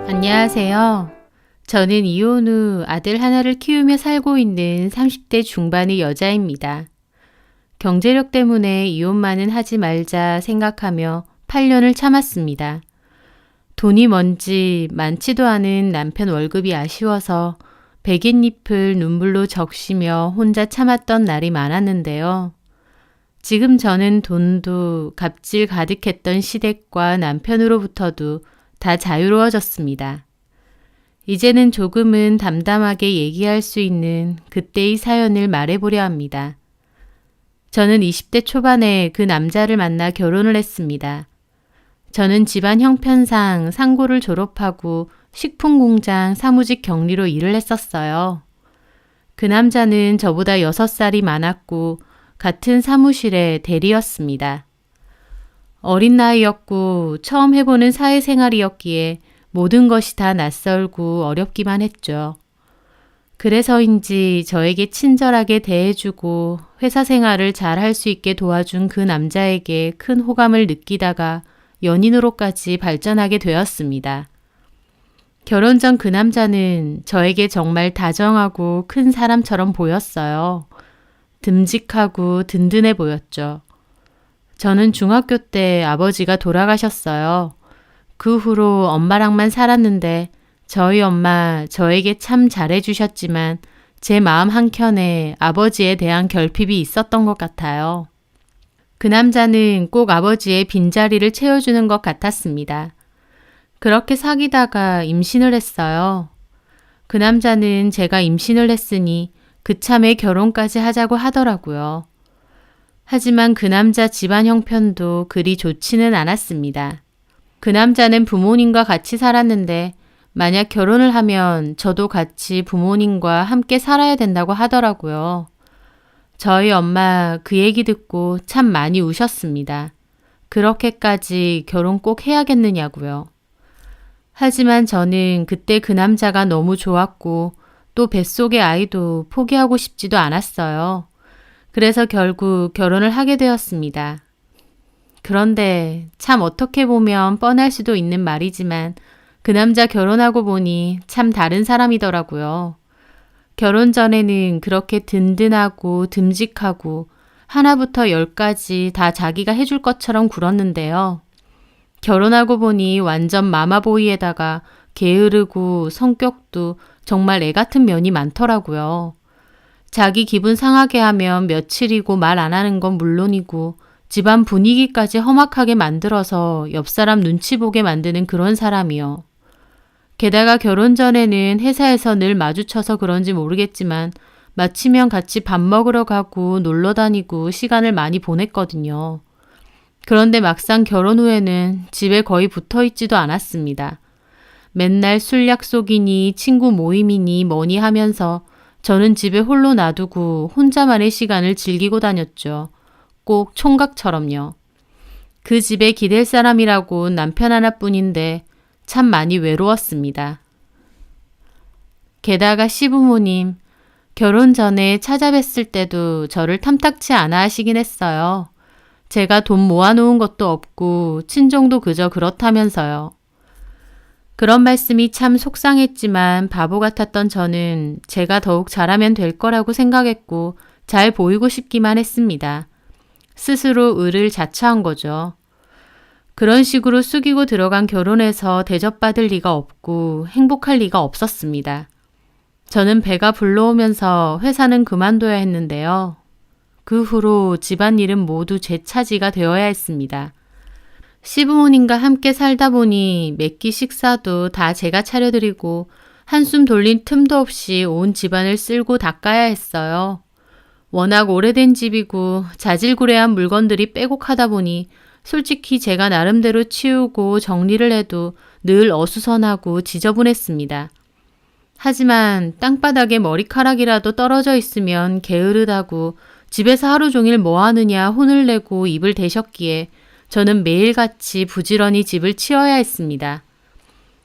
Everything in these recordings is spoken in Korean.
안녕하세요. 저는 이혼 후 아들 하나를 키우며 살고 있는 30대 중반의 여자입니다. 경제력 때문에 이혼만은 하지 말자 생각하며 8년을 참았습니다. 돈이 뭔지 많지도 않은 남편 월급이 아쉬워서 백인잎을 눈물로 적시며 혼자 참았던 날이 많았는데요. 지금 저는 돈도 갑질 가득했던 시댁과 남편으로부터도 다 자유로워졌습니다. 이제는 조금은 담담하게 얘기할 수 있는 그때의 사연을 말해보려 합니다. 저는 20대 초반에 그 남자를 만나 결혼을 했습니다. 저는 집안 형편상 상고를 졸업하고 식품공장 사무직 격리로 일을 했었어요. 그 남자는 저보다 6살이 많았고 같은 사무실의 대리였습니다. 어린 나이였고 처음 해보는 사회생활이었기에 모든 것이 다 낯설고 어렵기만 했죠. 그래서인지 저에게 친절하게 대해주고 회사 생활을 잘 할 수 있게 도와준 그 남자에게 큰 호감을 느끼다가 연인으로까지 발전하게 되었습니다. 결혼 전 그 남자는 저에게 정말 다정하고 큰 사람처럼 보였어요. 듬직하고 든든해 보였죠. 저는 중학교 때 아버지가 돌아가셨어요. 그 후로 엄마랑만 살았는데 저희 엄마 저에게 참 잘해주셨지만 제 마음 한켠에 아버지에 대한 결핍이 있었던 것 같아요. 그 남자는 꼭 아버지의 빈자리를 채워주는 것 같았습니다. 그렇게 사귀다가 임신을 했어요. 그 남자는 제가 임신을 했으니 그참에 결혼까지 하자고 하더라고요. 하지만 그 남자 집안 형편도 그리 좋지는 않았습니다. 그 남자는 부모님과 같이 살았는데 만약 결혼을 하면 저도 같이 부모님과 함께 살아야 된다고 하더라고요. 저희 엄마 그 얘기 듣고 참 많이 우셨습니다. 그렇게까지 결혼 꼭 해야겠느냐고요. 하지만 저는 그때 그 남자가 너무 좋았고 또 뱃속의 아이도 포기하고 싶지도 않았어요. 그래서 결국 결혼을 하게 되었습니다. 그런데 참 어떻게 보면 뻔할 수도 있는 말이지만 그 남자 결혼하고 보니 참 다른 사람이더라고요. 결혼 전에는 그렇게 든든하고 듬직하고 하나부터 10까지 다 자기가 해줄 것처럼 굴었는데요. 결혼하고 보니 완전 마마보이에다가 게으르고 성격도 정말 애 같은 면이 많더라고요. 자기 기분 상하게 하면 며칠이고 말 안 하는 건 물론이고 집안 분위기까지 험악하게 만들어서 옆 사람 눈치 보게 만드는 그런 사람이요. 게다가 결혼 전에는 회사에서 늘 마주쳐서 그런지 모르겠지만 마치면 같이 밥 먹으러 가고 놀러 다니고 시간을 많이 보냈거든요. 그런데 막상 결혼 후에는 집에 거의 붙어 있지도 않았습니다. 맨날 술 약속이니 친구 모임이니 뭐니 하면서 저는 집에 홀로 놔두고 혼자만의 시간을 즐기고 다녔죠. 꼭 총각처럼요. 그 집에 기댈 사람이라고 남편 하나뿐인데 참 많이 외로웠습니다. 게다가 시부모님, 결혼 전에 찾아뵀을 때도 저를 탐탁치 않아 하시긴 했어요. 제가 돈 모아놓은 것도 없고 친정도 그저 그렇다면서요. 그런 말씀이 참 속상했지만 바보 같았던 저는 제가 더욱 잘하면 될 거라고 생각했고 잘 보이고 싶기만 했습니다. 스스로 의를 자처한 거죠. 그런 식으로 숙이고 들어간 결혼에서 대접받을 리가 없고 행복할 리가 없었습니다. 저는 배가 불러오면서 회사는 그만둬야 했는데요. 그 후로 집안일은 모두 제 차지가 되어야 했습니다. 시부모님과 함께 살다 보니 몇 끼 식사도 다 제가 차려드리고 한숨 돌린 틈도 없이 온 집안을 쓸고 닦아야 했어요. 워낙 오래된 집이고 자질구레한 물건들이 빼곡하다 보니 솔직히 제가 나름대로 치우고 정리를 해도 늘 어수선하고 지저분했습니다. 하지만 땅바닥에 머리카락이라도 떨어져 있으면 게으르다고 집에서 하루 종일 뭐 하느냐 혼을 내고 입을 대셨기에 저는 매일같이 부지런히 집을 치워야 했습니다.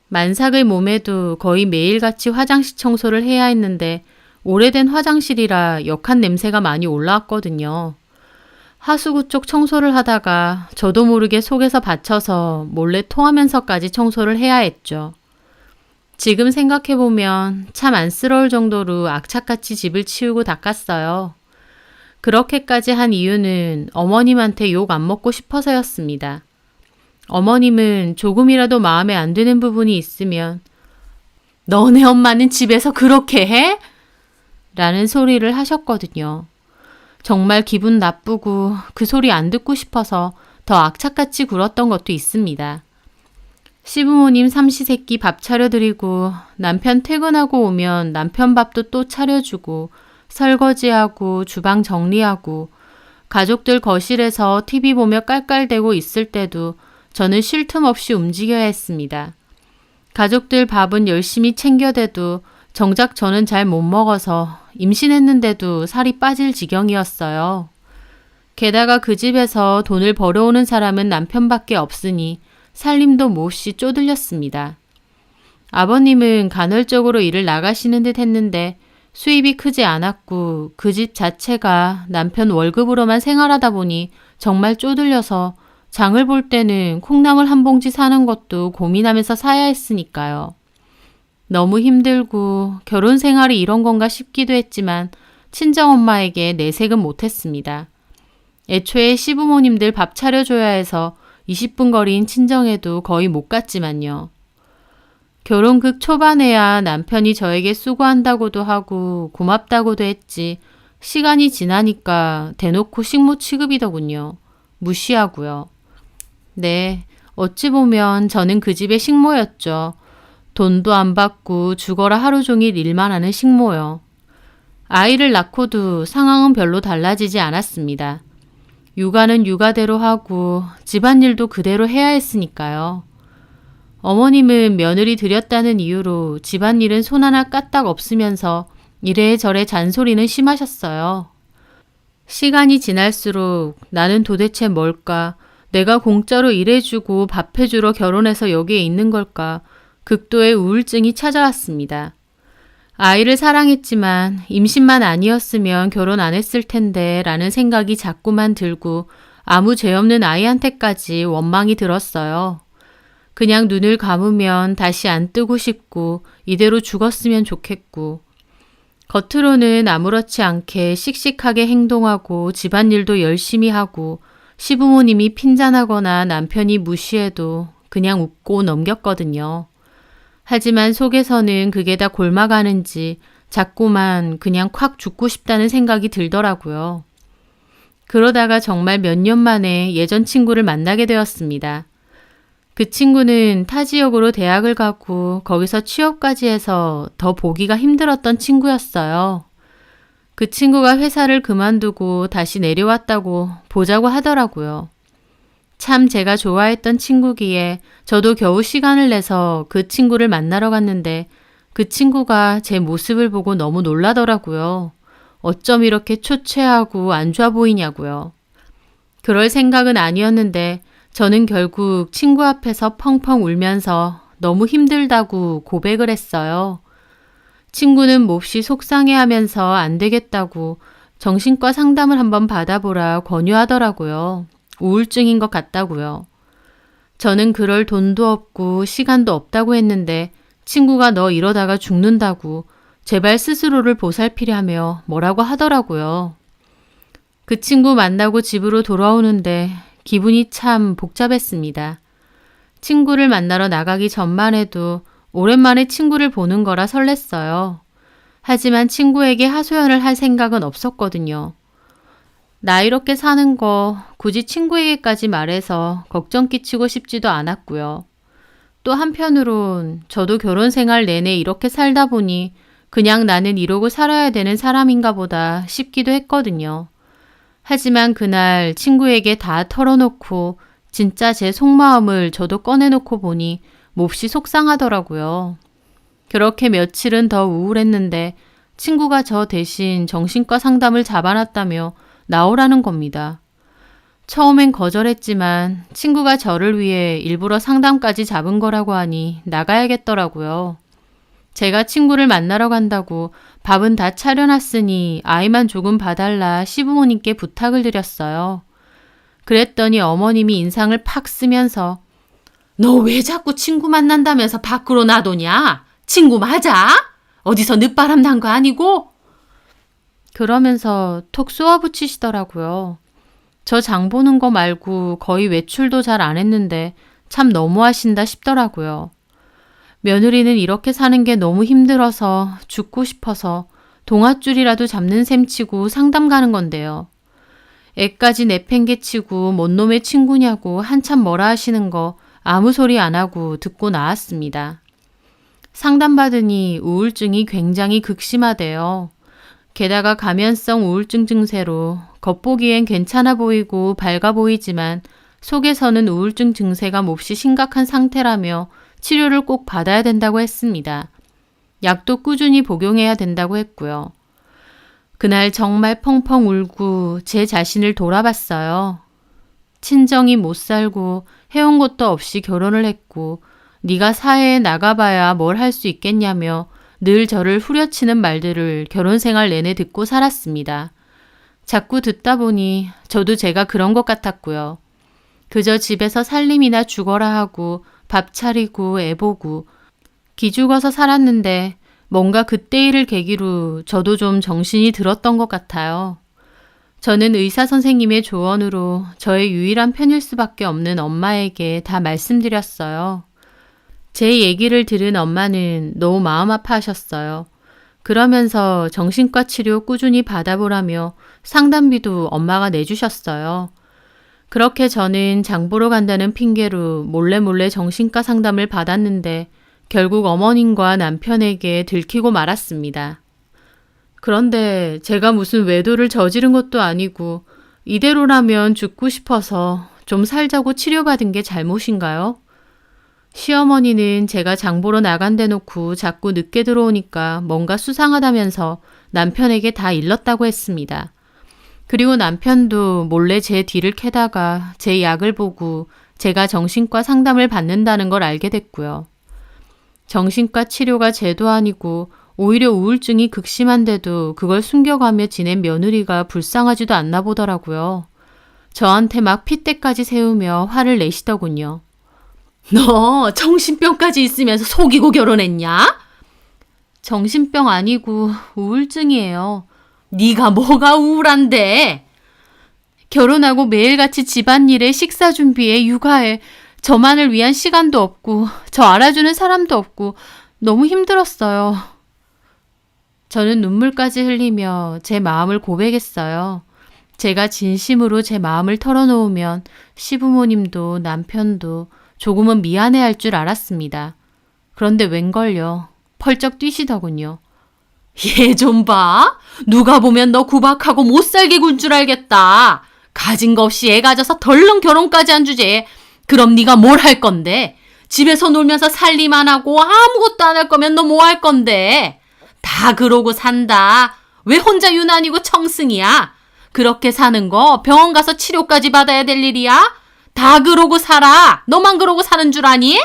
만삭의 몸에도 거의 매일같이 화장실 청소를 해야 했는데 오래된 화장실이라 역한 냄새가 많이 올라왔거든요. 하수구 쪽 청소를 하다가 저도 모르게 속에서 받쳐서 몰래 토하면서까지 청소를 해야 했죠. 지금 생각해보면 참 안쓰러울 정도로 악착같이 집을 치우고 닦았어요. 그렇게까지 한 이유는 어머님한테 욕 안 먹고 싶어서였습니다. 어머님은 조금이라도 마음에 안 드는 부분이 있으면 너네 엄마는 집에서 그렇게 해? 라는 소리를 하셨거든요. 정말 기분 나쁘고 그 소리 안 듣고 싶어서 더 악착같이 굴었던 것도 있습니다. 시부모님 삼시세끼 밥 차려드리고 남편 퇴근하고 오면 남편 밥도 또 차려주고 설거지하고 주방 정리하고 가족들 거실에서 TV 보며 깔깔대고 있을 때도 저는 쉴 틈 없이 움직여야 했습니다. 가족들 밥은 열심히 챙겨대도 정작 저는 잘 못 먹어서 임신했는데도 살이 빠질 지경이었어요. 게다가 그 집에서 돈을 벌어오는 사람은 남편밖에 없으니 살림도 몹시 쪼들렸습니다. 아버님은 간헐적으로 일을 나가시는 듯 했는데 수입이 크지 않았고 그 집 자체가 남편 월급으로만 생활하다 보니 정말 쪼들려서 장을 볼 때는 콩나물 한 봉지 사는 것도 고민하면서 사야 했으니까요. 너무 힘들고 결혼 생활이 이런 건가 싶기도 했지만 친정엄마에게 내색은 못했습니다. 애초에 시부모님들 밥 차려줘야 해서 20분 거리인 친정에도 거의 못 갔지만요. 결혼극 초반에야 남편이 저에게 수고한다고도 하고 고맙다고도 했지 시간이 지나니까 대놓고 식모 취급이더군요. 무시하고요. 네, 어찌 보면 저는 그 집의 식모였죠. 돈도 안 받고 죽어라 하루 종일 일만 하는 식모요. 아이를 낳고도 상황은 별로 달라지지 않았습니다. 육아는 육아대로 하고 집안일도 그대로 해야 했으니까요. 어머님은 며느리 들였다는 이유로 집안일은 손 하나 까딱 없으면서 이래저래 잔소리는 심하셨어요. 시간이 지날수록 나는 도대체 뭘까? 내가 공짜로 일해주고 밥 해주러 결혼해서 여기에 있는 걸까? 극도의 우울증이 찾아왔습니다. 아이를 사랑했지만 임신만 아니었으면 결혼 안 했을 텐데 라는 생각이 자꾸만 들고 아무 죄 없는 아이한테까지 원망이 들었어요. 그냥 눈을 감으면 다시 안 뜨고 싶고 이대로 죽었으면 좋겠고 겉으로는 아무렇지 않게 씩씩하게 행동하고 집안일도 열심히 하고 시부모님이 핀잔하거나 남편이 무시해도 그냥 웃고 넘겼거든요. 하지만 속에서는 그게 다 골마가는지 자꾸만 그냥 콱 죽고 싶다는 생각이 들더라고요. 그러다가 정말 몇 년 만에 예전 친구를 만나게 되었습니다. 그 친구는 타 지역으로 대학을 가고 거기서 취업까지 해서 더 보기가 힘들었던 친구였어요. 그 친구가 회사를 그만두고 다시 내려왔다고 보자고 하더라고요. 참 제가 좋아했던 친구기에 저도 겨우 시간을 내서 그 친구를 만나러 갔는데 그 친구가 제 모습을 보고 너무 놀라더라고요. 어쩜 이렇게 초췌하고 안 좋아 보이냐고요. 그럴 생각은 아니었는데 저는 결국 친구 앞에서 펑펑 울면서 너무 힘들다고 고백을 했어요. 친구는 몹시 속상해하면서 안 되겠다고 정신과 상담을 한번 받아보라 권유하더라고요. 우울증인 것 같다고요. 저는 그럴 돈도 없고 시간도 없다고 했는데 친구가 너 이러다가 죽는다고 제발 스스로를 보살피려며 뭐라고 하더라고요. 그 친구 만나고 집으로 돌아오는데 기분이 참 복잡했습니다. 친구를 만나러 나가기 전만 해도 오랜만에 친구를 보는 거라 설렜어요. 하지만 친구에게 하소연을 할 생각은 없었거든요. 나 이렇게 사는 거 굳이 친구에게까지 말해서 걱정 끼치고 싶지도 않았고요. 또 한편으론 저도 결혼 생활 내내 이렇게 살다 보니 그냥 나는 이러고 살아야 되는 사람인가 보다 싶기도 했거든요. 하지만 그날 친구에게 다 털어놓고 진짜 제 속마음을 저도 꺼내놓고 보니 몹시 속상하더라고요. 그렇게 며칠은 더 우울했는데 친구가 저 대신 정신과 상담을 잡아놨다며 나오라는 겁니다. 처음엔 거절했지만 친구가 저를 위해 일부러 상담까지 잡은 거라고 하니 나가야겠더라고요. 제가 친구를 만나러 간다고 밥은 다 차려놨으니 아이만 조금 봐달라 시부모님께 부탁을 드렸어요. 그랬더니 어머님이 인상을 팍 쓰면서 너 왜 자꾸 친구 만난다면서 밖으로 나도냐? 친구 맞아? 어디서 늦바람 난 거 아니고? 그러면서 톡 쏘아붙이시더라고요. 저 장 보는 거 말고 거의 외출도 잘 안 했는데 참 너무하신다 싶더라고요. 며느리는 이렇게 사는 게 너무 힘들어서 죽고 싶어서 동아줄이라도 잡는 셈 치고 상담 가는 건데요. 애까지 내팽개치고 뭔 놈의 친구냐고 한참 뭐라 하시는 거 아무 소리 안 하고 듣고 나왔습니다. 상담받으니 우울증이 굉장히 극심하대요. 게다가 감염성 우울증 증세로 겉보기엔 괜찮아 보이고 밝아 보이지만 속에서는 우울증 증세가 몹시 심각한 상태라며 치료를 꼭 받아야 된다고 했습니다. 약도 꾸준히 복용해야 된다고 했고요. 그날 정말 펑펑 울고 제 자신을 돌아봤어요. 친정이 못 살고 해온 것도 없이 결혼을 했고 네가 사회에 나가봐야 뭘 할 수 있겠냐며 늘 저를 후려치는 말들을 결혼 생활 내내 듣고 살았습니다. 자꾸 듣다 보니 저도 제가 그런 것 같았고요. 그저 집에서 살림이나 죽어라 하고 밥 차리고 애 보고 기죽어서 살았는데 뭔가 그때 일을 계기로 저도 좀 정신이 들었던 것 같아요. 저는 의사 선생님의 조언으로 저의 유일한 편일 수밖에 없는 엄마에게 다 말씀드렸어요. 제 얘기를 들은 엄마는 너무 마음 아파하셨어요. 그러면서 정신과 치료 꾸준히 받아보라며 상담비도 엄마가 내주셨어요. 그렇게 저는 장 보러 간다는 핑계로 몰래 정신과 상담을 받았는데 결국 어머님과 남편에게 들키고 말았습니다. 그런데 제가 무슨 외도를 저지른 것도 아니고 이대로라면 죽고 싶어서 좀 살자고 치료받은 게 잘못인가요? 시어머니는 제가 장 보러 나간대 놓고 자꾸 늦게 들어오니까 뭔가 수상하다면서 남편에게 다 일렀다고 했습니다. 그리고 남편도 몰래 제 뒤를 캐다가 제 약을 보고 제가 정신과 상담을 받는다는 걸 알게 됐고요. 정신과 치료가 죄도 아니고 오히려 우울증이 극심한데도 그걸 숨겨가며 지낸 며느리가 불쌍하지도 않나 보더라고요. 저한테 막 핏대까지 세우며 화를 내시더군요. 너 정신병까지 있으면서 속이고 결혼했냐? 정신병 아니고 우울증이에요. 네가 뭐가 우울한데? 결혼하고 매일같이 집안일에 식사 준비에 육아에 저만을 위한 시간도 없고 저 알아주는 사람도 없고 너무 힘들었어요. 저는 눈물까지 흘리며 제 마음을 고백했어요. 제가 진심으로 제 마음을 털어놓으면 시부모님도 남편도 조금은 미안해할 줄 알았습니다. 그런데 웬걸요. 펄쩍 뛰시더군요. 얘 좀 봐. 누가 보면 너 구박하고 못살게 굴 줄 알겠다. 가진 거 없이 애 가져서 덜렁 결혼까지 한 주제에 그럼 네가 뭘 할 건데? 집에서 놀면서 살림 안 하고 아무것도 안 할 거면 너 뭐 할 건데? 다 그러고 산다. 왜 혼자 유난이고 청승이야? 그렇게 사는 거 병원 가서 치료까지 받아야 될 일이야? 다 그러고 살아. 너만 그러고 사는 줄 아니?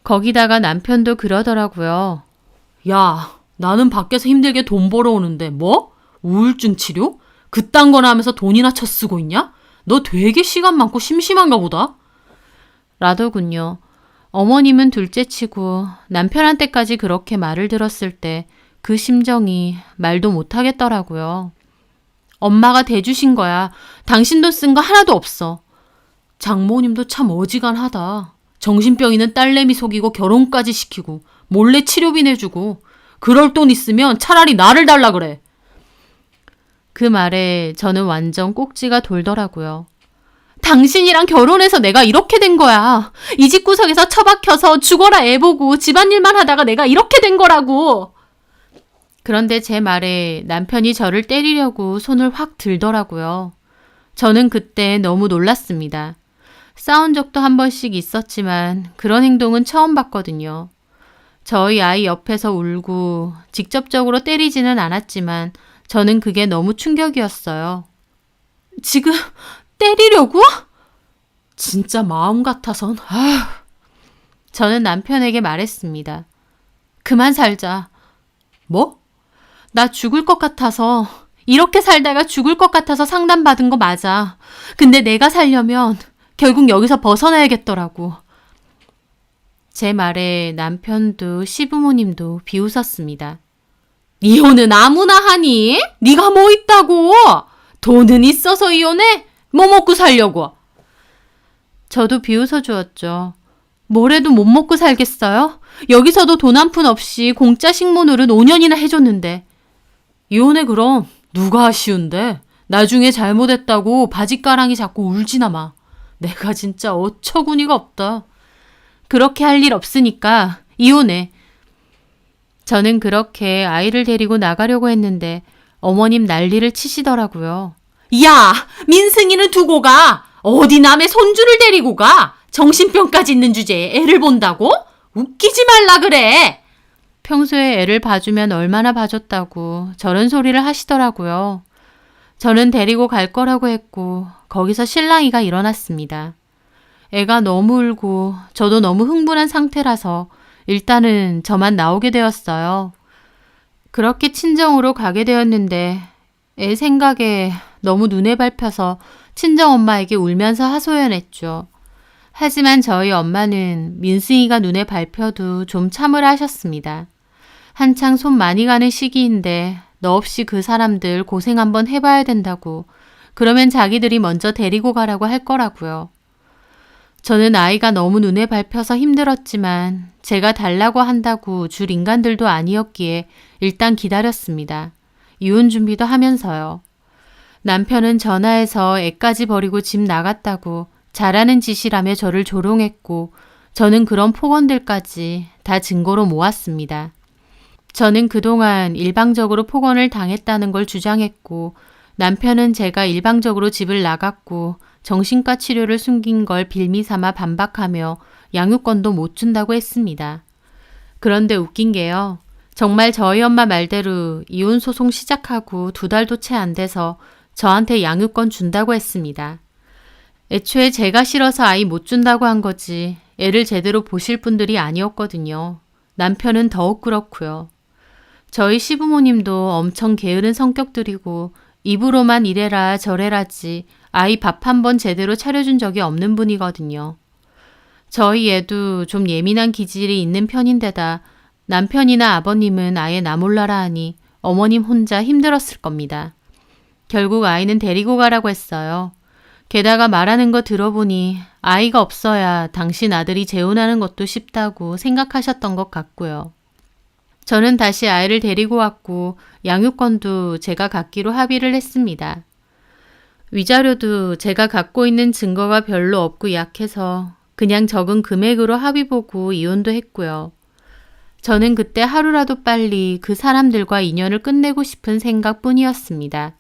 거기다가 남편도 그러더라고요. 야, 나는 밖에서 힘들게 돈 벌어오는데 뭐? 우울증 치료? 그딴 거나 하면서 돈이나 쳐쓰고 있냐? 너 되게 시간 많고 심심한가 보다. 라더군요. 어머님은 둘째치고 남편한테까지 그렇게 말을 들었을 때 그 심정이 말도 못하겠더라고요. 엄마가 대주신 거야. 당신 돈 쓴 거 하나도 없어. 장모님도 참 어지간하다. 정신병이는 딸내미 속이고 결혼까지 시키고 몰래 치료비 내주고 그럴 돈 있으면 차라리 나를 달라 그래. 그 말에 저는 완전 꼭지가 돌더라고요. 당신이랑 결혼해서 내가 이렇게 된 거야. 이 집구석에서 처박혀서 죽어라 애 보고 집안일만 하다가 내가 이렇게 된 거라고. 그런데 제 말에 남편이 저를 때리려고 손을 확 들더라고요. 저는 그때 너무 놀랐습니다. 싸운 적도 한 번씩 있었지만 그런 행동은 처음 봤거든요. 저희 아이 옆에서 울고 직접적으로 때리지는 않았지만 저는 그게 너무 충격이었어요. 지금 때리려고? 진짜 마음 같아선 저는 남편에게 말했습니다. 그만 살자. 뭐? 나 죽을 것 같아서 이렇게 살다가 죽을 것 같아서 상담받은 거 맞아. 근데 내가 살려면 결국 여기서 벗어나야겠더라고. 제 말에 남편도 시부모님도 비웃었습니다. 이혼은 아무나 하니? 네가 뭐 있다고? 돈은 있어서 이혼해? 뭐 먹고 살려고? 저도 비웃어 주었죠. 뭐래도 못 먹고 살겠어요? 여기서도 돈 한 푼 없이 공짜 식모노릇 5년이나 해줬는데. 이혼해 그럼. 누가 아쉬운데? 나중에 잘못했다고 바짓가랑이 잡고 울지나 마. 내가 진짜 어처구니가 없다. 그렇게 할 일 없으니까 이혼해. 저는 그렇게 아이를 데리고 나가려고 했는데 어머님 난리를 치시더라고요. 야! 민승이는 두고 가! 어디 남의 손주를 데리고 가! 정신병까지 있는 주제에 애를 본다고? 웃기지 말라 그래! 평소에 애를 봐주면 얼마나 봐줬다고 저런 소리를 하시더라고요. 저는 데리고 갈 거라고 했고 거기서 실랑이가 일어났습니다. 애가 너무 울고 저도 너무 흥분한 상태라서 일단은 저만 나오게 되었어요. 그렇게 친정으로 가게 되었는데 애 생각에 너무 눈에 밟혀서 친정엄마에게 울면서 하소연했죠. 하지만 저희 엄마는 민승이가 눈에 밟혀도 좀 참으라 하셨습니다. 한창 손 많이 가는 시기인데 너 없이 그 사람들 고생 한번 해봐야 된다고. 그러면 자기들이 먼저 데리고 가라고 할 거라고요. 저는 아이가 너무 눈에 밟혀서 힘들었지만 제가 달라고 한다고 줄 인간들도 아니었기에 일단 기다렸습니다. 이혼 준비도 하면서요. 남편은 전화해서 애까지 버리고 집 나갔다고 잘하는 짓이라며 저를 조롱했고 저는 그런 폭언들까지 다 증거로 모았습니다. 저는 그동안 일방적으로 폭언을 당했다는 걸 주장했고 남편은 제가 일방적으로 집을 나갔고 정신과 치료를 숨긴 걸 빌미 삼아 반박하며 양육권도 못 준다고 했습니다. 그런데 웃긴 게요. 정말 저희 엄마 말대로 이혼 소송 시작하고 2달도 채 안 돼서 저한테 양육권 준다고 했습니다. 애초에 제가 싫어서 아이 못 준다고 한 거지 애를 제대로 보실 분들이 아니었거든요. 남편은 더욱 그렇고요. 저희 시부모님도 엄청 게으른 성격들이고 입으로만 이래라 저래라지 아이 밥 한 번 제대로 차려준 적이 없는 분이거든요. 저희 애도 좀 예민한 기질이 있는 편인데다 남편이나 아버님은 아예 나 몰라라 하니 어머님 혼자 힘들었을 겁니다. 결국 아이는 데리고 가라고 했어요. 게다가 말하는 거 들어보니 아이가 없어야 당신 아들이 재혼하는 것도 쉽다고 생각하셨던 것 같고요. 저는 다시 아이를 데리고 왔고 양육권도 제가 갖기로 합의를 했습니다. 위자료도 제가 갖고 있는 증거가 별로 없고 약해서 그냥 적은 금액으로 합의 보고 이혼도 했고요. 저는 그때 하루라도 빨리 그 사람들과 인연을 끝내고 싶은 생각뿐이었습니다.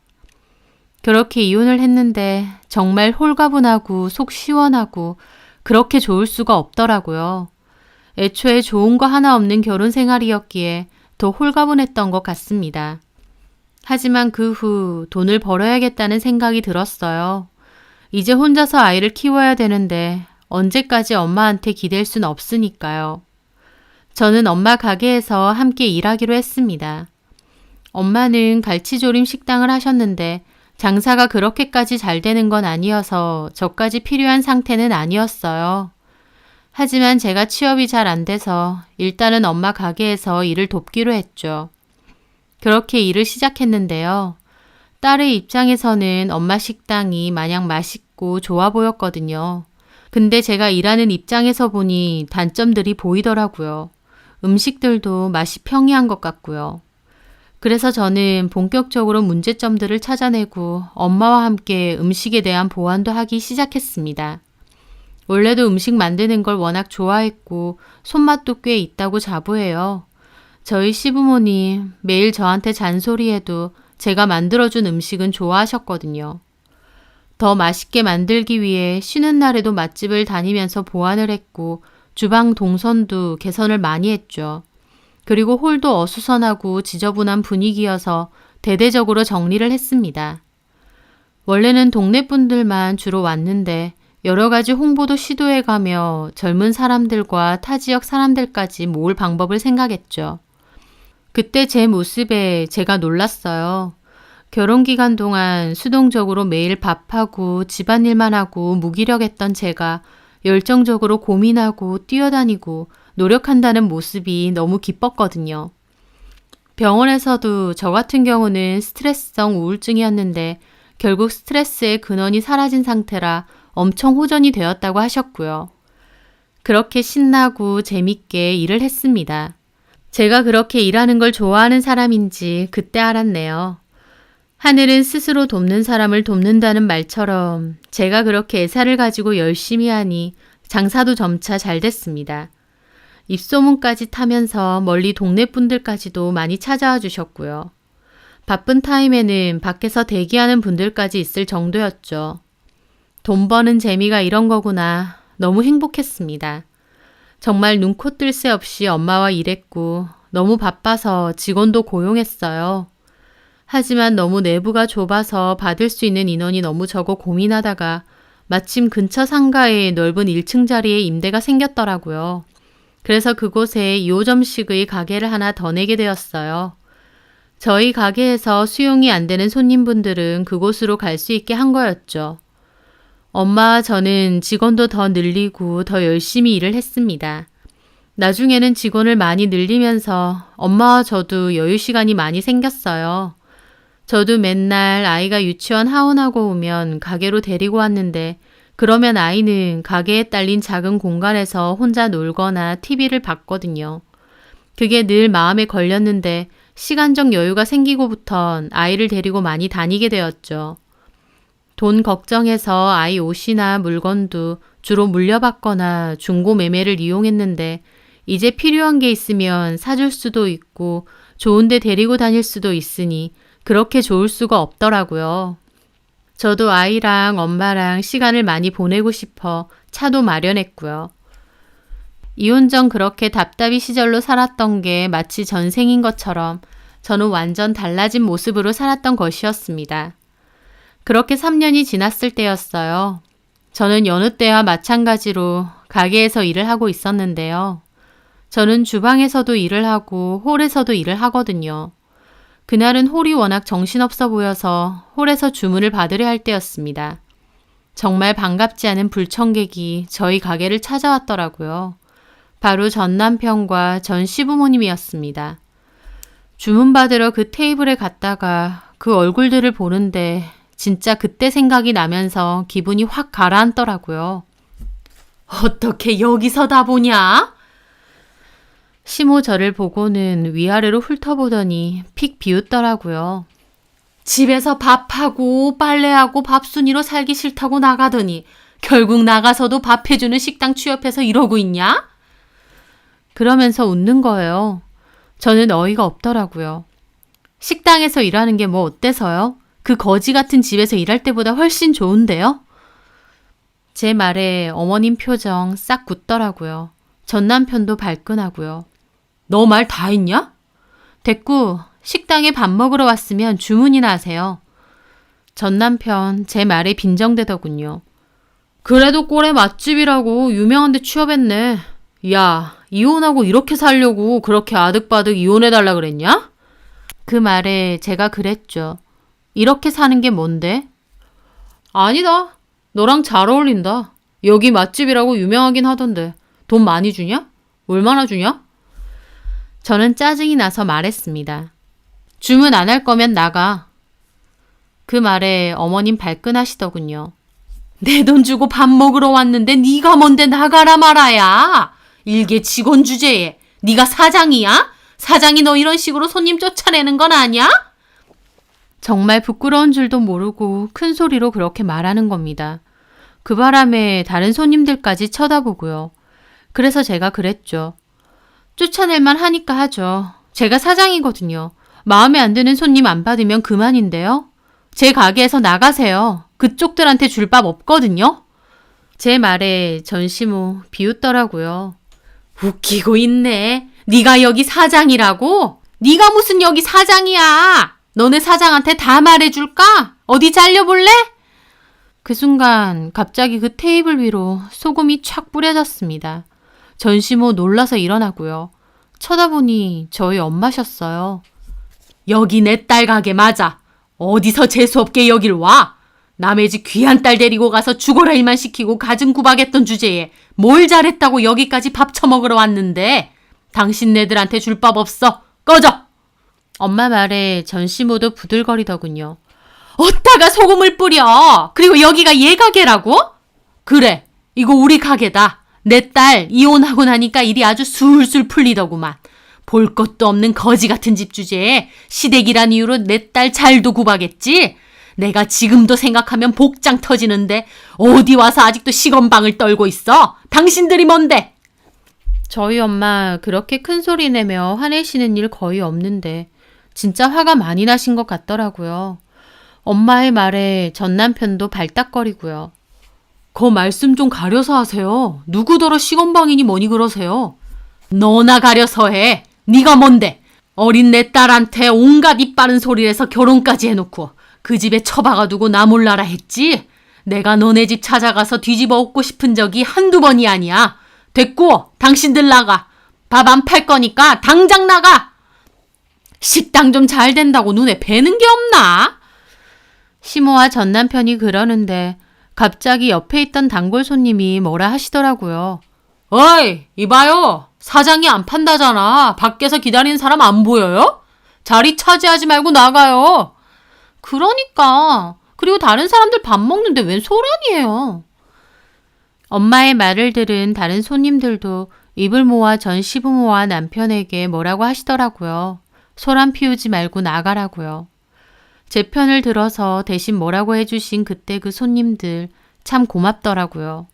그렇게 이혼을 했는데 정말 홀가분하고 속 시원하고 그렇게 좋을 수가 없더라고요. 애초에 좋은 거 하나 없는 결혼 생활이었기에 더 홀가분했던 것 같습니다. 하지만 그 후 돈을 벌어야겠다는 생각이 들었어요. 이제 혼자서 아이를 키워야 되는데 언제까지 엄마한테 기댈 순 없으니까요. 저는 엄마 가게에서 함께 일하기로 했습니다. 엄마는 갈치조림 식당을 하셨는데 장사가 그렇게까지 잘 되는 건 아니어서 저까지 필요한 상태는 아니었어요. 하지만 제가 취업이 잘 안 돼서 일단은 엄마 가게에서 일을 돕기로 했죠. 그렇게 일을 시작했는데요. 딸의 입장에서는 엄마 식당이 마냥 맛있고 좋아 보였거든요. 근데 제가 일하는 입장에서 보니 단점들이 보이더라고요. 음식들도 맛이 평이한 것 같고요. 그래서 저는 본격적으로 문제점들을 찾아내고 엄마와 함께 음식에 대한 보완도 하기 시작했습니다. 원래도 음식 만드는 걸 워낙 좋아했고 손맛도 꽤 있다고 자부해요. 저희 시부모님 매일 저한테 잔소리해도 제가 만들어준 음식은 좋아하셨거든요. 더 맛있게 만들기 위해 쉬는 날에도 맛집을 다니면서 보완을 했고 주방 동선도 개선을 많이 했죠. 그리고 홀도 어수선하고 지저분한 분위기여서 대대적으로 정리를 했습니다. 원래는 동네 분들만 주로 왔는데 여러 가지 홍보도 시도해가며 젊은 사람들과 타 지역 사람들까지 모을 방법을 생각했죠. 그때 제 모습에 제가 놀랐어요. 결혼 기간 동안 수동적으로 매일 밥하고 집안일만 하고 무기력했던 제가 열정적으로 고민하고 뛰어다니고 노력한다는 모습이 너무 기뻤거든요. 병원에서도 저 같은 경우는 스트레스성 우울증이었는데 결국 스트레스의 근원이 사라진 상태라 엄청 호전이 되었다고 하셨고요. 그렇게 신나고 재밌게 일을 했습니다. 제가 그렇게 일하는 걸 좋아하는 사람인지 그때 알았네요. 하늘은 스스로 돕는 사람을 돕는다는 말처럼 제가 그렇게 애사를 가지고 열심히 하니 장사도 점차 잘 됐습니다. 입소문까지 타면서 멀리 동네 분들까지도 많이 찾아와 주셨고요. 바쁜 타임에는 밖에서 대기하는 분들까지 있을 정도였죠. 돈 버는 재미가 이런 거구나. 너무 행복했습니다. 정말 눈코 뜰 새 없이 엄마와 일했고 너무 바빠서 직원도 고용했어요. 하지만 너무 내부가 좁아서 받을 수 있는 인원이 너무 적어 고민하다가 마침 근처 상가에 넓은 1층 자리에 임대가 생겼더라고요. 그래서 그곳에 2호점식의 가게를 하나 더 내게 되었어요. 저희 가게에서 수용이 안 되는 손님분들은 그곳으로 갈 수 있게 한 거였죠. 엄마와 저는 직원도 더 늘리고 더 열심히 일을 했습니다. 나중에는 직원을 많이 늘리면서 엄마와 저도 여유 시간이 많이 생겼어요. 저도 맨날 아이가 유치원 하원하고 오면 가게로 데리고 왔는데 그러면 아이는 가게에 딸린 작은 공간에서 혼자 놀거나 TV를 봤거든요. 그게 늘 마음에 걸렸는데 시간적 여유가 생기고부턴 아이를 데리고 많이 다니게 되었죠. 돈 걱정해서 아이 옷이나 물건도 주로 물려받거나 중고 매매를 이용했는데 이제 필요한 게 있으면 사줄 수도 있고 좋은데 데리고 다닐 수도 있으니 그렇게 좋을 수가 없더라고요. 저도 아이랑 엄마랑 시간을 많이 보내고 싶어 차도 마련했고요. 이혼 전 그렇게 답답이 시절로 살았던 게 마치 전생인 것처럼 저는 완전 달라진 모습으로 살았던 것이었습니다. 그렇게 3년이 지났을 때였어요. 저는 여느 때와 마찬가지로 가게에서 일을 하고 있었는데요. 저는 주방에서도 일을 하고 홀에서도 일을 하거든요. 그날은 홀이 워낙 정신없어 보여서 홀에서 주문을 받으려 할 때였습니다. 정말 반갑지 않은 불청객이 저희 가게를 찾아왔더라고요. 바로 전 남편과 전 시부모님이었습니다. 주문 받으러 그 테이블에 갔다가 그 얼굴들을 보는데 진짜 그때 생각이 나면서 기분이 확 가라앉더라고요. 어떻게 여기서 다 보냐? 시모 저를 보고는 위아래로 훑어보더니 픽 비웃더라고요. 집에서 밥하고 빨래하고 밥순이로 살기 싫다고 나가더니 결국 나가서도 밥 해주는 식당 취업해서 이러고 있냐? 그러면서 웃는 거예요. 저는 어이가 없더라고요. 식당에서 일하는 게 뭐 어때서요? 그 거지 같은 집에서 일할 때보다 훨씬 좋은데요? 제 말에 어머님 표정 싹 굳더라고요. 전 남편도 발끈하고요. 너 말 다 했냐? 됐고 식당에 밥 먹으러 왔으면 주문이나 하세요. 전 남편 제 말에 빈정대더군요. 그래도 꼴의 맛집이라고 유명한 데 취업했네. 야, 이혼하고 이렇게 살려고 그렇게 아득바득 이혼해달라 그랬냐? 그 말에 제가 그랬죠. 이렇게 사는 게 뭔데? 아니다. 너랑 잘 어울린다. 여기 맛집이라고 유명하긴 하던데. 돈 많이 주냐? 얼마나 주냐? 저는 짜증이 나서 말했습니다. 주문 안 할 거면 나가. 그 말에 어머님 발끈하시더군요. 내 돈 주고 밥 먹으러 왔는데 네가 뭔데 나가라 말아야. 일개 직원 주제에 네가 사장이야? 사장이 너 이런 식으로 손님 쫓아내는 건 아니야? 정말 부끄러운 줄도 모르고 큰 소리로 그렇게 말하는 겁니다. 그 바람에 다른 손님들까지 쳐다보고요. 그래서 제가 그랬죠. 쫓아낼만 하니까 하죠. 제가 사장이거든요. 마음에 안 드는 손님 안 받으면 그만인데요. 제 가게에서 나가세요. 그쪽들한테 줄 밥 없거든요. 제 말에 전시모 비웃더라고요. 웃기고 있네. 네가 여기 사장이라고? 네가 무슨 여기 사장이야. 너네 사장한테 다 말해줄까? 어디 잘려볼래? 그 순간 갑자기 그 테이블 위로 소금이 촥 뿌려졌습니다. 전시모 놀라서 일어나고요. 쳐다보니 저희 엄마셨어요. 여기 내 딸 가게 맞아. 어디서 재수없게 여길 와? 남의 집 귀한 딸 데리고 가서 죽어라 일만 시키고 가증 구박했던 주제에 뭘 잘했다고 여기까지 밥 처먹으러 왔는데 당신네들한테 줄 밥 없어. 꺼져! 엄마 말에 전시모도 부들거리더군요. 어디다가 소금을 뿌려? 그리고 여기가 얘 가게라고? 그래, 이거 우리 가게다. 내 딸 이혼하고 나니까 일이 아주 술술 풀리더구만. 볼 것도 없는 거지 같은 집 주제에 시댁이란 이유로 내 딸 잘도 구박했지? 내가 지금도 생각하면 복장 터지는데 어디 와서 아직도 시건방을 떨고 있어? 당신들이 뭔데? 저희 엄마 그렇게 큰 소리 내며 화내시는 일 거의 없는데 진짜 화가 많이 나신 것 같더라고요. 엄마의 말에 전 남편도 발딱거리고요. 거 말씀 좀 가려서 하세요. 누구더러 시건방이니 뭐니 그러세요. 너나 가려서 해. 네가 뭔데? 어린 내 딸한테 온갖 이빠른 소리를 해서 결혼까지 해놓고 그 집에 처박아두고 나 몰라라 했지? 내가 너네 집 찾아가서 뒤집어 엎고 싶은 적이 한두 번이 아니야. 됐고 당신들 나가. 밥 안 팔 거니까 당장 나가. 식당 좀 잘 된다고 눈에 뵈는 게 없나? 시모와 전 남편이 그러는데 갑자기 옆에 있던 단골 손님이 뭐라 하시더라고요. 어이, 이봐요. 사장이 안 판다잖아. 밖에서 기다리는 사람 안 보여요? 자리 차지하지 말고 나가요. 그러니까. 그리고 다른 사람들 밥 먹는데 웬 소란이에요. 엄마의 말을 들은 다른 손님들도 입을 모아 전 시부모와 남편에게 뭐라고 하시더라고요. 소란 피우지 말고 나가라고요. 제 편을 들어서 대신 뭐라고 해주신 그때 그 손님들 참 고맙더라고요.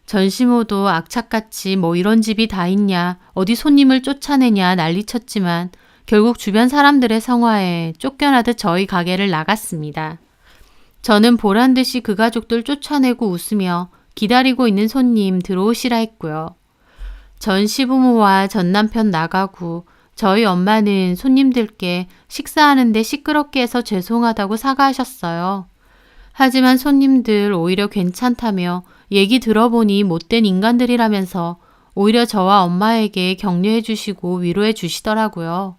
전시모도 악착같이 뭐 이런 집이 다 있냐, 어디 손님을 쫓아내냐 난리쳤지만 결국 주변 사람들의 성화에 쫓겨나듯 저희 가게를 나갔습니다. 저는 보란듯이 그 가족들 쫓아내고 웃으며 기다리고 있는 손님 들어오시라 했고요. 전 시부모와 전 남편 나가고 저희 엄마는 손님들께 식사하는데 시끄럽게 해서 죄송하다고 사과하셨어요. 하지만 손님들 오히려 괜찮다며 얘기 들어보니 못된 인간들이라면서 오히려 저와 엄마에게 격려해 주시고 위로해 주시더라고요.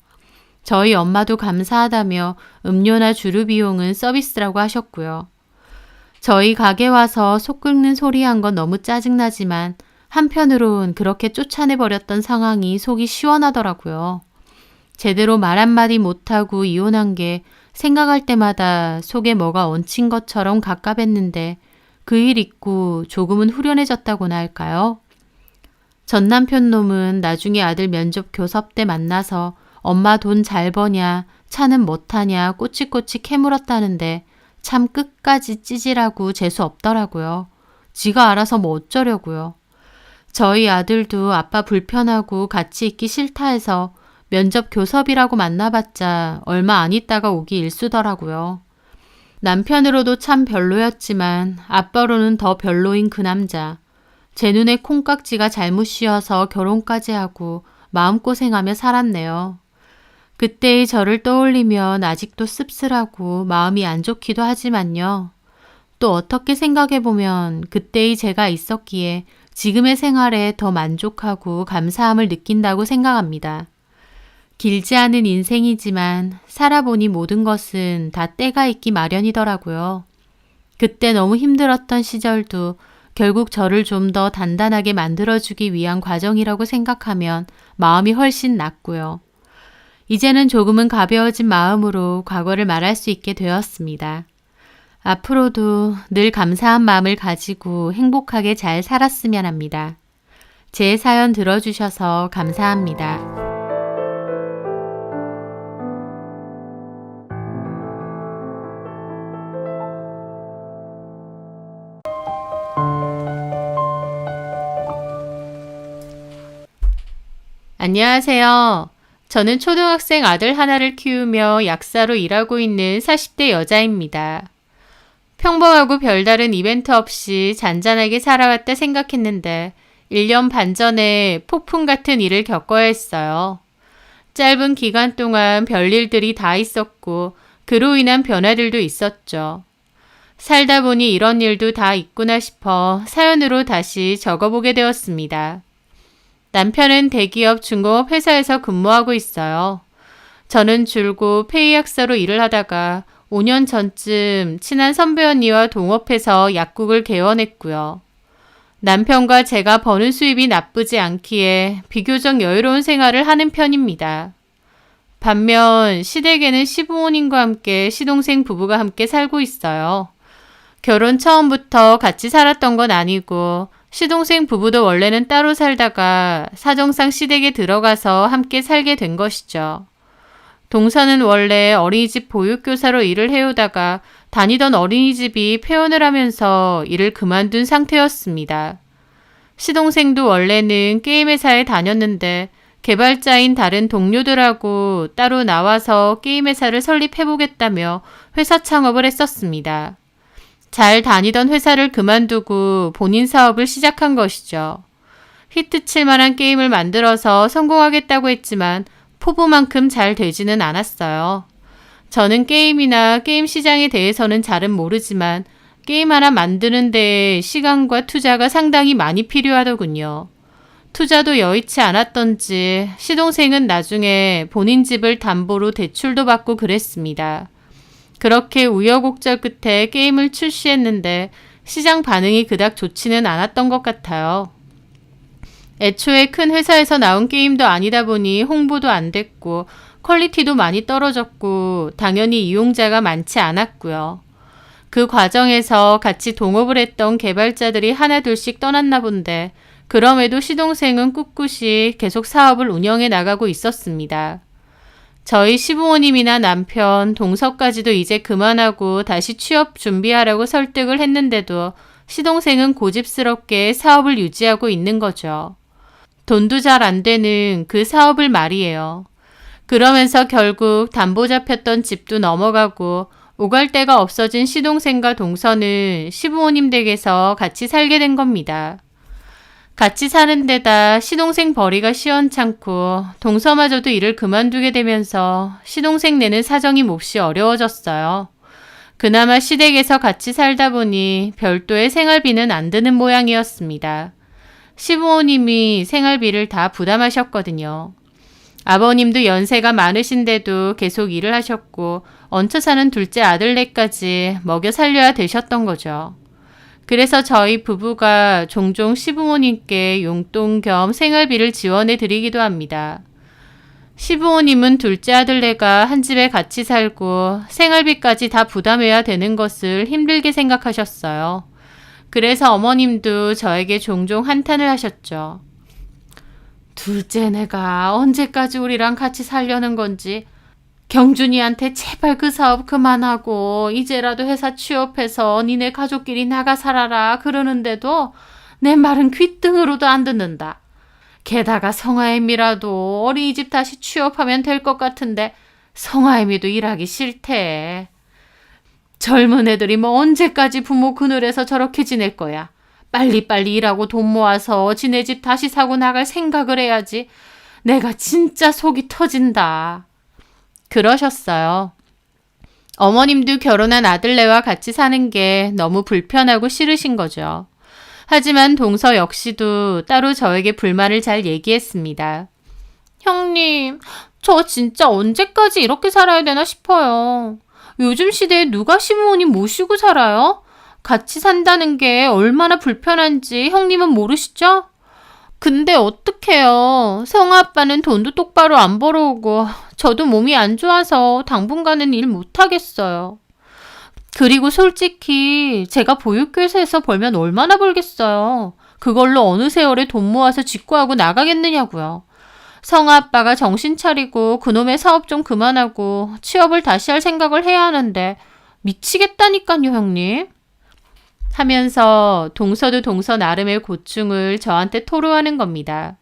저희 엄마도 감사하다며 음료나 주류 비용은 서비스라고 하셨고요. 저희 가게 와서 속 끓는 소리 한 건 너무 짜증나지만 한편으론 그렇게 쫓아내버렸던 상황이 속이 시원하더라고요. 제대로 말 한마디 못하고 이혼한 게 생각할 때마다 속에 뭐가 얹힌 것처럼 갑갑했는데 그 일 잊고 조금은 후련해졌다고나 할까요? 전 남편 놈은 나중에 아들 면접 교섭 때 만나서 엄마 돈 잘 버냐, 차는 뭐 타냐 꼬치꼬치 캐물었다는데 참 끝까지 찌질하고 재수 없더라고요. 지가 알아서 뭐 어쩌려고요. 저희 아들도 아빠 불편하고 같이 있기 싫다 해서 면접 교섭이라고 만나봤자 얼마 안 있다가 오기 일쑤더라고요. 남편으로도 참 별로였지만 아빠로는 더 별로인 그 남자. 제 눈에 콩깍지가 잘못 씌어서 결혼까지 하고 마음고생하며 살았네요. 그때의 저를 떠올리면 아직도 씁쓸하고 마음이 안 좋기도 하지만요. 또 어떻게 생각해보면 그때의 제가 있었기에 지금의 생활에 더 만족하고 감사함을 느낀다고 생각합니다. 길지 않은 인생이지만 살아보니 모든 것은 다 때가 있기 마련이더라고요. 그때 너무 힘들었던 시절도 결국 저를 좀 더 단단하게 만들어주기 위한 과정이라고 생각하면 마음이 훨씬 낫고요. 이제는 조금은 가벼워진 마음으로 과거를 말할 수 있게 되었습니다. 앞으로도 늘 감사한 마음을 가지고 행복하게 잘 살았으면 합니다. 제 사연 들어주셔서 감사합니다. 안녕하세요. 저는 초등학생 아들 하나를 키우며 약사로 일하고 있는 40대 여자입니다. 평범하고 별다른 이벤트 없이 잔잔하게 살아왔다 생각했는데 1년 반 전에 폭풍 같은 일을 겪어야 했어요. 짧은 기간 동안 별일들이 다 있었고 그로 인한 변화들도 있었죠. 살다 보니 이런 일도 다 있구나 싶어 사연으로 다시 적어보게 되었습니다. 남편은 대기업 중공업 회사에서 근무하고 있어요. 저는 줄곧 폐의약사로 일을 하다가 5년 전쯤 친한 선배 언니와 동업해서 약국을 개원했고요. 남편과 제가 버는 수입이 나쁘지 않기에 비교적 여유로운 생활을 하는 편입니다. 반면 시댁에는 시부모님과 함께 시동생 부부가 함께 살고 있어요. 결혼 처음부터 같이 살았던 건 아니고 시동생 부부도 원래는 따로 살다가 사정상 시댁에 들어가서 함께 살게 된 것이죠. 동서는 원래 어린이집 보육교사로 일을 해오다가 다니던 어린이집이 폐원을 하면서 일을 그만둔 상태였습니다. 시동생도 원래는 게임 회사에 다녔는데 개발자인 다른 동료들하고 따로 나와서 게임 회사를 설립해보겠다며 회사 창업을 했었습니다. 잘 다니던 회사를 그만두고 본인 사업을 시작한 것이죠. 히트칠 만한 게임을 만들어서 성공하겠다고 했지만 포부만큼 잘 되지는 않았어요. 저는 게임이나 게임 시장에 대해서는 잘은 모르지만 게임 하나 만드는 데에 시간과 투자가 상당히 많이 필요하더군요. 투자도 여의치 않았던지 시동생은 나중에 본인 집을 담보로 대출도 받고 그랬습니다. 그렇게 우여곡절 끝에 게임을 출시했는데 시장 반응이 그닥 좋지는 않았던 것 같아요. 애초에 큰 회사에서 나온 게임도 아니다 보니 홍보도 안 됐고 퀄리티도 많이 떨어졌고 당연히 이용자가 많지 않았고요. 그 과정에서 같이 동업을 했던 개발자들이 하나둘씩 떠났나 본데 그럼에도 시동생은 꿋꿋이 계속 사업을 운영해 나가고 있었습니다. 저희 시부모님이나 남편, 동서까지도 이제 그만하고 다시 취업 준비하라고 설득을 했는데도 시동생은 고집스럽게 사업을 유지하고 있는 거죠. 돈도 잘 안 되는 그 사업을 말이에요. 그러면서 결국 담보 잡혔던 집도 넘어가고 오갈 데가 없어진 시동생과 동서는 시부모님 댁에서 같이 살게 된 겁니다. 같이 사는 데다 시동생 벌이가 시원찮고 동서마저도 일을 그만두게 되면서 시동생 내는 사정이 몹시 어려워졌어요. 그나마 시댁에서 같이 살다 보니 별도의 생활비는 안 드는 모양이었습니다. 시부모님이 생활비를 다 부담하셨거든요. 아버님도 연세가 많으신데도 계속 일을 하셨고 얹혀 사는 둘째 아들네까지 먹여 살려야 되셨던 거죠. 그래서 저희 부부가 종종 시부모님께 용돈 겸 생활비를 지원해 드리기도 합니다. 시부모님은 둘째 아들네가 한 집에 같이 살고 생활비까지 다 부담해야 되는 것을 힘들게 생각하셨어요. 그래서 어머님도 저에게 종종 한탄을 하셨죠. 둘째네가 언제까지 우리랑 같이 살려는 건지 경준이한테 제발 그 사업 그만하고 이제라도 회사 취업해서 니네 가족끼리 나가 살아라 그러는데도 내 말은 귓등으로도 안 듣는다. 게다가 성아애미라도 어린이집 다시 취업하면 될 것 같은데 성아애미도 일하기 싫대. 젊은 애들이 뭐 언제까지 부모 그늘에서 저렇게 지낼 거야. 빨리빨리 일하고 돈 모아서 지네 집 다시 사고 나갈 생각을 해야지. 내가 진짜 속이 터진다. 그러셨어요. 어머님도 결혼한 아들네와 같이 사는 게 너무 불편하고 싫으신 거죠. 하지만 동서 역시도 따로 저에게 불만을 잘 얘기했습니다. 형님, 저 진짜 언제까지 이렇게 살아야 되나 싶어요. 요즘 시대에 누가 시부모님 모시고 살아요? 같이 산다는 게 얼마나 불편한지 형님은 모르시죠? 근데 어떡해요. 성아빠는 돈도 똑바로 안 벌어오고 저도 몸이 안 좋아서 당분간은 일 못하겠어요. 그리고 솔직히 제가 보육교사에서 벌면 얼마나 벌겠어요. 그걸로 어느 세월에 돈 모아서 직구하고 나가겠느냐고요. 성아빠가 정신 차리고 그놈의 사업 좀 그만하고 취업을 다시 할 생각을 해야 하는데 미치겠다니까요, 형님. 하면서 동서도 동서 나름의 고충을 저한테 토로하는 겁니다.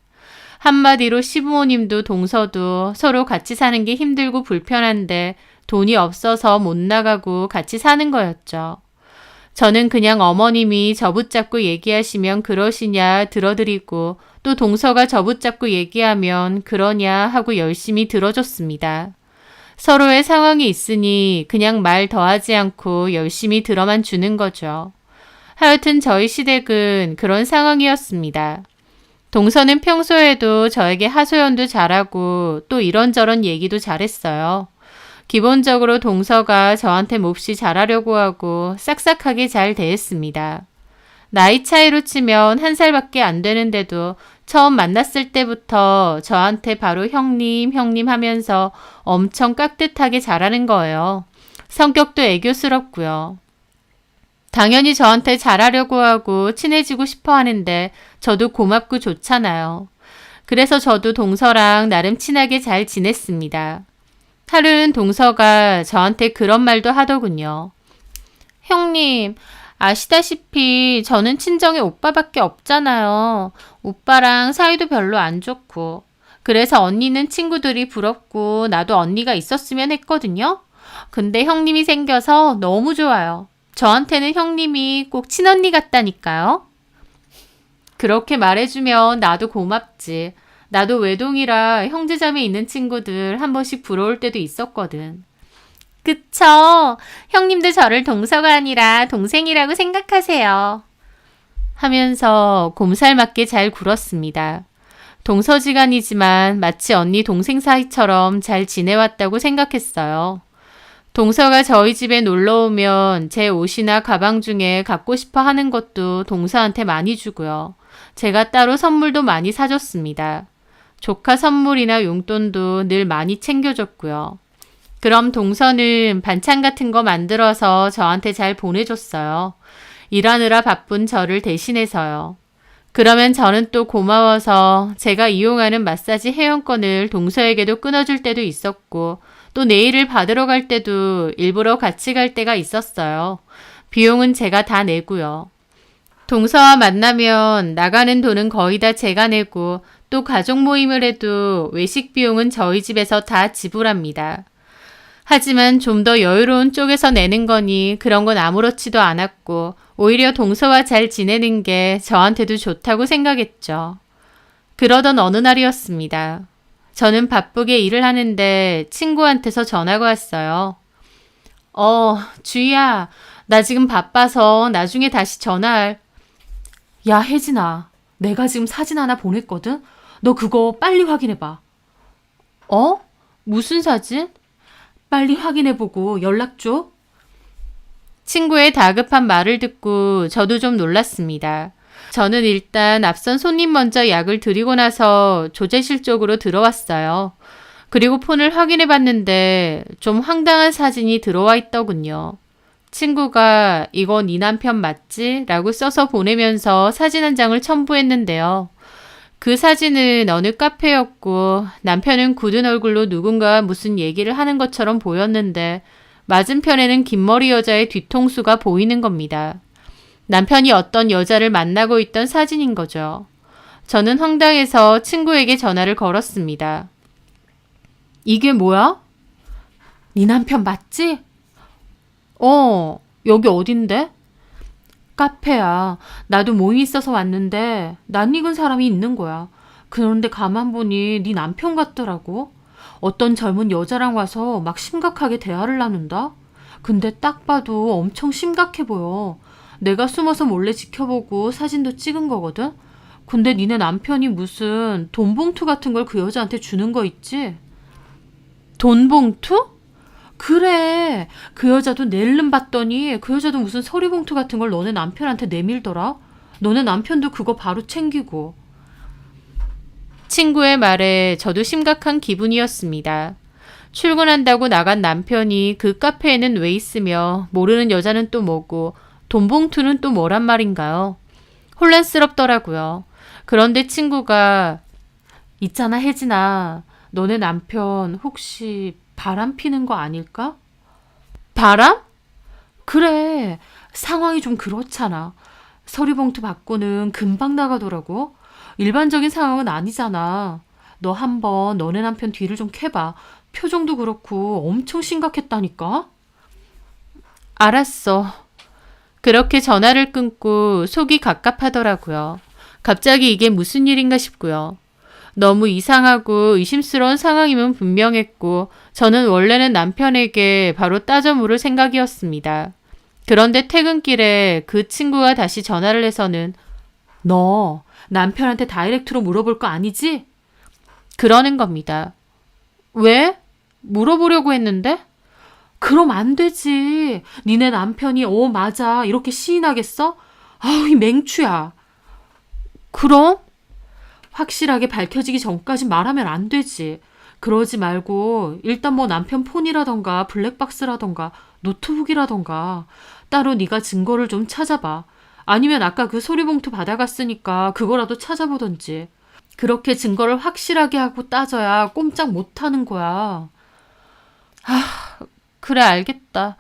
한마디로 시부모님도 동서도 서로 같이 사는 게 힘들고 불편한데 돈이 없어서 못 나가고 같이 사는 거였죠. 저는 그냥 어머님이 저 붙잡고 얘기하시면 그러시냐 들어드리고 또 동서가 저 붙잡고 얘기하면 그러냐 하고 열심히 들어줬습니다. 서로의 상황이 있으니 그냥 말 더하지 않고 열심히 들어만 주는 거죠. 하여튼 저희 시댁은 그런 상황이었습니다. 동서는 평소에도 저에게 하소연도 잘하고 또 이런저런 얘기도 잘했어요. 기본적으로 동서가 저한테 몹시 잘하려고 하고 싹싹하게 잘 대했습니다. 나이 차이로 치면 1살밖에 안 되는데도 처음 만났을 때부터 저한테 바로 형님, 형님 하면서 엄청 깍듯하게 잘하는 거예요. 성격도 애교스럽고요. 당연히 저한테 잘하려고 하고 친해지고 싶어 하는데 저도 고맙고 좋잖아요. 그래서 저도 동서랑 나름 친하게 잘 지냈습니다. 하루는 동서가 저한테 그런 말도 하더군요. 형님, 아시다시피 저는 친정에 오빠밖에 없잖아요. 오빠랑 사이도 별로 안 좋고. 그래서 언니는 친구들이 부럽고 나도 언니가 있었으면 했거든요. 근데 형님이 생겨서 너무 좋아요. 저한테는 형님이 꼭 친언니 같다니까요. 그렇게 말해주면 나도 고맙지. 나도 외동이라 형제자매 있는 친구들 한 번씩 부러울 때도 있었거든. 그쵸? 형님도 저를 동서가 아니라 동생이라고 생각하세요. 하면서 곰살맞게 잘 굴었습니다. 동서지간이지만 마치 언니 동생 사이처럼 잘 지내왔다고 생각했어요. 동서가 저희 집에 놀러 오면 제 옷이나 가방 중에 갖고 싶어 하는 것도 동서한테 많이 주고요. 제가 따로 선물도 많이 사줬습니다. 조카 선물이나 용돈도 늘 많이 챙겨줬고요. 그럼 동서는 반찬 같은 거 만들어서 저한테 잘 보내줬어요. 일하느라 바쁜 저를 대신해서요. 그러면 저는 또 고마워서 제가 이용하는 마사지 회원권을 동서에게도 끊어줄 때도 있었고 또 네일을 받으러 갈 때도 일부러 같이 갈 때가 있었어요. 비용은 제가 다 내고요. 동서와 만나면 나가는 돈은 거의 다 제가 내고 또 가족 모임을 해도 외식 비용은 저희 집에서 다 지불합니다. 하지만 좀 더 여유로운 쪽에서 내는 거니 그런 건 아무렇지도 않았고 오히려 동서와 잘 지내는 게 저한테도 좋다고 생각했죠. 그러던 어느 날이었습니다. 저는 바쁘게 일을 하는데 친구한테서 전화가 왔어요. 주희야, 나 지금 바빠서 나중에 다시 전화할. 야, 혜진아, 내가 지금 사진 하나 보냈거든? 너 그거 빨리 확인해봐. 무슨 사진? 빨리 확인해보고 연락 줘. 친구의 다급한 말을 듣고 저도 좀 놀랐습니다. 저는 일단 앞선 손님 먼저 약을 드리고 나서 조제실 쪽으로 들어왔어요. 그리고 폰을 확인해 봤는데 좀 황당한 사진이 들어와 있더군요. 친구가 이거 네 남편 맞지? 라고 써서 보내면서 사진 한 장을 첨부했는데요. 그 사진은 어느 카페였고 남편은 굳은 얼굴로 누군가 무슨 얘기를 하는 것처럼 보였는데 맞은편에는 긴 머리 여자의 뒤통수가 보이는 겁니다. 남편이 어떤 여자를 만나고 있던 사진인 거죠. 저는 황당해서 친구에게 전화를 걸었습니다. 이게 뭐야? 네 남편 맞지? 여기 어딘데? 카페야. 나도 모임 있어서 왔는데 낯익은 사람이 있는 거야. 그런데 가만 보니 네 남편 같더라고. 어떤 젊은 여자랑 와서 막 심각하게 대화를 나눈다? 근데 딱 봐도 엄청 심각해 보여. 내가 숨어서 몰래 지켜보고 사진도 찍은 거거든? 근데 니네 남편이 무슨 돈 봉투 같은 걸 그 여자한테 주는 거 있지? 돈 봉투? 그래. 그 여자도 낼름 봤더니 그 여자도 무슨 서류 봉투 같은 걸 너네 남편한테 내밀더라? 너네 남편도 그거 바로 챙기고. 친구의 말에 저도 심각한 기분이었습니다. 출근한다고 나간 남편이 그 카페에는 왜 있으며 모르는 여자는 또 뭐고 돈 봉투는 또 뭐란 말인가요? 혼란스럽더라고요. 그런데 친구가 있잖아 혜진아. 너네 남편 혹시 바람 피는 거 아닐까? 바람? 그래. 상황이 좀 그렇잖아. 서류봉투 받고는 금방 나가더라고. 일반적인 상황은 아니잖아. 너 한번 너네 남편 뒤를 좀 캐봐. 표정도 그렇고 엄청 심각했다니까. 알았어. 그렇게 전화를 끊고 속이 갑갑하더라고요. 갑자기 이게 무슨 일인가 싶고요. 너무 이상하고 의심스러운 상황이면 분명했고 저는 원래는 남편에게 바로 따져 물을 생각이었습니다. 그런데 퇴근길에 그 친구가 다시 전화를 해서는 너 남편한테 다이렉트로 물어볼 거 아니지? 그러는 겁니다. 왜? 물어보려고 했는데? 그럼 안 되지. 니네 남편이 맞아 이렇게 시인하겠어? 아우, 이 맹추야. 그럼? 확실하게 밝혀지기 전까지 말하면 안 되지. 그러지 말고 일단 뭐 남편 폰이라던가 블랙박스라던가 노트북이라던가 따로 네가 증거를 좀 찾아봐. 아니면 아까 그 소리봉투 받아갔으니까 그거라도 찾아보던지. 그렇게 증거를 확실하게 하고 따져야 꼼짝 못하는 거야. 그래, 알겠다.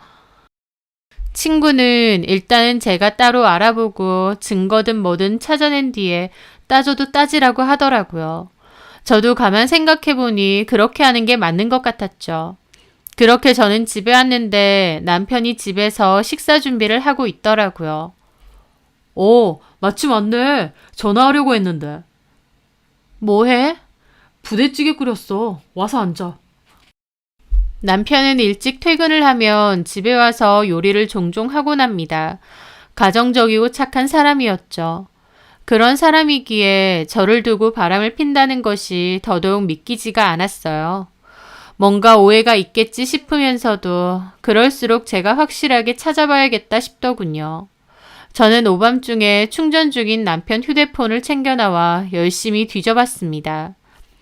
친구는 일단은 제가 따로 알아보고 증거든 뭐든 찾아낸 뒤에 따져도 따지라고 하더라고요. 저도 가만 생각해보니 그렇게 하는 게 맞는 것 같았죠. 그렇게 저는 집에 왔는데 남편이 집에서 식사 준비를 하고 있더라고요. 마침 왔네. 전화하려고 했는데. 뭐해? 부대찌개 끓였어. 와서 앉아. 남편은 일찍 퇴근을 하면 집에 와서 요리를 종종 하곤 합니다. 가정적이고 착한 사람이었죠. 그런 사람이기에 저를 두고 바람을 핀다는 것이 더더욱 믿기지가 않았어요. 뭔가 오해가 있겠지 싶으면서도 그럴수록 제가 확실하게 찾아봐야겠다 싶더군요. 저는 오밤중에 충전 중인 남편 휴대폰을 챙겨나와 열심히 뒤져봤습니다.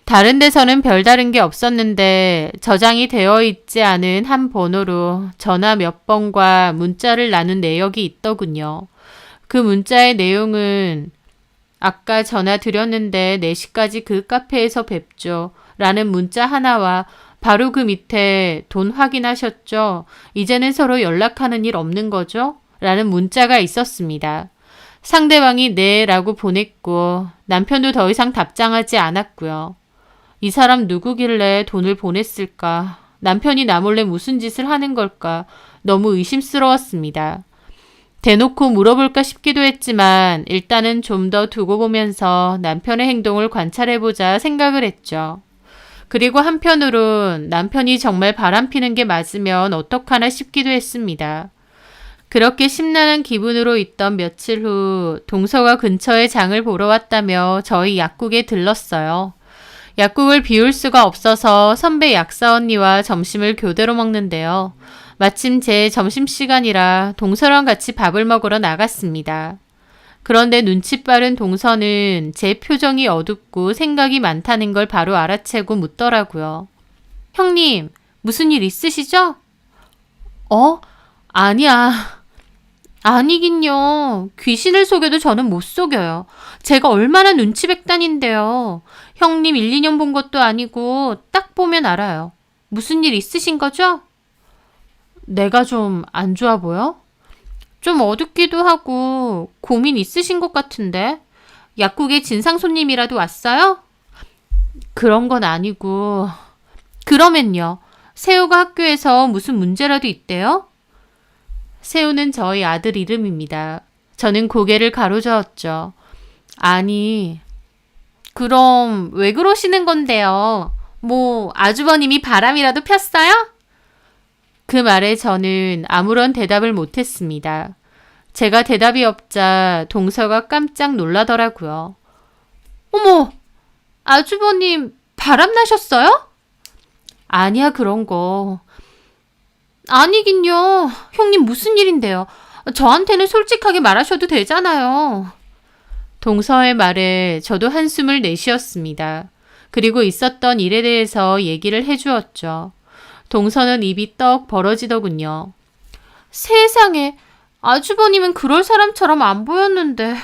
다른 데서는 별다른 게 없었는데 저장이 되어 있지 않은 한 번호로 전화 몇 번과 문자를 나눈 내역이 있더군요. 그 문자의 내용은 아까 전화 드렸는데 4시까지 그 카페에서 뵙죠. 라는 문자 하나와 바로 그 밑에 돈 확인하셨죠? 이제는 서로 연락하는 일 없는 거죠? 라는 문자가 있었습니다. 상대방이 네 라고 보냈고 남편도 더 이상 답장하지 않았고요. 이 사람 누구길래 돈을 보냈을까? 남편이 나 몰래 무슨 짓을 하는 걸까? 너무 의심스러웠습니다. 대놓고 물어볼까 싶기도 했지만 일단은 좀 더 두고 보면서 남편의 행동을 관찰해보자 생각을 했죠. 그리고 한편으론 남편이 정말 바람피는 게 맞으면 어떡하나 싶기도 했습니다. 그렇게 심란한 기분으로 있던 며칠 후 동서가 근처에 장을 보러 왔다며 저희 약국에 들렀어요. 약국을 비울 수가 없어서 선배 약사 언니와 점심을 교대로 먹는데요. 마침 제 점심시간이라 동서랑 같이 밥을 먹으러 나갔습니다. 그런데 눈치 빠른 동서는 제 표정이 어둡고 생각이 많다는 걸 바로 알아채고 묻더라고요. 형님, 무슨 일 있으시죠? 아니야. 아니긴요. 귀신을 속여도 저는 못 속여요. 제가 얼마나 눈치백단인데요. 형님 1, 2년 본 것도 아니고 딱 보면 알아요. 무슨 일 있으신 거죠? 내가 좀 안 좋아 보여? 좀 어둡기도 하고 고민 있으신 것 같은데. 약국에 진상 손님이라도 왔어요? 그런 건 아니고. 그러면요. 세우가 학교에서 무슨 문제라도 있대요? 세우는 저희 아들 이름입니다. 저는 고개를 가로저었죠. 아니, 그럼 왜 그러시는 건데요? 뭐 아주버님이 바람이라도 폈어요? 그 말에 저는 아무런 대답을 못했습니다. 제가 대답이 없자 동서가 깜짝 놀라더라고요. 어머, 아주버님 바람 나셨어요? 아니야, 그런 거. 아니긴요. 형님 무슨 일인데요? 저한테는 솔직하게 말하셔도 되잖아요. 동서의 말에 저도 한숨을 내쉬었습니다. 그리고 있었던 일에 대해서 얘기를 해주었죠. 동서는 입이 떡 벌어지더군요. 세상에, 아주버님은 그럴 사람처럼 안 보였는데.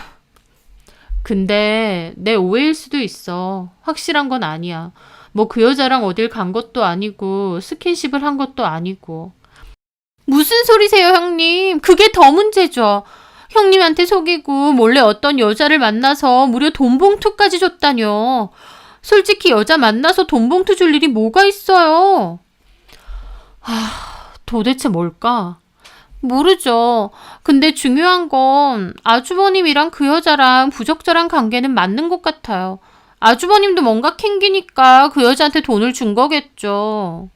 근데 내 오해일 수도 있어. 확실한 건 아니야. 뭐 그 여자랑 어딜 간 것도 아니고 스킨십을 한 것도 아니고. 무슨 소리세요, 형님? 그게 더 문제죠. 형님한테 속이고 몰래 어떤 여자를 만나서 무려 돈봉투까지 줬다뇨. 솔직히 여자 만나서 돈봉투 줄 일이 뭐가 있어요? 도대체 뭘까? 모르죠. 근데 중요한 건 아주버님이랑 그 여자랑 부적절한 관계는 맞는 것 같아요. 아주버님도 뭔가 캥기니까 그 여자한테 돈을 준 거겠죠.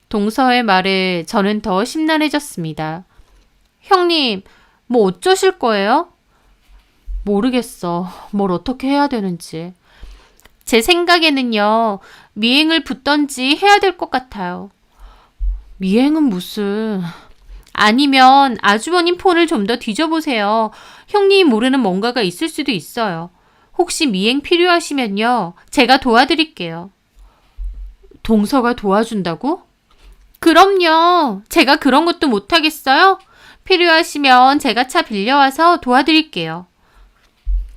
동서의 말에 저는 더 심란해졌습니다. 형님, 뭐 어쩌실 거예요? 모르겠어. 뭘 어떻게 해야 되는지. 제 생각에는요, 미행을 붙던지 해야 될 것 같아요. 미행은 무슨... 아니면 아주버님 폰을 좀 더 뒤져보세요. 형님이 모르는 뭔가가 있을 수도 있어요. 혹시 미행 필요하시면요. 제가 도와드릴게요. 동서가 도와준다고? 그럼요. 제가 그런 것도 못하겠어요? 필요하시면 제가 차 빌려와서 도와드릴게요.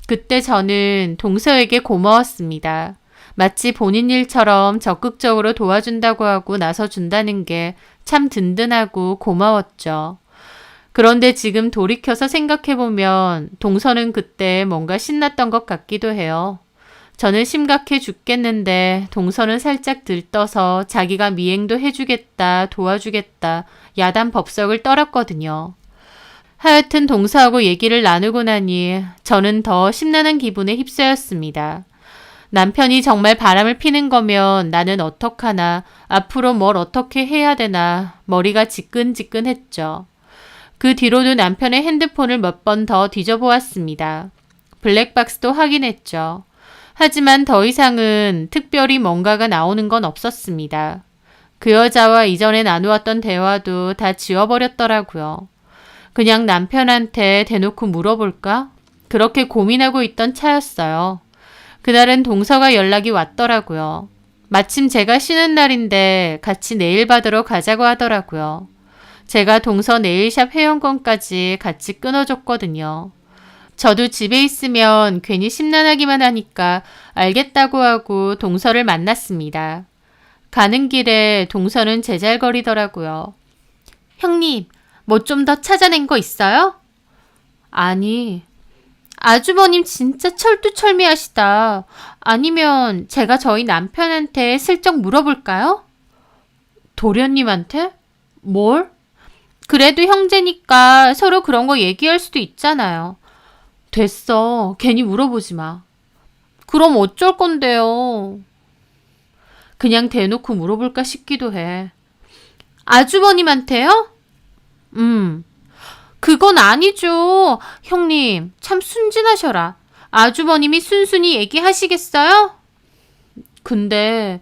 그때 저는 동서에게 고마웠습니다. 마치 본인 일처럼 적극적으로 도와준다고 하고 나서준다는 게 참 든든하고 고마웠죠. 그런데 지금 돌이켜서 생각해보면 동서는 그때 뭔가 신났던 것 같기도 해요. 저는 심각해 죽겠는데 동서는 살짝 들떠서 자기가 미행도 해주겠다, 도와주겠다, 야단 법석을 떨었거든요. 하여튼 동서하고 얘기를 나누고 나니 저는 더 심란한 기분에 휩싸였습니다. 남편이 정말 바람을 피는 거면 나는 어떡하나, 앞으로 뭘 어떻게 해야 되나 머리가 지끈지끈했죠. 그 뒤로도 남편의 핸드폰을 몇 번 더 뒤져보았습니다. 블랙박스도 확인했죠. 하지만 더 이상은 특별히 뭔가가 나오는 건 없었습니다. 그 여자와 이전에 나누었던 대화도 다 지워버렸더라고요. 그냥 남편한테 대놓고 물어볼까? 그렇게 고민하고 있던 차였어요. 그날은 동서가 연락이 왔더라고요. 마침 제가 쉬는 날인데 같이 네일 받으러 가자고 하더라고요. 제가 동서 네일샵 회원권까지 같이 끊어줬거든요. 저도 집에 있으면 괜히 심란하기만 하니까 알겠다고 하고 동서를 만났습니다. 가는 길에 동서는 제잘거리더라고요. 형님, 뭐 좀 더 찾아낸 거 있어요? 아니, 아주버님 진짜 철두철미하시다. 아니면 제가 저희 남편한테 슬쩍 물어볼까요? 도련님한테? 뭘? 그래도 형제니까 서로 그런 거 얘기할 수도 있잖아요. 됐어. 괜히 물어보지 마. 그럼 어쩔 건데요? 그냥 대놓고 물어볼까 싶기도 해. 아주버님한테요? 그건 아니죠. 형님, 참 순진하셔라. 아주버님이 순순히 얘기하시겠어요? 근데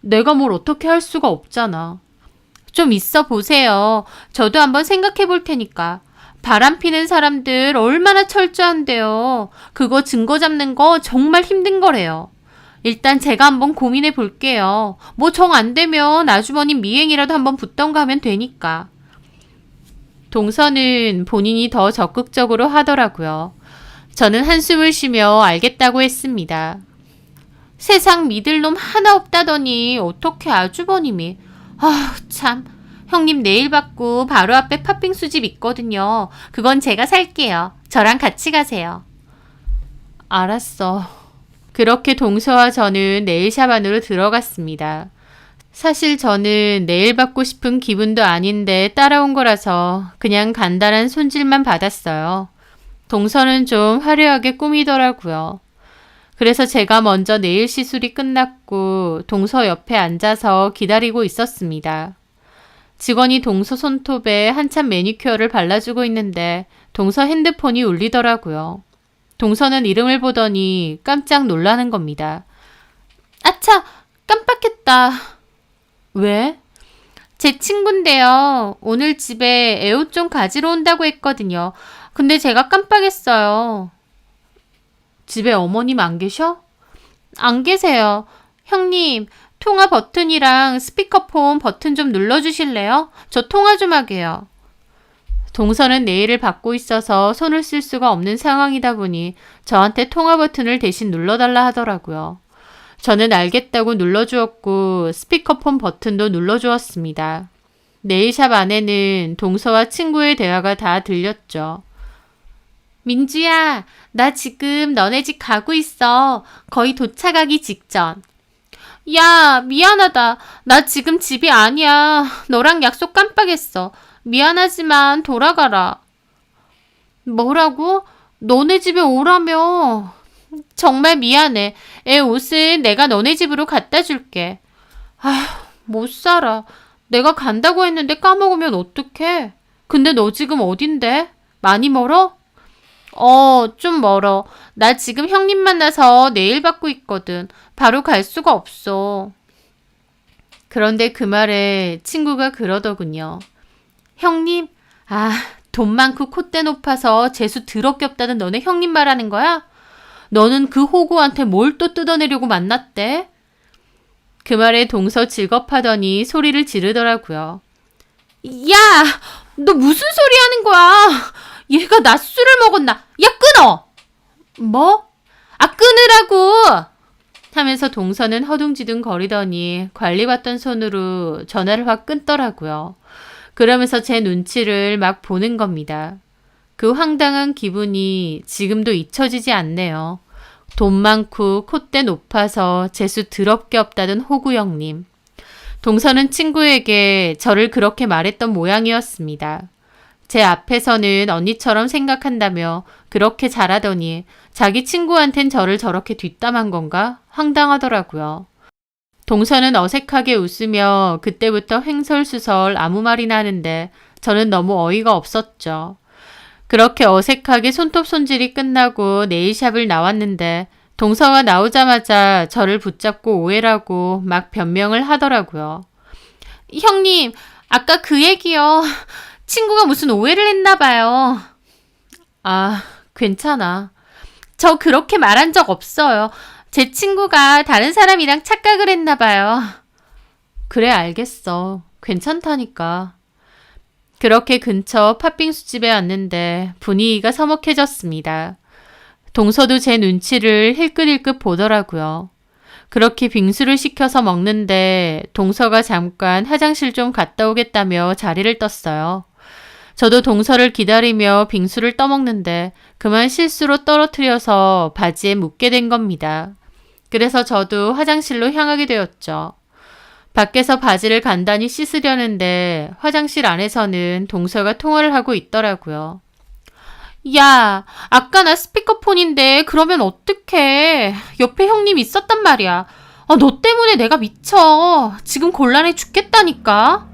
내가 뭘 어떻게 할 수가 없잖아. 좀 있어 보세요. 저도 한번 생각해 볼 테니까. 바람 피는 사람들 얼마나 철저한데요. 그거 증거 잡는 거 정말 힘든 거래요. 일단 제가 한번 고민해 볼게요. 뭐 정 안 되면 아주버님 미행이라도 한번 붙던가 하면 되니까. 동서는 본인이 더 적극적으로 하더라고요. 저는 한숨을 쉬며 알겠다고 했습니다. 세상 믿을 놈 하나 없다더니 어떻게 아주버님이. 참. 형님 내일 받고 바로 앞에 팥빙수 집 있거든요. 그건 제가 살게요. 저랑 같이 가세요. 알았어. 그렇게 동서와 저는 네일샵 안으로 들어갔습니다. 사실 저는 네일 받고 싶은 기분도 아닌데 따라온 거라서 그냥 간단한 손질만 받았어요. 동서는 좀 화려하게 꾸미더라고요. 그래서 제가 먼저 네일 시술이 끝났고 동서 옆에 앉아서 기다리고 있었습니다. 직원이 동서 손톱에 한참 매니큐어를 발라주고 있는데 동서 핸드폰이 울리더라고요. 동서는 이름을 보더니 깜짝 놀라는 겁니다. 아차! 깜빡했다. 왜? 제 친구인데요. 오늘 집에 애옷 좀 가지러 온다고 했거든요. 근데 제가 깜빡했어요. 집에 어머님 안 계셔? 안 계세요. 형님, 통화 버튼이랑 스피커폰 버튼 좀 눌러주실래요? 저 통화 좀 하게요. 동서는 네일을 받고 있어서 손을 쓸 수가 없는 상황이다 보니 저한테 통화 버튼을 대신 눌러달라 하더라고요. 저는 알겠다고 눌러주었고 스피커폰 버튼도 눌러주었습니다. 네일샵 안에는 동서와 친구의 대화가 다 들렸죠. 민주야, 나 지금 너네 집 가고 있어. 거의 도착하기 직전. 야, 미안하다. 나 지금 집이 아니야. 너랑 약속 깜빡했어. 미안하지만 돌아가라. 뭐라고? 너네 집에 오라며. 정말 미안해. 애 옷은 내가 너네 집으로 갖다 줄게. 못 살아. 내가 간다고 했는데 까먹으면 어떡해? 근데 너 지금 어딘데? 많이 멀어? 좀 멀어. 나 지금 형님 만나서 네일 받고 있거든. 바로 갈 수가 없어. 그런데 그 말에 친구가 그러더군요. 형님, 돈 많고 콧대 높아서 재수 더럽게 없다는 너네 형님 말하는 거야? 너는 그 호구한테 뭘 또 뜯어내려고 만났대? 그 말에 동서 질겁하더니 소리를 지르더라고요. 야! 너 무슨 소리 하는 거야? 얘가 낮술을 먹었나? 야, 끊어! 뭐? 끊으라고! 하면서 동서는 허둥지둥 거리더니 관리 받던 손으로 전화를 확 끊더라고요. 그러면서 제 눈치를 막 보는 겁니다. 그 황당한 기분이 지금도 잊혀지지 않네요. 돈 많고 콧대 높아서 재수 더럽게 없다던 호구 형님. 동서는 친구에게 저를 그렇게 말했던 모양이었습니다. 제 앞에서는 언니처럼 생각한다며 그렇게 잘하더니 자기 친구한텐 저를 저렇게 뒷담한 건가? 황당하더라고요. 동서는 어색하게 웃으며 그때부터 횡설수설 아무 말이나 하는데 저는 너무 어이가 없었죠. 그렇게 어색하게 손톱 손질이 끝나고 네일샵을 나왔는데 동서가 나오자마자 저를 붙잡고 오해라고 막 변명을 하더라고요. 형님, 아까 그 얘기요. 친구가 무슨 오해를 했나 봐요. 괜찮아. 저 그렇게 말한 적 없어요. 제 친구가 다른 사람이랑 착각을 했나 봐요. 그래, 알겠어. 괜찮다니까. 그렇게 근처 팥빙수 집에 왔는데 분위기가 서먹해졌습니다. 동서도 제 눈치를 힐끗힐끗 보더라고요. 그렇게 빙수를 시켜서 먹는데 동서가 잠깐 화장실 좀 갔다 오겠다며 자리를 떴어요. 저도 동서를 기다리며 빙수를 떠먹는데 그만 실수로 떨어뜨려서 바지에 묻게 된 겁니다. 그래서 저도 화장실로 향하게 되었죠. 밖에서 바지를 간단히 씻으려는데 화장실 안에서는 동서가 통화를 하고 있더라고요. 야, 아까 나 스피커폰인데 그러면 어떡해. 옆에 형님 있었단 말이야. 너 때문에 내가 미쳐. 지금 곤란해 죽겠다니까.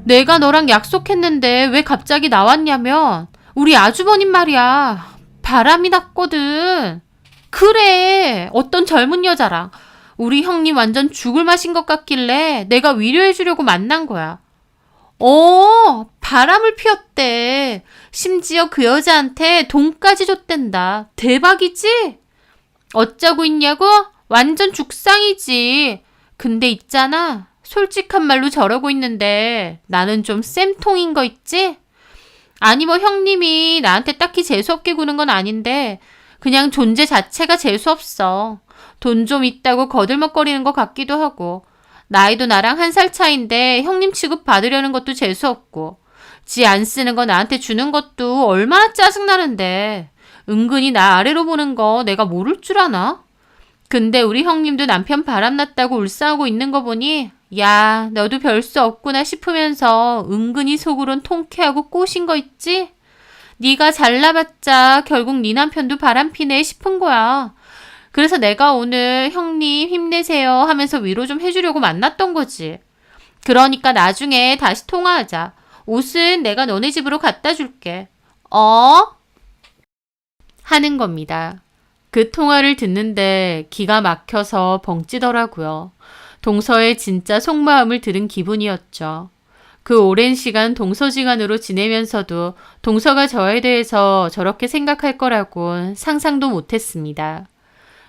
내가 너랑 약속했는데 왜 갑자기 나왔냐면 우리 아주버님 말이야. 바람이 났거든. 그래. 어떤 젊은 여자랑. 우리 형님 완전 죽을 맛인 것 같길래 내가 위로해주려고 만난 거야. 바람을 피웠대. 심지어 그 여자한테 돈까지 줬댄다. 대박이지? 어쩌고 있냐고? 완전 죽상이지. 근데 있잖아. 솔직한 말로 저러고 있는데 나는 좀 쌤통인 거 있지? 아니 뭐 형님이 나한테 딱히 재수없게 구는 건 아닌데 그냥 존재 자체가 재수없어. 돈 좀 있다고 거들먹거리는 것 같기도 하고 나이도 나랑 1살 차인데 형님 취급 받으려는 것도 재수없고 지 안 쓰는 거 나한테 주는 것도 얼마나 짜증나는데 은근히 나 아래로 보는 거 내가 모를 줄 아나? 근데 우리 형님도 남편 바람났다고 울상하고 있는 거 보니 야, 너도 별 수 없구나 싶으면서 은근히 속으론 통쾌하고 꼬신 거 있지? 네가 잘나봤자 결국 네 남편도 바람피네 싶은 거야. 그래서 내가 오늘 형님 힘내세요 하면서 위로 좀 해주려고 만났던 거지. 그러니까 나중에 다시 통화하자. 옷은 내가 너네 집으로 갖다 줄게. 하는 겁니다. 그 통화를 듣는데 기가 막혀서 벙찌더라고요. 동서의 진짜 속마음을 들은 기분이었죠. 그 오랜 시간 동서지간으로 지내면서도 동서가 저에 대해서 저렇게 생각할 거라곤 상상도 못했습니다.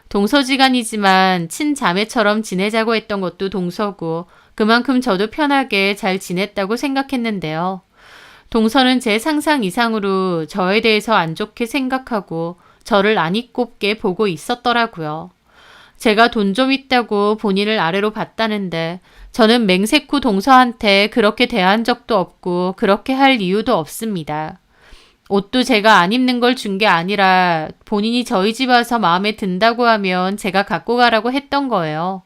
동서지간이지만 친자매처럼 지내자고 했던 것도 동서고 그만큼 저도 편하게 잘 지냈다고 생각했는데요. 동서는 제 상상 이상으로 저에 대해서 안 좋게 생각하고 저를 안 이꼽게 보고 있었더라고요. 제가 돈 좀 있다고 본인을 아래로 봤다는데 저는 맹세코 동서한테 그렇게 대한 적도 없고 그렇게 할 이유도 없습니다. 옷도 제가 안 입는 걸 준 게 아니라 본인이 저희 집 와서 마음에 든다고 하면 제가 갖고 가라고 했던 거예요.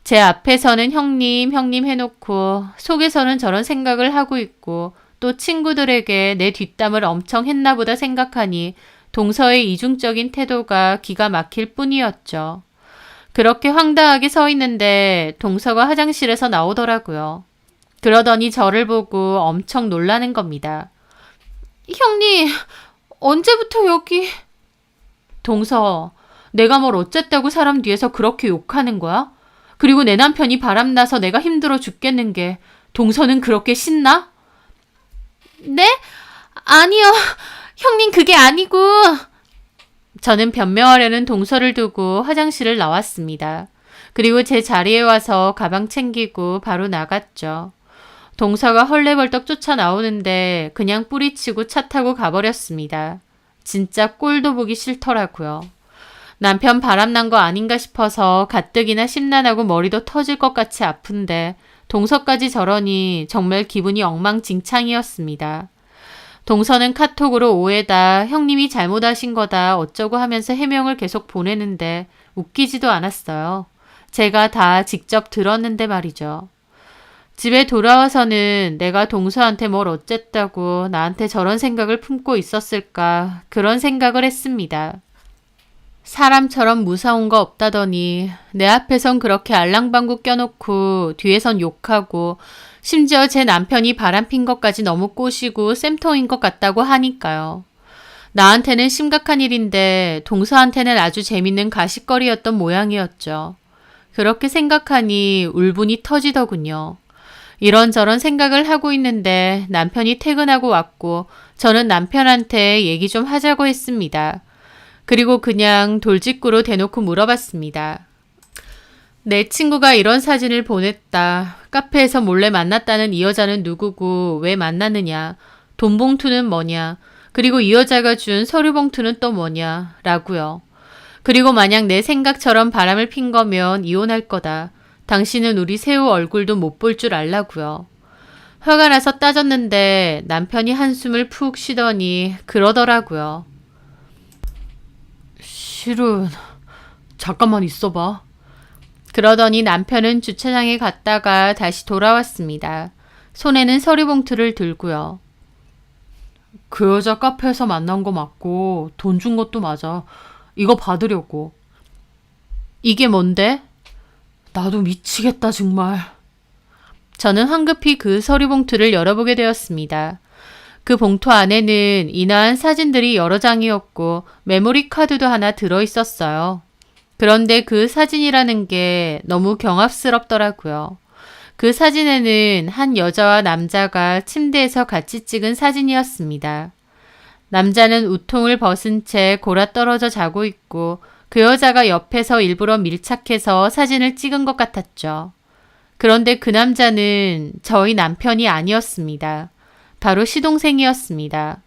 제 앞에서는 형님 해놓고 속에서는 저런 생각을 하고 있고 또 친구들에게 내 뒷담을 엄청 했나 보다 생각하니 동서의 이중적인 태도가 기가 막힐 뿐이었죠. 그렇게 황당하게 서 있는데 동서가 화장실에서 나오더라고요. 그러더니 저를 보고 엄청 놀라는 겁니다. 형님, 언제부터 여기... 동서, 내가 뭘 어쨌다고 사람 뒤에서 그렇게 욕하는 거야? 그리고 내 남편이 바람나서 내가 힘들어 죽겠는 게 동서는 그렇게 신나? 네? 아니요. 형님 그게 아니고. 저는 변명하려는 동서를 두고 화장실을 나왔습니다. 그리고 제 자리에 와서 가방 챙기고 바로 나갔죠. 동서가 헐레벌떡 쫓아 나오는데 그냥 뿌리치고 차 타고 가버렸습니다. 진짜 꼴도 보기 싫더라고요. 남편 바람난 거 아닌가 싶어서 가뜩이나 심란하고 머리도 터질 것 같이 아픈데 동서까지 저러니 정말 기분이 엉망진창이었습니다. 동서는 카톡으로 오해다, 형님이 잘못하신 거다 어쩌고 하면서 해명을 계속 보내는데 웃기지도 않았어요. 제가 다 직접 들었는데 말이죠. 집에 돌아와서는 내가 동서한테 뭘 어쨌다고 나한테 저런 생각을 품고 있었을까 그런 생각을 했습니다. 사람처럼 무서운 거 없다더니 내 앞에선 그렇게 알랑방구 껴놓고 뒤에선 욕하고 심지어 제 남편이 바람핀 것까지 너무 꼬시고 쌤통인 것 같다고 하니까요. 나한테는 심각한 일인데 동서한테는 아주 재밌는 가십거리였던 모양이었죠. 그렇게 생각하니 울분이 터지더군요. 이런저런 생각을 하고 있는데 남편이 퇴근하고 왔고 저는 남편한테 얘기 좀 하자고 했습니다. 그리고 그냥 돌직구로 대놓고 물어봤습니다. 내 친구가 이런 사진을 보냈다. 카페에서 몰래 만났다는 이 여자는 누구고 왜 만났느냐. 돈 봉투는 뭐냐. 그리고 이 여자가 준 서류 봉투는 또 뭐냐. 라고요. 그리고 만약 내 생각처럼 바람을 핀 거면 이혼할 거다. 당신은 우리 새우 얼굴도 못 볼 줄 알라고요. 화가 나서 따졌는데 남편이 한숨을 푹 쉬더니 그러더라고요. 실은 잠깐만 있어봐. 그러더니 남편은 주차장에 갔다가 다시 돌아왔습니다. 손에는 서류 봉투를 들고요. 그 여자 카페에서 만난 거 맞고 돈 준 것도 맞아. 이거 받으려고. 이게 뭔데? 나도 미치겠다 정말. 저는 황급히 그 서류 봉투를 열어보게 되었습니다. 그 봉투 안에는 인화한 사진들이 여러 장이었고 메모리 카드도 하나 들어있었어요. 그런데 그 사진이라는 게 너무 경합스럽더라고요. 그 사진에는 한 여자와 남자가 침대에서 같이 찍은 사진이었습니다. 남자는 우통을 벗은 채 골아떨어져 자고 있고 그 여자가 옆에서 일부러 밀착해서 사진을 찍은 것 같았죠. 그런데 그 남자는 저희 남편이 아니었습니다. 바로 시동생이었습니다.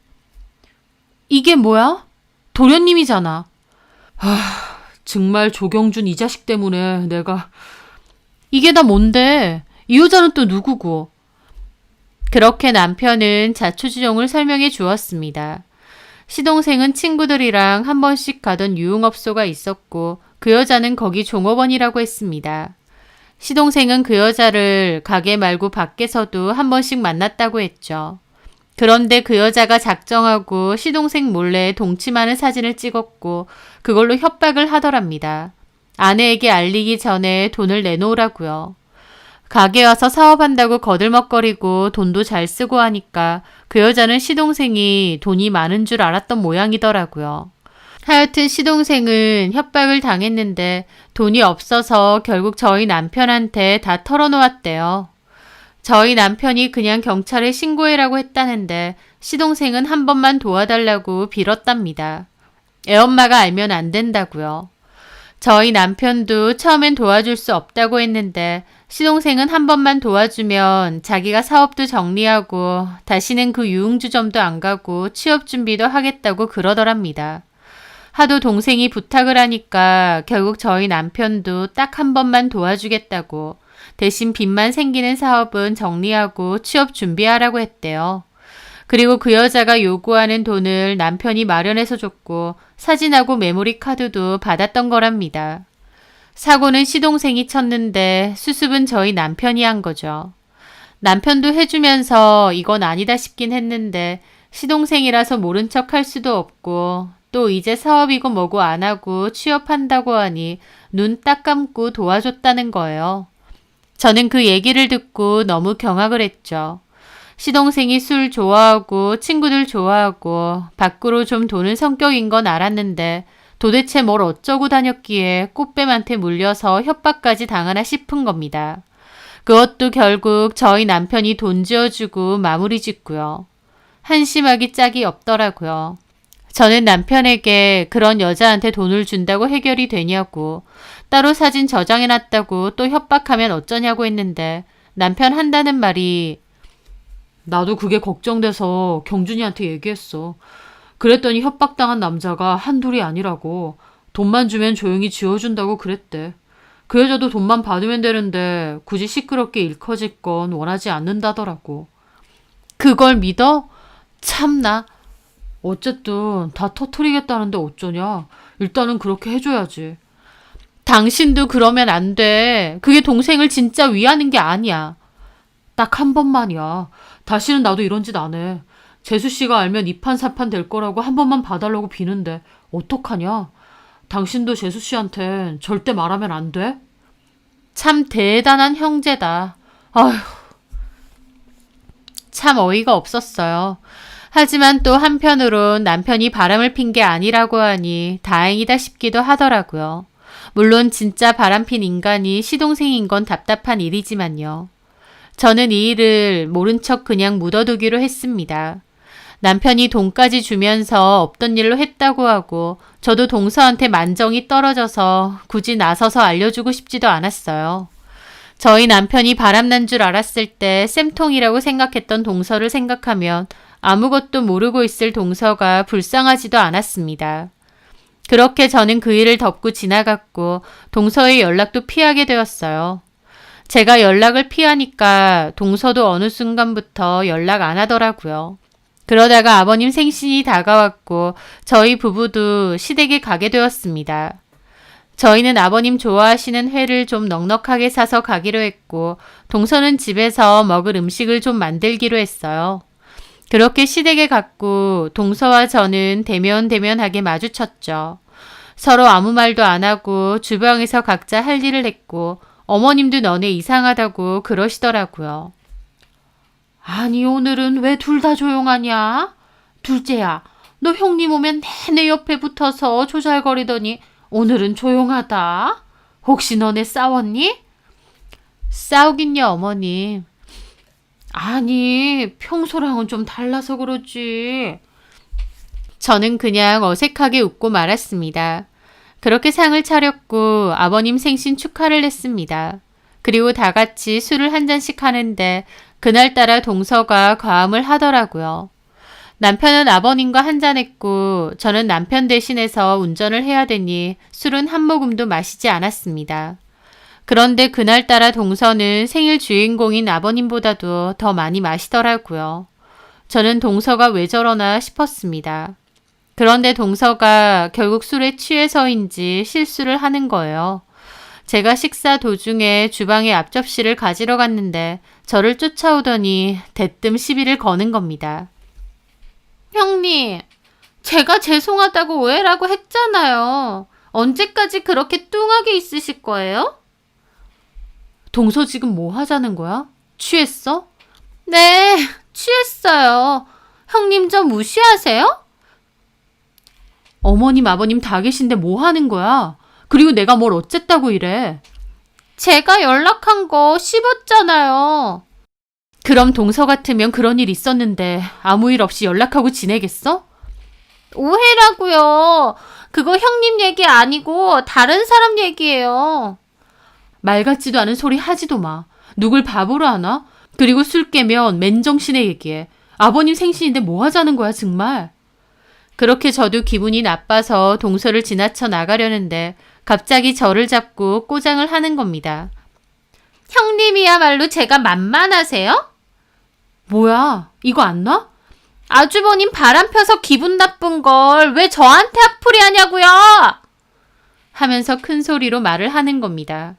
이게 뭐야? 도련님이잖아. 정말 조경준 이 자식 때문에 내가... 이게 다 뭔데? 이 여자는 또 누구고? 그렇게 남편은 자초지종을 설명해 주었습니다. 시동생은 친구들이랑 한 번씩 가던 유흥업소가 있었고 그 여자는 거기 종업원이라고 했습니다. 시동생은 그 여자를 가게 말고 밖에서도 한 번씩 만났다고 했죠. 그런데 그 여자가 작정하고 시동생 몰래 동침하는 사진을 찍었고 그걸로 협박을 하더랍니다. 아내에게 알리기 전에 돈을 내놓으라고요. 가게 와서 사업한다고 거들먹거리고 돈도 잘 쓰고 하니까 그 여자는 시동생이 돈이 많은 줄 알았던 모양이더라고요. 하여튼 시동생은 협박을 당했는데 돈이 없어서 결국 저희 남편한테 다 털어놓았대요. 저희 남편이 그냥 경찰에 신고해라고 했다는데 시동생은 한 번만 도와달라고 빌었답니다. 애엄마가 알면 안 된다고요. 저희 남편도 처음엔 도와줄 수 없다고 했는데 시동생은 한 번만 도와주면 자기가 사업도 정리하고 다시는 그 유흥주점도 안 가고 취업 준비도 하겠다고 그러더랍니다. 하도 동생이 부탁을 하니까 결국 저희 남편도 딱 한 번만 도와주겠다고 대신 빚만 생기는 사업은 정리하고 취업 준비하라고 했대요. 그리고 그 여자가 요구하는 돈을 남편이 마련해서 줬고 사진하고 메모리 카드도 받았던 거랍니다. 사고는 시동생이 쳤는데 수습은 저희 남편이 한 거죠. 남편도 해주면서 이건 아니다 싶긴 했는데 시동생이라서 모른 척 할 수도 없고 또 이제 사업이고 뭐고 안 하고 취업한다고 하니 눈 딱 감고 도와줬다는 거예요. 저는 그 얘기를 듣고 너무 경악을 했죠. 시동생이 술 좋아하고 친구들 좋아하고 밖으로 좀 도는 성격인 건 알았는데 도대체 뭘 어쩌고 다녔기에 꽃뱀한테 물려서 협박까지 당하나 싶은 겁니다. 그것도 결국 저희 남편이 돈 지어주고 마무리 짓고요. 한심하기 짝이 없더라고요. 저는 남편에게 그런 여자한테 돈을 준다고 해결이 되냐고, 따로 사진 저장해놨다고 또 협박하면 어쩌냐고 했는데 남편 한다는 말이 나도 그게 걱정돼서 경준이한테 얘기했어. 그랬더니 협박당한 남자가 한둘이 아니라고. 돈만 주면 조용히 지워준다고 그랬대. 그 여자도 돈만 받으면 되는데 굳이 시끄럽게 일 커질 건 원하지 않는다더라고. 그걸 믿어? 참나. 어쨌든 다 터트리겠다는데 어쩌냐. 일단은 그렇게 해줘야지. 당신도 그러면 안 돼. 그게 동생을 진짜 위하는 게 아니야. 딱 한 번만이야. 다시는 나도 이런 짓 안 해. 재수 씨가 알면 이판사판 될 거라고 한 번만 봐달라고 비는데 어떡하냐? 당신도 재수 씨한텐 절대 말하면 안 돼? 참 대단한 형제다. 아휴, 참 어이가 없었어요. 하지만 또 한편으론 남편이 바람을 핀 게 아니라고 하니 다행이다 싶기도 하더라고요. 물론 진짜 바람핀 인간이 시동생인 건 답답한 일이지만요. 저는 이 일을 모른 척 그냥 묻어두기로 했습니다. 남편이 돈까지 주면서 없던 일로 했다고 하고 저도 동서한테 만정이 떨어져서 굳이 나서서 알려주고 싶지도 않았어요. 저희 남편이 바람난 줄 알았을 때 쌤통이라고 생각했던 동서를 생각하면 아무것도 모르고 있을 동서가 불쌍하지도 않았습니다. 그렇게 저는 그 일을 덮고 지나갔고 동서의 연락도 피하게 되었어요. 제가 연락을 피하니까 동서도 어느 순간부터 연락 안 하더라고요. 그러다가 아버님 생신이 다가왔고 저희 부부도 시댁에 가게 되었습니다. 저희는 아버님 좋아하시는 회를 좀 넉넉하게 사서 가기로 했고 동서는 집에서 먹을 음식을 좀 만들기로 했어요. 그렇게 시댁에 갔고 동서와 저는 대면대면하게 마주쳤죠. 서로 아무 말도 안 하고 주방에서 각자 할 일을 했고 어머님도 너네 이상하다고 그러시더라고요. 아니 오늘은 왜 둘 다 조용하냐? 둘째야, 너 형님 오면 내내 옆에 붙어서 조잘거리더니 오늘은 조용하다. 혹시 너네 싸웠니? 싸우긴요 어머님. 아니 평소랑은 좀 달라서 그러지. 저는 그냥 어색하게 웃고 말았습니다. 그렇게 상을 차렸고 아버님 생신 축하를 했습니다. 그리고 다 같이 술을 한 잔씩 하는데 그날따라 동서가 과음을 하더라고요. 남편은 아버님과 한잔했고 저는 남편 대신해서 운전을 해야 되니 술은 한 모금도 마시지 않았습니다. 그런데 그날따라 동서는 생일 주인공인 아버님보다도 더 많이 마시더라고요. 저는 동서가 왜 저러나 싶었습니다. 그런데 동서가 결국 술에 취해서인지 실수를 하는 거예요. 제가 식사 도중에 주방에 앞접시를 가지러 갔는데 저를 쫓아오더니 대뜸 시비를 거는 겁니다. 형님, 제가 죄송하다고 오해라고 했잖아요. 언제까지 그렇게 뚱하게 있으실 거예요? 동서 지금 뭐 하자는 거야? 취했어? 네, 취했어요. 형님 저 무시하세요? 어머님, 아버님 다 계신데 뭐 하는 거야? 그리고 내가 뭘 어쨌다고 이래? 제가 연락한 거 씹었잖아요. 그럼 동서 같으면 그런 일 있었는데 아무 일 없이 연락하고 지내겠어? 오해라고요. 그거 형님 얘기 아니고 다른 사람 얘기예요. 말 같지도 않은 소리 하지도 마. 누굴 바보로 하나? 그리고 술 깨면 맨정신에 얘기해. 아버님 생신인데 뭐 하자는 거야 정말. 그렇게 저도 기분이 나빠서 동서를 지나쳐 나가려는데 갑자기 저를 잡고 꼬장을 하는 겁니다. 형님이야말로 제가 만만하세요? 뭐야, 이거 안 나? 아주버님 바람 펴서 기분 나쁜 걸 왜 저한테 악플이 하냐고요? 하면서 큰 소리로 말을 하는 겁니다.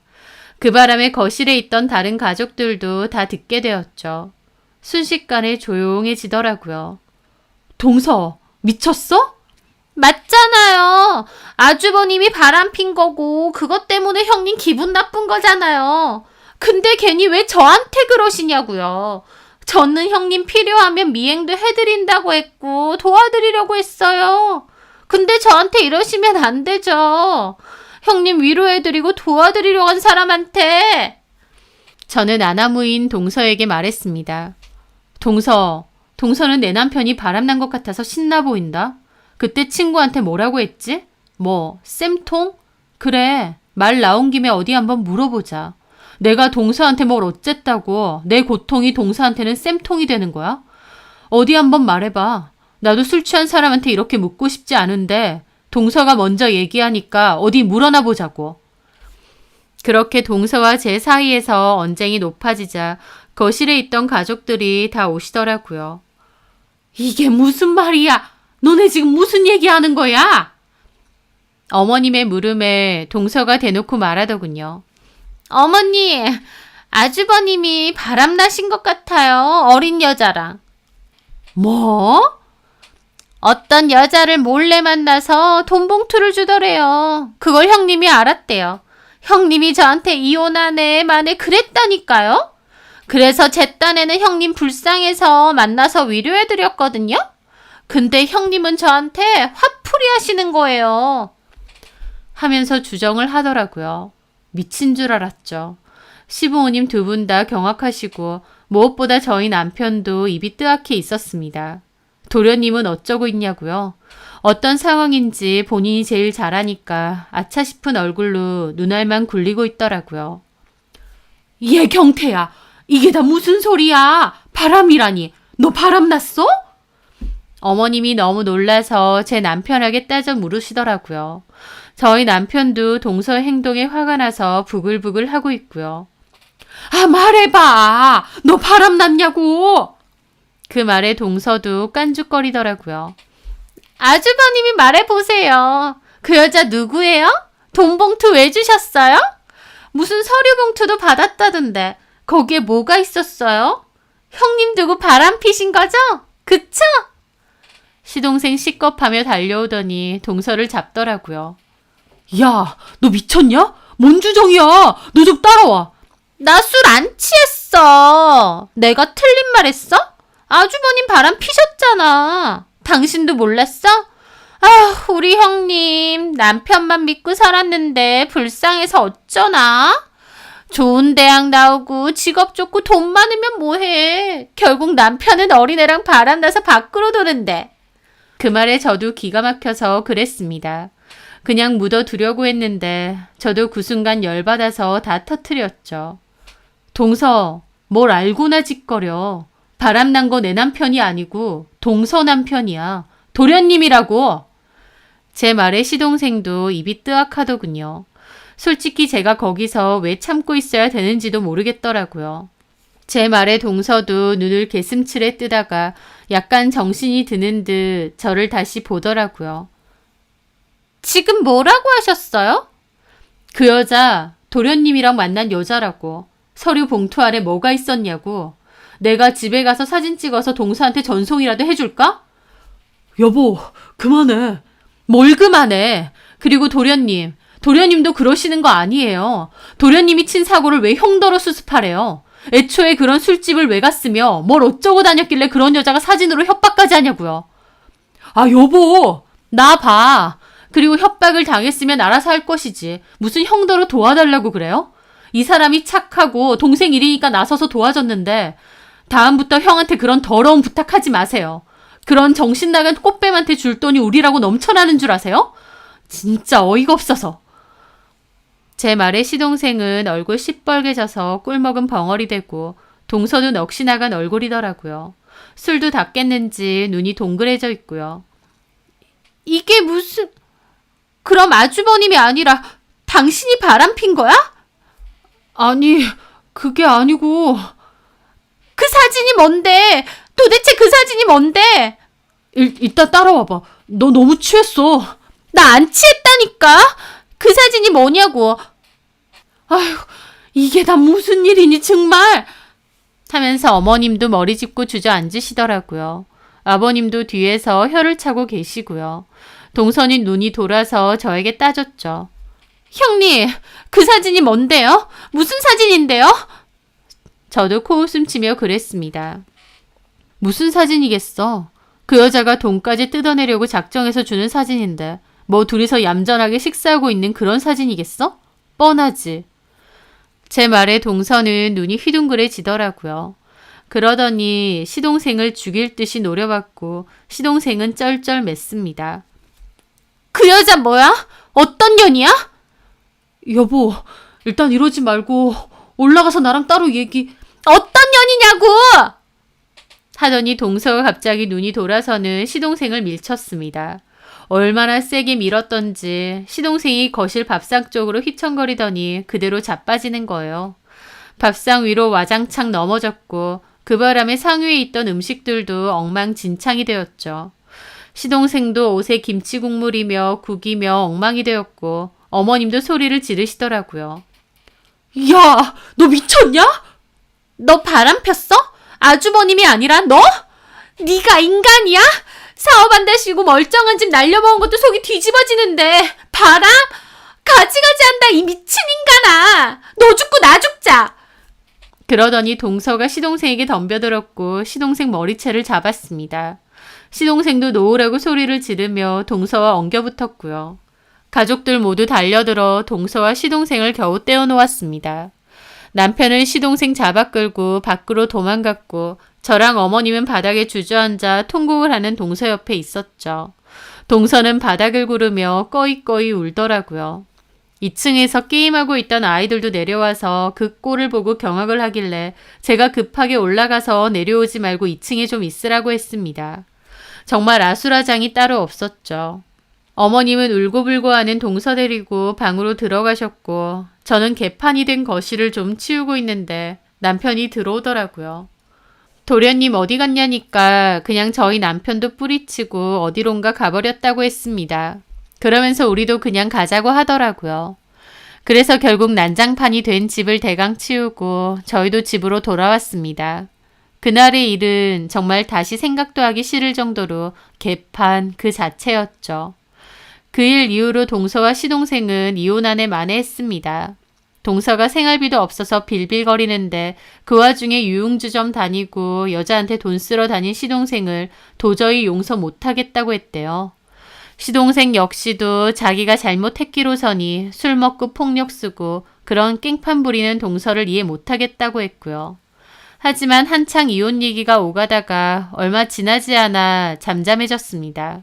그 바람에 거실에 있던 다른 가족들도 다 듣게 되었죠. 순식간에 조용해지더라고요. 동서, 미쳤어? 맞잖아요. 아주버님이 바람핀 거고 그것 때문에 형님 기분 나쁜 거잖아요. 근데 괜히 왜 저한테 그러시냐고요. 저는 형님 필요하면 미행도 해드린다고 했고 도와드리려고 했어요. 근데 저한테 이러시면 안 되죠. 형님 위로해드리고 도와드리려고 한 사람한테. 저는 아나무인 동서에게 말했습니다. 동서는 내 남편이 바람난 것 같아서 신나 보인다. 그때 친구한테 뭐라고 했지? 쌤통? 그래, 말 나온 김에 어디 한번 물어보자. 내가 동서한테 뭘 어쨌다고 내 고통이 동서한테는 쌤통이 되는 거야? 어디 한번 말해봐. 나도 술 취한 사람한테 이렇게 묻고 싶지 않은데 동서가 먼저 얘기하니까 어디 물어나 보자고. 그렇게 동서와 제 사이에서 언쟁이 높아지자 거실에 있던 가족들이 다 오시더라고요. 이게 무슨 말이야? 너네 지금 무슨 얘기하는 거야? 어머님의 물음에 동서가 대놓고 말하더군요. 어머니, 아주버님이 바람나신 것 같아요. 어린 여자랑. 뭐? 어떤 여자를 몰래 만나서 돈 봉투를 주더래요. 그걸 형님이 알았대요. 형님이 저한테 이혼하네 만에 그랬다니까요. 그래서 제 딴에는 형님 불쌍해서 만나서 위로해드렸거든요. 근데 형님은 저한테 화풀이 하시는 거예요. 하면서 주정을 하더라고요. 미친 줄 알았죠. 시부모님 두 분 다 경악하시고 무엇보다 저희 남편도 입이 뜨악해 있었습니다. 도련님은 어쩌고 있냐고요. 어떤 상황인지 본인이 제일 잘 아니까 아차 싶은 얼굴로 눈알만 굴리고 있더라고요. 얘 경태야, 이게 다 무슨 소리야? 바람이라니. 너 바람 났어? 어머님이 너무 놀라서 제 남편에게 따져 물으시더라고요. 저희 남편도 동서의 행동에 화가 나서 부글부글 하고 있고요. 아, 말해봐. 너 바람 났냐고. 그 말에 동서도 깐죽거리더라고요. 아주버님이 말해보세요. 그 여자 누구예요? 돈 봉투 왜 주셨어요? 무슨 서류 봉투도 받았다던데 거기에 뭐가 있었어요? 형님 두고 바람 피신 거죠? 그쵸? 시동생 시겁하며 달려오더니 동서를 잡더라고요. 야, 너 미쳤냐? 뭔 주정이야? 너 좀 따라와. 나 술 안 취했어. 내가 틀린 말 했어? 아주버님 바람 피셨잖아. 당신도 몰랐어? 아, 우리 형님 남편만 믿고 살았는데 불쌍해서 어쩌나? 좋은 대학 나오고 직업 좋고 돈 많으면 뭐해. 결국 남편은 어린애랑 바람나서 밖으로 도는데. 그 말에 저도 기가 막혀서 그랬습니다. 그냥 묻어두려고 했는데 저도 그 순간 열받아서 다 터뜨렸죠. 동서, 뭘 알고나 짓거려. 바람난 거 내 남편이 아니고 동서 남편이야. 도련님이라고. 제 말에 시동생도 입이 뜨악하더군요. 솔직히 제가 거기서 왜 참고 있어야 되는지도 모르겠더라고요. 제 말에 동서도 눈을 개슴츠레 뜨다가 약간 정신이 드는 듯 저를 다시 보더라고요. 지금 뭐라고 하셨어요? 그 여자 도련님이랑 만난 여자라고. 서류 봉투 안에 뭐가 있었냐고. 내가 집에 가서 사진 찍어서 동서한테 전송이라도 해줄까? 여보, 그만해. 뭘 그만해. 그리고 도련님도 그러시는 거 아니에요. 도련님이 친 사고를 왜 형더러 수습하래요. 애초에 그런 술집을 왜 갔으며 뭘 어쩌고 다녔길래 그런 여자가 사진으로 협박까지 하냐고요. 아, 여보, 나 봐. 그리고 협박을 당했으면 알아서 할 것이지. 무슨 형더러 도와달라고 그래요? 이 사람이 착하고 동생 일이니까 나서서 도와줬는데 다음부터 형한테 그런 더러운 부탁하지 마세요. 그런 정신 나간 꽃뱀한테 줄 돈이 우리라고 넘쳐나는 줄 아세요? 진짜 어이가 없어서. 제 말에 시동생은 얼굴 시뻘개져서 꿀먹은 벙어리 되고 동서는 넋이 나간 얼굴이더라고요. 술도 다 깼는지 눈이 동그래져 있고요. 이게 무슨... 그럼 아주버님이 아니라 당신이 바람핀 거야? 아니, 그게 아니고... 그 사진이 뭔데? 도대체 그 사진이 뭔데? 이따 따라와봐. 너 너무 취했어. 나 안 취했다니까. 그 사진이 뭐냐고. 아휴, 이게 다 무슨 일이니 정말. 하면서 어머님도 머리 짚고 주저앉으시더라고요. 아버님도 뒤에서 혀를 차고 계시고요. 동선인 눈이 돌아서 저에게 따졌죠. 형님, 그 사진이 뭔데요? 무슨 사진인데요? 저도 코웃음 치며 그랬습니다. 무슨 사진이겠어? 그 여자가 돈까지 뜯어내려고 작정해서 주는 사진인데 뭐 둘이서 얌전하게 식사하고 있는 그런 사진이겠어? 뻔하지. 제 말에 동서는 눈이 휘둥그레지더라고요. 그러더니 시동생을 죽일 듯이 노려봤고 시동생은 쩔쩔 맸습니다. 그 여자 뭐야? 어떤 년이야? 여보, 일단 이러지 말고 올라가서 나랑 따로 얘기... 어떤 년이냐고! 하더니 동서가 갑자기 눈이 돌아서는 시동생을 밀쳤습니다. 얼마나 세게 밀었던지 시동생이 거실 밥상 쪽으로 휘청거리더니 그대로 자빠지는 거예요. 밥상 위로 와장창 넘어졌고 그 바람에 상위에 있던 음식들도 엉망진창이 되었죠. 시동생도 옷에 김치 국물이며 국이며 엉망이 되었고 어머님도 소리를 지르시더라고요. 야, 너 미쳤냐? 너 바람 폈어? 아주버님이 아니라 너? 네가 인간이야? 사업한다시고 멀쩡한 집 날려먹은 것도 속이 뒤집어지는데 바람? 가지가지 한다 이 미친 인간아! 너 죽고 나 죽자! 그러더니 동서가 시동생에게 덤벼들었고 시동생 머리채를 잡았습니다. 시동생도 놓으라고 소리를 지르며 동서와 엉겨붙었고요. 가족들 모두 달려들어 동서와 시동생을 겨우 떼어놓았습니다. 남편은 시동생 잡아 끌고 밖으로 도망갔고 저랑 어머님은 바닥에 주저앉아 통곡을 하는 동서 옆에 있었죠. 동서는 바닥을 구르며 꺼이꺼이 울더라고요. 2층에서 게임하고 있던 아이들도 내려와서 그 꼴을 보고 경악을 하길래 제가 급하게 올라가서 내려오지 말고 2층에 좀 있으라고 했습니다. 정말 아수라장이 따로 없었죠. 어머님은 울고불고 하는 동서 데리고 방으로 들어가셨고 저는 개판이 된 거실을 좀 치우고 있는데 남편이 들어오더라고요. 도련님 어디 갔냐니까 그냥 저희 남편도 뿌리치고 어디론가 가버렸다고 했습니다. 그러면서 우리도 그냥 가자고 하더라고요. 그래서 결국 난장판이 된 집을 대강 치우고 저희도 집으로 돌아왔습니다. 그날의 일은 정말 다시 생각도 하기 싫을 정도로 개판 그 자체였죠. 그 일 이후로 동서와 시동생은 이혼 안에 만회했습니다. 동서가 생활비도 없어서 빌빌거리는데 그 와중에 유흥주점 다니고 여자한테 돈 쓰러 다닌 시동생을 도저히 용서 못하겠다고 했대요. 시동생 역시도 자기가 잘못했기로서니 술 먹고 폭력 쓰고 그런 깽판 부리는 동서를 이해 못하겠다고 했고요. 하지만 한창 이혼 얘기가 오가다가 얼마 지나지 않아 잠잠해졌습니다.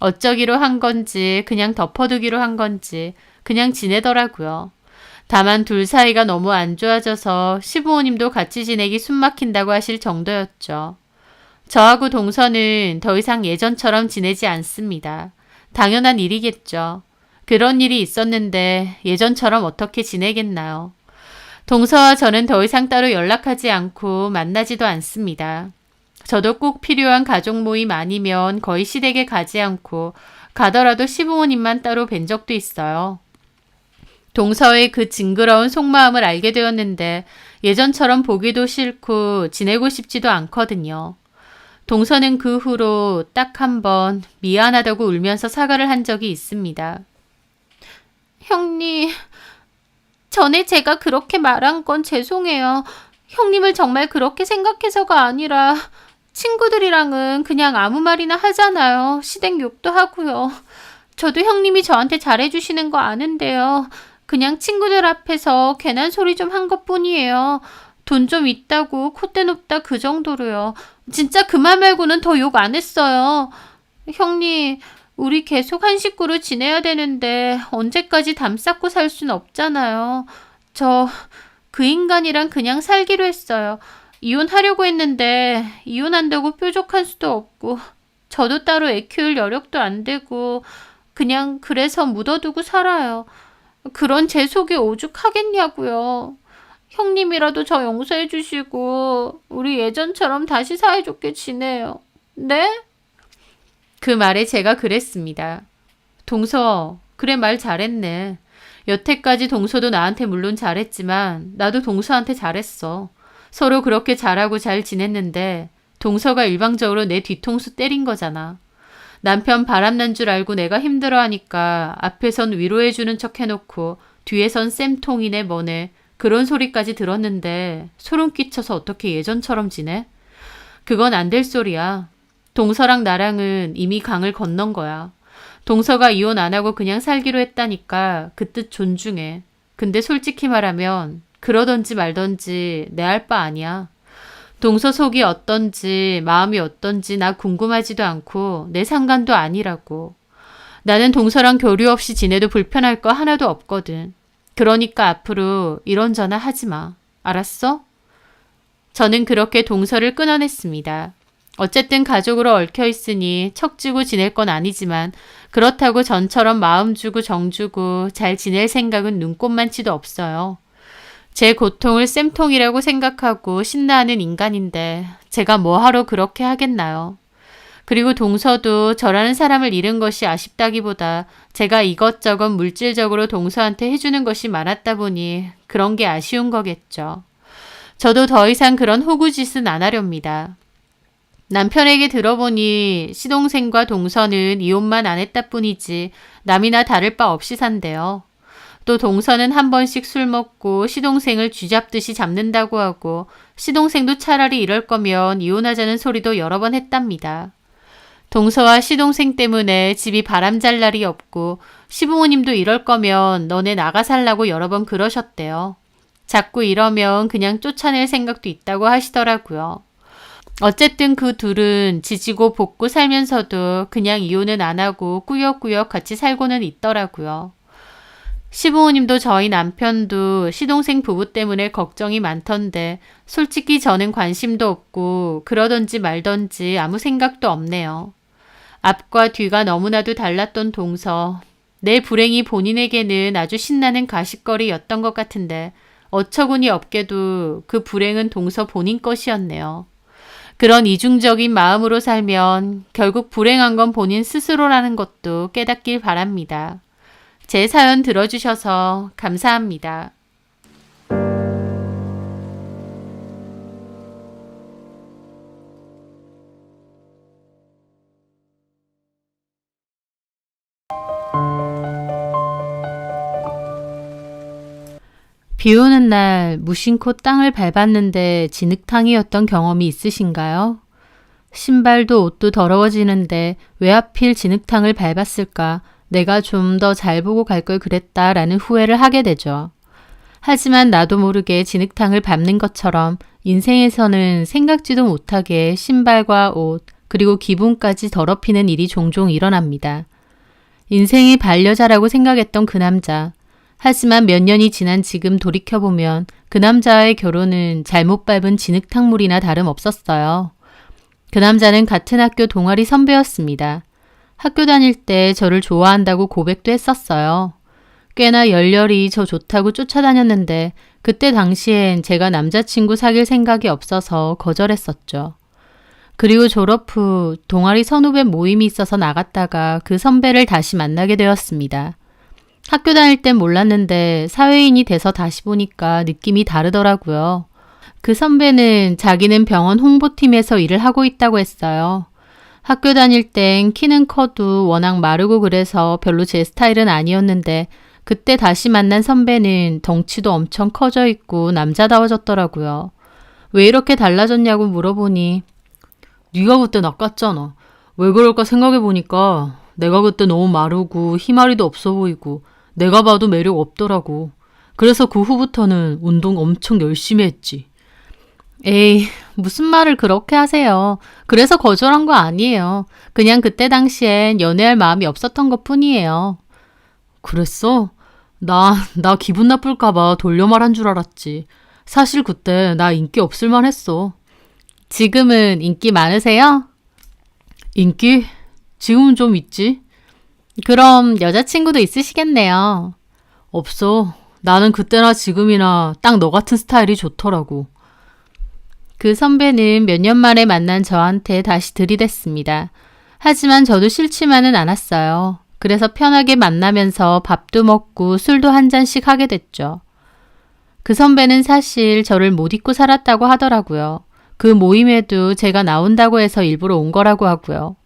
어쩌기로 한 건지 그냥 덮어두기로 한 건지 그냥 지내더라고요. 다만 둘 사이가 너무 안 좋아져서 시부모님도 같이 지내기 숨막힌다고 하실 정도였죠. 저하고 동서는 더 이상 예전처럼 지내지 않습니다. 당연한 일이겠죠. 그런 일이 있었는데 예전처럼 어떻게 지내겠나요? 동서와 저는 더 이상 따로 연락하지 않고 만나지도 않습니다. 저도 꼭 필요한 가족 모임 아니면 거의 시댁에 가지 않고 가더라도 시부모님만 따로 뵌 적도 있어요. 동서의 그 징그러운 속마음을 알게 되었는데 예전처럼 보기도 싫고 지내고 싶지도 않거든요. 동서는 그 후로 딱 한 번 미안하다고 울면서 사과를 한 적이 있습니다. 형님, 전에 제가 그렇게 말한 건 죄송해요. 형님을 정말 그렇게 생각해서가 아니라 친구들이랑은 그냥 아무 말이나 하잖아요. 시댁 욕도 하고요. 저도 형님이 저한테 잘해주시는 거 아는데요. 그냥 친구들 앞에서 괜한 소리 좀 한 것뿐이에요. 돈 좀 있다고 콧대 높다 그 정도로요. 진짜 그 말 말고는 더 욕 안 했어요. 형님, 우리 계속 한 식구로 지내야 되는데 언제까지 담 쌓고 살 순 없잖아요. 저 그 인간이랑 그냥 살기로 했어요. 이혼하려고 했는데 이혼한다고 뾰족할 수도 없고 저도 따로 애 키울 여력도 안 되고 그냥 그래서 묻어두고 살아요. 그런 제 속이 오죽하겠냐고요. 형님이라도 저 용서해 주시고 우리 예전처럼 다시 사이좋게 지내요. 네? 그 말에 제가 그랬습니다. 동서, 그래 말 잘했네. 여태까지 동서도 나한테 물론 잘했지만 나도 동서한테 잘했어. 서로 그렇게 잘하고 잘 지냈는데 동서가 일방적으로 내 뒤통수 때린 거잖아. 남편 바람난 줄 알고 내가 힘들어하니까 앞에선 위로해주는 척 해놓고 뒤에선 쌤통이네 뭐네 그런 소리까지 들었는데 소름 끼쳐서 어떻게 예전처럼 지내? 그건 안 될 소리야. 동서랑 나랑은 이미 강을 건넌 거야. 동서가 이혼 안 하고 그냥 살기로 했다니까 그 뜻 존중해. 근데 솔직히 말하면 그러던지 말던지 내 알 바 아니야. 동서 속이 어떤지 마음이 어떤지 나 궁금하지도 않고 내 상관도 아니라고. 나는 동서랑 교류 없이 지내도 불편할 거 하나도 없거든. 그러니까 앞으로 이런저런 하지 마. 알았어? 저는 그렇게 동서를 끊어냈습니다. 어쨌든 가족으로 얽혀 있으니 척지고 지낼 건 아니지만 그렇다고 전처럼 마음 주고 정 주고 잘 지낼 생각은 눈꼽만치도 없어요. 제 고통을 쌤통이라고 생각하고 신나하는 인간인데 제가 뭐하러 그렇게 하겠나요? 그리고 동서도 저라는 사람을 잃은 것이 아쉽다기보다 제가 이것저것 물질적으로 동서한테 해주는 것이 많았다 보니 그런 게 아쉬운 거겠죠. 저도 더 이상 그런 호구짓은 안 하렵니다. 남편에게 들어보니 시동생과 동서는 이혼만 안 했다 뿐이지 남이나 다를 바 없이 산대요. 또 동서는 한 번씩 술 먹고 시동생을 쥐잡듯이 잡는다고 하고 시동생도 차라리 이럴 거면 이혼하자는 소리도 여러 번 했답니다. 동서와 시동생 때문에 집이 바람잘 날이 없고 시부모님도 이럴 거면 너네 나가 살라고 여러 번 그러셨대요. 자꾸 이러면 그냥 쫓아낼 생각도 있다고 하시더라고요. 어쨌든 그 둘은 지지고 볶고 살면서도 그냥 이혼은 안 하고 꾸역꾸역 같이 살고는 있더라고요. 시부모님도 저희 남편도 시동생 부부 때문에 걱정이 많던데 솔직히 저는 관심도 없고 그러던지 말던지 아무 생각도 없네요. 앞과 뒤가 너무나도 달랐던 동서. 내 불행이 본인에게는 아주 신나는 가십거리였던 것 같은데 어처구니 없게도 그 불행은 동서 본인 것이었네요. 그런 이중적인 마음으로 살면 결국 불행한 건 본인 스스로라는 것도 깨닫길 바랍니다. 제 사연 들어주셔서 감사합니다. 비 오는 날 무심코 땅을 밟았는데 진흙탕이었던 경험이 있으신가요? 신발도 옷도 더러워지는데 왜 하필 진흙탕을 밟았을까? 내가 좀 더 잘 보고 갈 걸 그랬다라는 후회를 하게 되죠. 하지만 나도 모르게 진흙탕을 밟는 것처럼 인생에서는 생각지도 못하게 신발과 옷 그리고 기분까지 더럽히는 일이 종종 일어납니다. 인생이 반려자라고 생각했던 그 남자. 하지만 몇 년이 지난 지금 돌이켜보면 그 남자와의 결혼은 잘못 밟은 진흙탕물이나 다름없었어요. 그 남자는 같은 학교 동아리 선배였습니다. 학교 다닐 때 저를 좋아한다고 고백도 했었어요. 꽤나 열렬히 저 좋다고 쫓아다녔는데 그때 당시엔 제가 남자친구 사귈 생각이 없어서 거절했었죠. 그리고 졸업 후 동아리 선후배 모임이 있어서 나갔다가 그 선배를 다시 만나게 되었습니다. 학교 다닐 땐 몰랐는데 사회인이 돼서 다시 보니까 느낌이 다르더라고요. 그 선배는 자기는 병원 홍보팀에서 일을 하고 있다고 했어요. 학교 다닐 땐 키는 커도 워낙 마르고 그래서 별로 제 스타일은 아니었는데 그때 다시 만난 선배는 덩치도 엄청 커져 있고 남자다워졌더라고요. 왜 이렇게 달라졌냐고 물어보니 네가 그때 낚았잖아. 왜 그럴까 생각해보니까 내가 그때 너무 마르고 희마리도 없어 보이고 내가 봐도 매력 없더라고. 그래서 그 후부터는 운동 엄청 열심히 했지. 에이, 무슨 말을 그렇게 하세요. 그래서 거절한 거 아니에요. 그냥 그때 당시엔 연애할 마음이 없었던 것 뿐이에요. 그랬어? 나 기분 나쁠까봐 돌려 말한 줄 알았지. 사실 그때 나 인기 없을만 했어. 지금은 인기 많으세요? 인기? 지금은 좀 있지. 그럼 여자친구도 있으시겠네요. 없어. 나는 그때나 지금이나 딱 너 같은 스타일이 좋더라고. 그 선배는 몇 년 만에 만난 저한테 다시 들이댔습니다. 하지만 저도 싫지만은 않았어요. 그래서 편하게 만나면서 밥도 먹고 술도 한 잔씩 하게 됐죠. 그 선배는 사실 저를 못 잊고 살았다고 하더라고요. 그 모임에도 제가 나온다고 해서 일부러 온 거라고 하고요.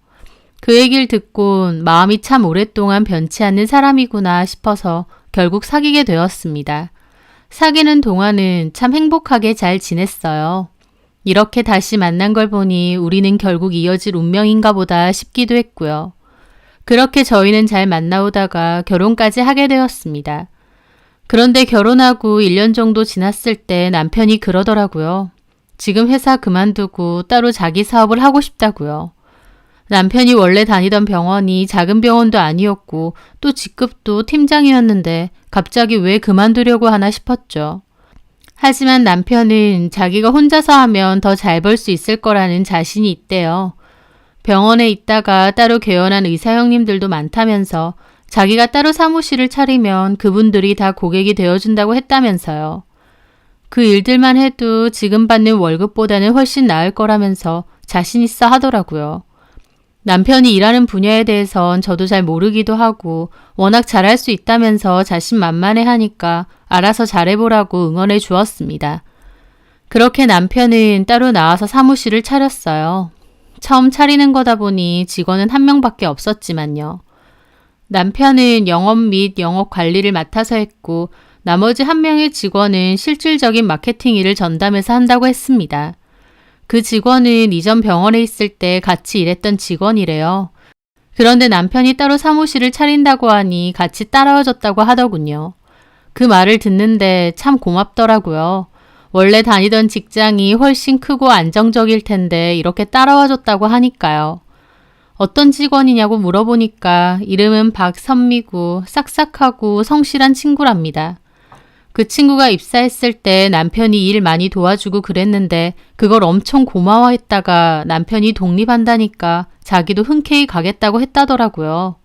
그 얘기를 듣곤 마음이 참 오랫동안 변치 않는 사람이구나 싶어서 결국 사귀게 되었습니다. 사귀는 동안은 참 행복하게 잘 지냈어요. 이렇게 다시 만난 걸 보니 우리는 결국 이어질 운명인가 보다 싶기도 했고요. 그렇게 저희는 잘 만나오다가 결혼까지 하게 되었습니다. 그런데 결혼하고 1년 정도 지났을 때 남편이 그러더라고요. 지금 회사 그만두고 따로 자기 사업을 하고 싶다고요. 남편이 원래 다니던 병원이 작은 병원도 아니었고 또 직급도 팀장이었는데 갑자기 왜 그만두려고 하나 싶었죠. 하지만 남편은 자기가 혼자서 하면 더 잘 벌 수 있을 거라는 자신이 있대요. 병원에 있다가 따로 개원한 의사 형님들도 많다면서 자기가 따로 사무실을 차리면 그분들이 다 고객이 되어준다고 했다면서요. 그 일들만 해도 지금 받는 월급보다는 훨씬 나을 거라면서 자신 있어 하더라고요. 남편이 일하는 분야에 대해선 저도 잘 모르기도 하고 워낙 잘할 수 있다면서 자신만만해 하니까 알아서 잘해보라고 응원해 주었습니다. 그렇게 남편은 따로 나와서 사무실을 차렸어요. 처음 차리는 거다 보니 직원은 1명밖에 없었지만요. 남편은 영업 및 영업 관리를 맡아서 했고 나머지 1명의 직원은 실질적인 마케팅 일을 전담해서 한다고 했습니다. 그 직원은 이전 병원에 있을 때 같이 일했던 직원이래요. 그런데 남편이 따로 사무실을 차린다고 하니 같이 따라와 줬다고 하더군요. 그 말을 듣는데 참 고맙더라고요. 원래 다니던 직장이 훨씬 크고 안정적일 텐데 이렇게 따라와 줬다고 하니까요. 어떤 직원이냐고 물어보니까 이름은 박선미고 싹싹하고 성실한 친구랍니다. 그 친구가 입사했을 때 남편이 일 많이 도와주고 그랬는데 그걸 엄청 고마워했다가 남편이 독립한다니까 자기도 흔쾌히 가겠다고 했다더라고요.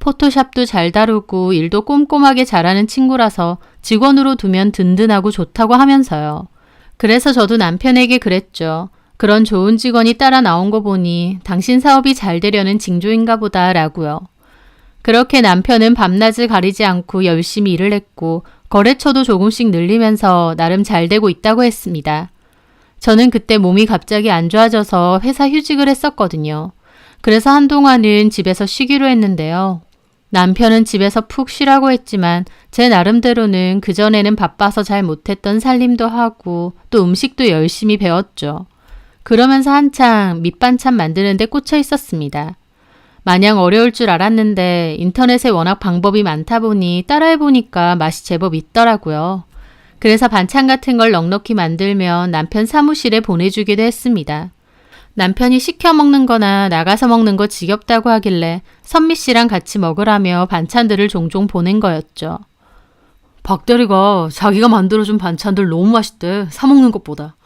포토샵도 잘 다루고 일도 꼼꼼하게 잘하는 친구라서 직원으로 두면 든든하고 좋다고 하면서요. 그래서 저도 남편에게 그랬죠. 그런 좋은 직원이 따라 나온 거 보니 당신 사업이 잘 되려는 징조인가 보다 라고요. 그렇게 남편은 밤낮을 가리지 않고 열심히 일을 했고 거래처도 조금씩 늘리면서 나름 잘 되고 있다고 했습니다. 저는 그때 몸이 갑자기 안 좋아져서 회사 휴직을 했었거든요. 그래서 한동안은 집에서 쉬기로 했는데요. 남편은 집에서 푹 쉬라고 했지만 제 나름대로는 그전에는 바빠서 잘 못했던 살림도 하고 또 음식도 열심히 배웠죠. 그러면서 한창 밑반찬 만드는 데 꽂혀 있었습니다. 마냥 어려울 줄 알았는데 인터넷에 워낙 방법이 많다 보니 따라해보니까 맛이 제법 있더라고요. 그래서 반찬 같은 걸 넉넉히 만들면 남편 사무실에 보내주기도 했습니다. 남편이 시켜 먹는 거나 나가서 먹는 거 지겹다고 하길래 선미 씨랑 같이 먹으라며 반찬들을 종종 보낸 거였죠. 박 대리가 자기가 만들어준 반찬들 너무 맛있대. 사 먹는 것보다.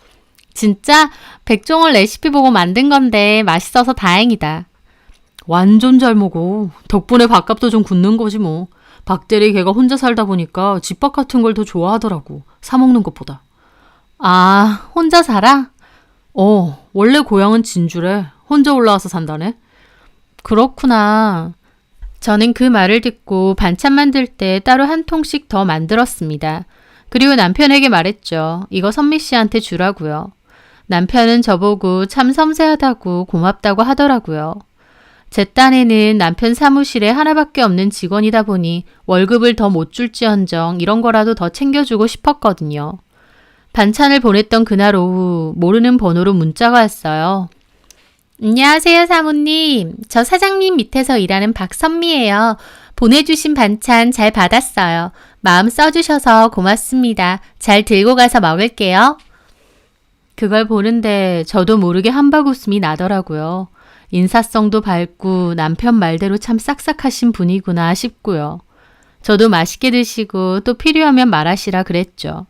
진짜? 백종원 레시피 보고 만든 건데 맛있어서 다행이다. 완전 잘 먹어. 덕분에 밥값도 좀 굳는 거지 뭐. 박대리 걔가 혼자 살다 보니까 집밥 같은 걸 더 좋아하더라고. 사 먹는 것보다. 아, 혼자 살아? 원래 고향은 진주래. 혼자 올라와서 산다네. 그렇구나. 저는 그 말을 듣고 반찬 만들 때 따로 한 통씩 더 만들었습니다. 그리고 남편에게 말했죠. 이거 선미 씨한테 주라고요. 남편은 저보고 참 섬세하다고 고맙다고 하더라고요. 제 딴에는 남편 사무실에 하나밖에 없는 직원이다 보니 월급을 더 못 줄지언정 이런 거라도 더 챙겨주고 싶었거든요. 반찬을 보냈던 그날 오후 모르는 번호로 문자가 왔어요. 안녕하세요 사모님. 저 사장님 밑에서 일하는 박선미예요. 보내주신 반찬 잘 받았어요. 마음 써주셔서 고맙습니다. 잘 들고 가서 먹을게요. 그걸 보는데 저도 모르게 한박 웃음이 나더라고요. 인사성도 밝고 남편 말대로 참 싹싹하신 분이구나 싶고요. 저도 맛있게 드시고 또 필요하면 말하시라 그랬죠.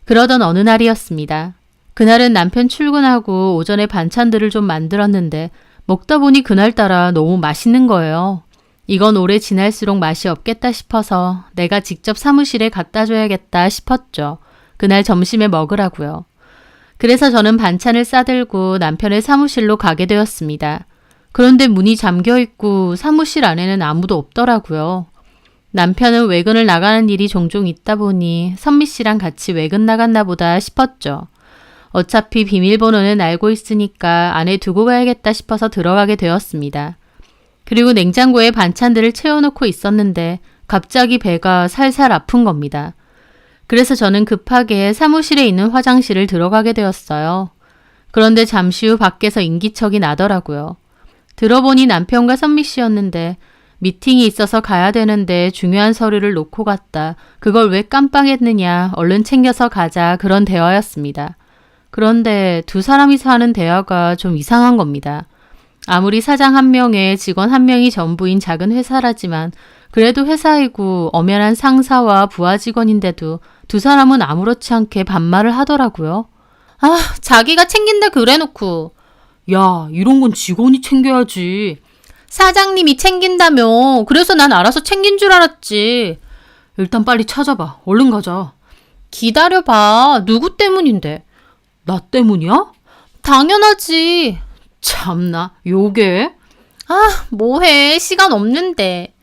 그러던 어느 날이었습니다. 그날은 남편 출근하고 오전에 반찬들을 좀 만들었는데 먹다 보니 그날따라 너무 맛있는 거예요. 이건 오래 지날수록 맛이 없겠다 싶어서 내가 직접 사무실에 갖다 줘야겠다 싶었죠. 그날 점심에 먹으라고요. 그래서 저는 반찬을 싸들고 남편의 사무실로 가게 되었습니다. 그런데 문이 잠겨 있고 사무실 안에는 아무도 없더라고요. 남편은 외근을 나가는 일이 종종 있다 보니 선미 씨랑 같이 외근 나갔나 보다 싶었죠. 어차피 비밀번호는 알고 있으니까 안에 두고 가야겠다 싶어서 들어가게 되었습니다. 그리고 냉장고에 반찬들을 채워놓고 있었는데 갑자기 배가 살살 아픈 겁니다. 그래서 저는 급하게 사무실에 있는 화장실을 들어가게 되었어요. 그런데 잠시 후 밖에서 인기척이 나더라고요. 들어보니 남편과 선미 씨였는데 미팅이 있어서 가야 되는데 중요한 서류를 놓고 갔다. 그걸 왜 깜빡했느냐. 얼른 챙겨서 가자. 그런 대화였습니다. 그런데 두 사람이서 하는 대화가 좀 이상한 겁니다. 아무리 사장 한 명에 직원 한 명이 전부인 작은 회사라지만 그래도 회사이고 엄연한 상사와 부하 직원인데도 두 사람은 아무렇지 않게 반말을 하더라고요. 아, 자기가 챙긴다 그래놓고. 야, 이런 건 직원이 챙겨야지. 사장님이 챙긴다며. 그래서 난 알아서 챙긴 줄 알았지. 일단 빨리 찾아봐. 얼른 가자. 기다려봐. 누구 때문인데? 나 때문이야? 당연하지. 참나, 요게? 아, 뭐해. 시간 없는데.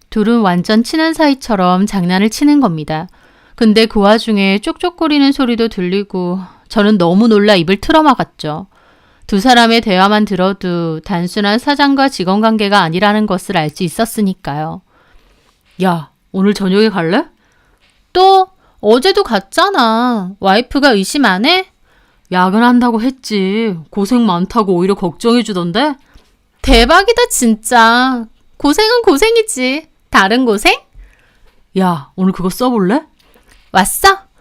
둘은 완전 친한 사이처럼 장난을 치는 겁니다. 근데 그 와중에 쪽쪽거리는 소리도 들리고 저는 너무 놀라 입을 틀어막았죠. 두 사람의 대화만 들어도 단순한 사장과 직원 관계가 아니라는 것을 알 수 있었으니까요. 야, 오늘 저녁에 갈래? 또? 어제도 갔잖아. 와이프가 의심 안 해? 야근한다고 했지. 고생 많다고 오히려 걱정해 주던데? 대박이다 진짜. 고생은 고생이지. 다른 고생? 야, 오늘 그거 써볼래? 왔어?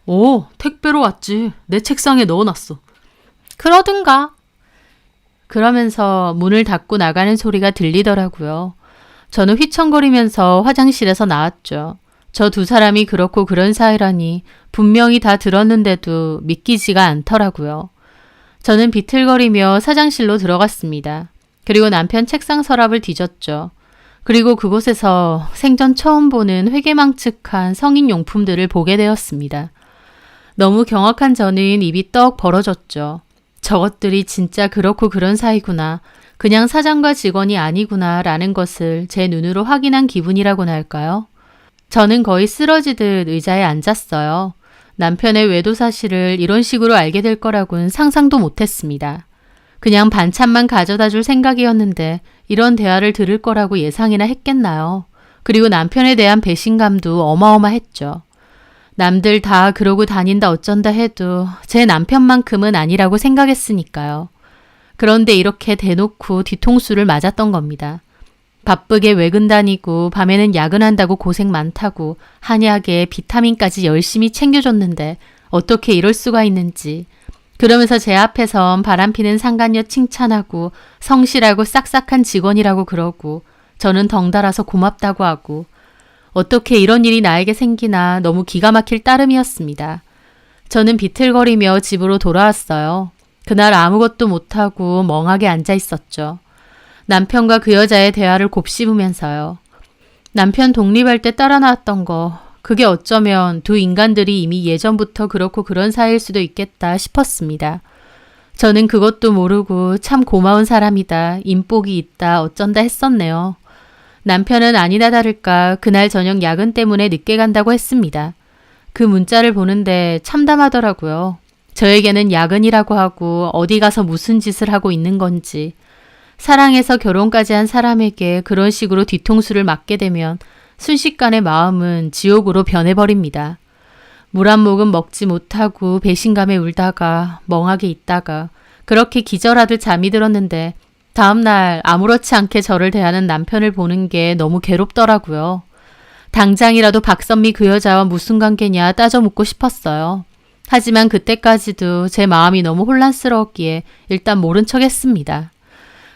오, 택배로 왔지. 내 책상에 넣어놨어. 그러든가. 그러면서 문을 닫고 나가는 소리가 들리더라고요. 저는 휘청거리면서 화장실에서 나왔죠. 저 두 사람이 그렇고 그런 사이라니 분명히 다 들었는데도 믿기지가 않더라고요. 저는 비틀거리며 사장실로 들어갔습니다. 그리고 남편 책상 서랍을 뒤졌죠. 그리고 그곳에서 생전 처음 보는 회개망측한 성인 용품들을 보게 되었습니다. 너무 경악한 저는 입이 떡 벌어졌죠. 저것들이 진짜 그렇고 그런 사이구나. 그냥 사장과 직원이 아니구나 라는 것을 제 눈으로 확인한 기분이라고나 할까요? 저는 거의 쓰러지듯 의자에 앉았어요. 남편의 외도 사실을 이런 식으로 알게 될 거라고는 상상도 못했습니다. 그냥 반찬만 가져다 줄 생각이었는데 이런 대화를 들을 거라고 예상이나 했겠나요? 그리고 남편에 대한 배신감도 어마어마했죠. 남들 다 그러고 다닌다 어쩐다 해도 제 남편만큼은 아니라고 생각했으니까요. 그런데 이렇게 대놓고 뒤통수를 맞았던 겁니다. 바쁘게 외근 다니고 밤에는 야근한다고 고생 많다고 한약에 비타민까지 열심히 챙겨줬는데 어떻게 이럴 수가 있는지. 그러면서 제 앞에선 바람피는 상간녀 칭찬하고 성실하고 싹싹한 직원이라고 그러고 저는 덩달아서 고맙다고 하고 어떻게 이런 일이 나에게 생기나 너무 기가 막힐 따름이었습니다. 저는 비틀거리며 집으로 돌아왔어요. 그날 아무것도 못하고 멍하게 앉아 있었죠. 남편과 그 여자의 대화를 곱씹으면서요. 남편 독립할 때 따라 나왔던 거, 그게 어쩌면 두 인간들이 이미 예전부터 그렇고 그런 사이일 수도 있겠다 싶었습니다. 저는 그것도 모르고 참 고마운 사람이다, 인복이 있다, 어쩐다 했었네요. 남편은 아니나 다를까 그날 저녁 야근 때문에 늦게 간다고 했습니다. 그 문자를 보는데 참담하더라고요. 저에게는 야근이라고 하고 어디 가서 무슨 짓을 하고 있는 건지. 사랑해서 결혼까지 한 사람에게 그런 식으로 뒤통수를 맞게 되면 순식간에 마음은 지옥으로 변해버립니다. 물 한 모금 먹지 못하고 배신감에 울다가 멍하게 있다가 그렇게 기절하듯 잠이 들었는데 다음날 아무렇지 않게 저를 대하는 남편을 보는 게 너무 괴롭더라고요. 당장이라도 박선미 그 여자와 무슨 관계냐 따져 묻고 싶었어요. 하지만 그때까지도 제 마음이 너무 혼란스러웠기에 일단 모른 척 했습니다.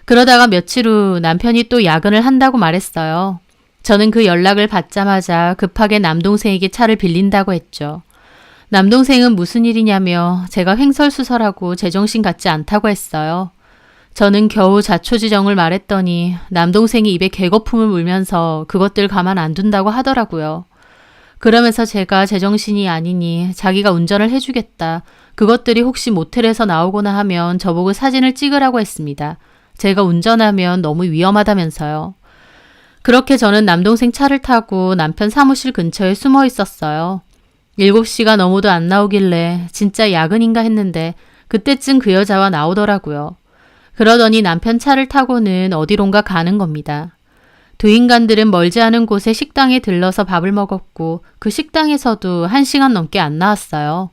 그러다가 며칠 후 남편이 또 야근을 한다고 말했어요. 저는 그 연락을 받자마자 급하게 남동생에게 차를 빌린다고 했죠. 남동생은 무슨 일이냐며 제가 횡설수설하고 제정신 같지 않다고 했어요. 저는 겨우 자초지정을 말했더니 남동생이 입에 개거품을 물면서 그것들 가만 안 둔다고 하더라고요. 그러면서 제가 제정신이 아니니 자기가 운전을 해주겠다. 그것들이 혹시 모텔에서 나오거나 하면 저보고 사진을 찍으라고 했습니다. 제가 운전하면 너무 위험하다면서요. 그렇게 저는 남동생 차를 타고 남편 사무실 근처에 숨어 있었어요. 7시가 넘어도 안 나오길래 진짜 야근인가 했는데 그때쯤 그 여자와 나오더라고요. 그러더니 남편 차를 타고는 어디론가 가는 겁니다. 두 인간들은 멀지 않은 곳에 식당에 들러서 밥을 먹었고 그 식당에서도 1시간 넘게 안 나왔어요.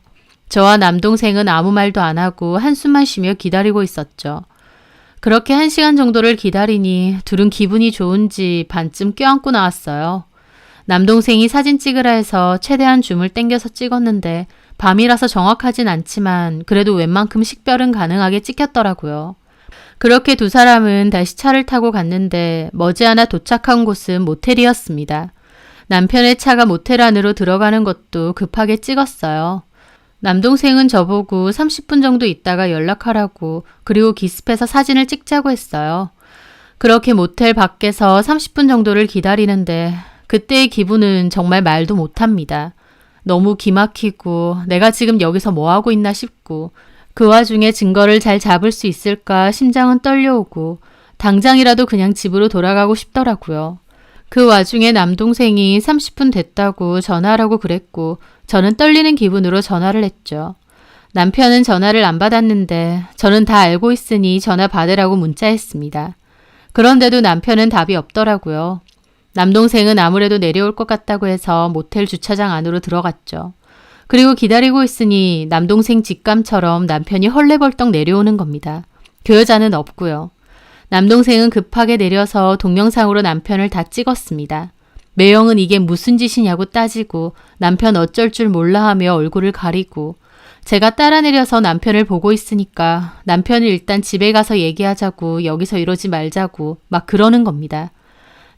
저와 남동생은 아무 말도 안 하고 한숨만 쉬며 기다리고 있었죠. 그렇게 1시간 정도를 기다리니 둘은 기분이 좋은지 반쯤 껴안고 나왔어요. 남동생이 사진 찍으라 해서 최대한 줌을 당겨서 찍었는데 밤이라서 정확하진 않지만 그래도 웬만큼 식별은 가능하게 찍혔더라고요. 그렇게 두 사람은 다시 차를 타고 갔는데 머지않아 도착한 곳은 모텔이었습니다. 남편의 차가 모텔 안으로 들어가는 것도 급하게 찍었어요. 남동생은 저보고 30분 정도 있다가 연락하라고 그리고 기습해서 사진을 찍자고 했어요. 그렇게 모텔 밖에서 30분 정도를 기다리는데 그때의 기분은 정말 말도 못합니다. 너무 기막히고 내가 지금 여기서 뭐하고 있나 싶고 그 와중에 증거를 잘 잡을 수 있을까 심장은 떨려오고 당장이라도 그냥 집으로 돌아가고 싶더라고요. 그 와중에 남동생이 30분 됐다고 전화하라고 그랬고 저는 떨리는 기분으로 전화를 했죠. 남편은 전화를 안 받았는데 저는 다 알고 있으니 전화 받으라고 문자했습니다. 그런데도 남편은 답이 없더라고요. 남동생은 아무래도 내려올 것 같다고 해서 모텔 주차장 안으로 들어갔죠. 그리고 기다리고 있으니 남동생 직감처럼 남편이 헐레벌떡 내려오는 겁니다. 그 여자는 없고요. 남동생은 급하게 내려서 동영상으로 남편을 다 찍었습니다. 매형은 이게 무슨 짓이냐고 따지고 남편 어쩔 줄 몰라 하며 얼굴을 가리고 제가 따라 내려서 남편을 보고 있으니까 남편은 일단 집에 가서 얘기하자고 여기서 이러지 말자고 막 그러는 겁니다.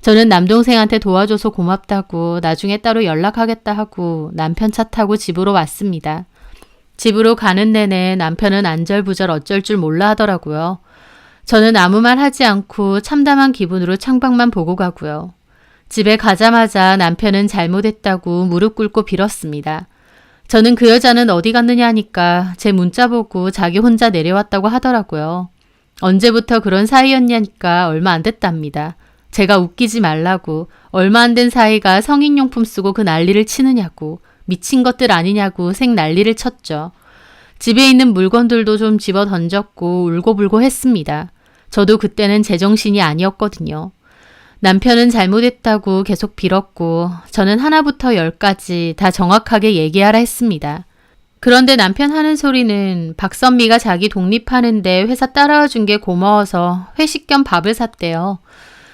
저는 남동생한테 도와줘서 고맙다고 나중에 따로 연락하겠다 하고 남편 차 타고 집으로 왔습니다. 집으로 가는 내내 남편은 안절부절 어쩔 줄 몰라 하더라고요. 저는 아무 말 하지 않고 참담한 기분으로 창밖만 보고 가고요. 집에 가자마자 남편은 잘못했다고 무릎 꿇고 빌었습니다. 저는 그 여자는 어디 갔느냐 하니까 제 문자 보고 자기 혼자 내려왔다고 하더라고요. 언제부터 그런 사이였냐니까 얼마 안 됐답니다. 제가 웃기지 말라고 얼마 안 된 사이가 성인용품 쓰고 그 난리를 치느냐고 미친 것들 아니냐고 생 난리를 쳤죠. 집에 있는 물건들도 좀 집어 던졌고 울고불고 했습니다. 저도 그때는 제정신이 아니었거든요. 남편은 잘못했다고 계속 빌었고 저는 하나부터 10까지 다 정확하게 얘기하라 했습니다. 그런데 남편 하는 소리는 박선미가 자기 독립하는데 회사 따라와 준 게 고마워서 회식 겸 밥을 샀대요.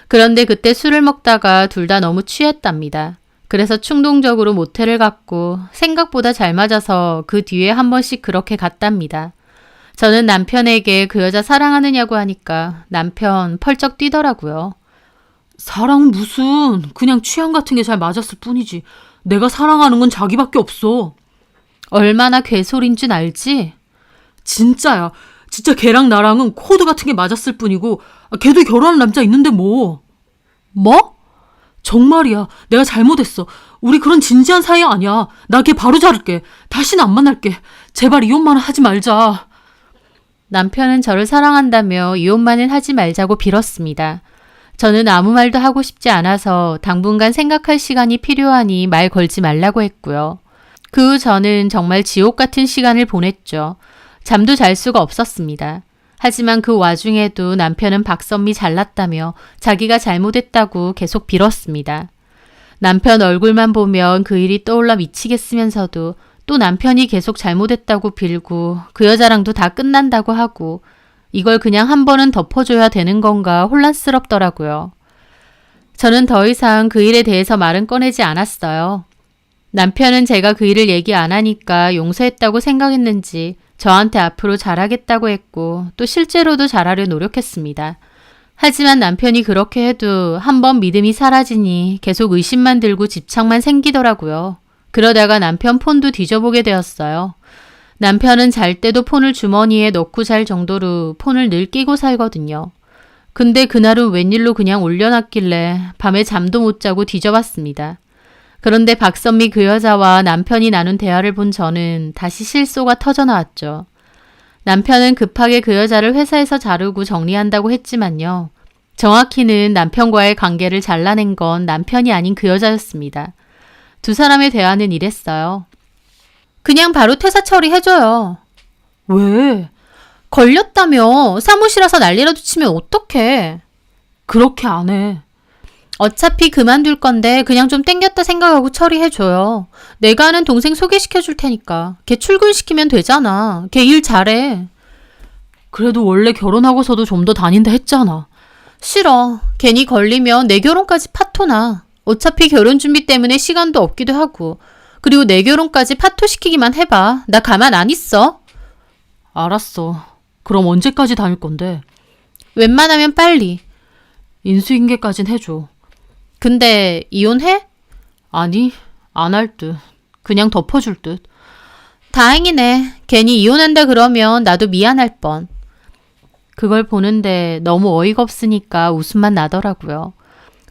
그런데 그때 술을 먹다가 둘 다 너무 취했답니다. 그래서 충동적으로 모텔을 갔고 생각보다 잘 맞아서 그 뒤에 한 번씩 그렇게 갔답니다. 저는 남편에게 그 여자 사랑하느냐고 하니까 남편 펄쩍 뛰더라고요. 사랑 무슨 그냥 취향 같은 게 잘 맞았을 뿐이지. 내가 사랑하는 건 자기밖에 없어. 얼마나 괴소린 줄 알지? 진짜야. 진짜 걔랑 나랑은 코드 같은 게 맞았을 뿐이고 걔도 결혼한 남자 있는데 뭐. 뭐? 정말이야. 내가 잘못했어. 우리 그런 진지한 사이 아니야. 나 걔 바로 자를게. 다시는 안 만날게. 제발 이혼만은 하지 말자. 남편은 저를 사랑한다며 이혼만은 하지 말자고 빌었습니다. 저는 아무 말도 하고 싶지 않아서 당분간 생각할 시간이 필요하니 말 걸지 말라고 했고요. 그 후 저는 정말 지옥 같은 시간을 보냈죠. 잠도 잘 수가 없었습니다. 하지만 그 와중에도 남편은 박선미 잘났다며 자기가 잘못했다고 계속 빌었습니다. 남편 얼굴만 보면 그 일이 떠올라 미치겠으면서도 또 남편이 계속 잘못했다고 빌고 그 여자랑도 다 끝난다고 하고 이걸 그냥 한 번은 덮어줘야 되는 건가 혼란스럽더라고요. 저는 더 이상 그 일에 대해서 말은 꺼내지 않았어요. 남편은 제가 그 일을 얘기 안 하니까 용서했다고 생각했는지 저한테 앞으로 잘하겠다고 했고 또 실제로도 잘하려 노력했습니다. 하지만 남편이 그렇게 해도 한번 믿음이 사라지니 계속 의심만 들고 집착만 생기더라고요. 그러다가 남편 폰도 뒤져보게 되었어요. 남편은 잘 때도 폰을 주머니에 넣고 잘 정도로 폰을 늘 끼고 살거든요. 근데 그날은 웬일로 그냥 올려놨길래 밤에 잠도 못 자고 뒤져봤습니다. 그런데 박선미 그 여자와 남편이 나눈 대화를 본 저는 다시 실소가 터져나왔죠. 남편은 급하게 그 여자를 회사에서 자르고 정리한다고 했지만요. 정확히는 남편과의 관계를 잘라낸 건 남편이 아닌 그 여자였습니다. 두 사람의 대화는 이랬어요. 그냥 바로 퇴사 처리해줘요. 왜? 걸렸다며. 사무실 와서 난리라도 치면 어떡해. 그렇게 안 해. 어차피 그만둘 건데 그냥 좀 땡겼다 생각하고 처리해줘요. 내가 아는 동생 소개시켜줄 테니까. 걔 출근시키면 되잖아. 걔 일 잘해. 그래도 원래 결혼하고서도 좀 더 다닌다 했잖아. 싫어. 괜히 걸리면 내 결혼까지 파토나. 어차피 결혼 준비 때문에 시간도 없기도 하고. 그리고 내 결혼까지 파토시키기만 해봐. 나 가만 안 있어. 알았어. 그럼 언제까지 다닐 건데? 웬만하면 빨리. 인수인계까진 해줘. 근데 이혼해? 아니, 안 할 듯. 그냥 덮어줄 듯. 다행이네. 괜히 이혼한다 그러면 나도 미안할 뻔. 그걸 보는데 너무 어이가 없으니까 웃음만 나더라고요.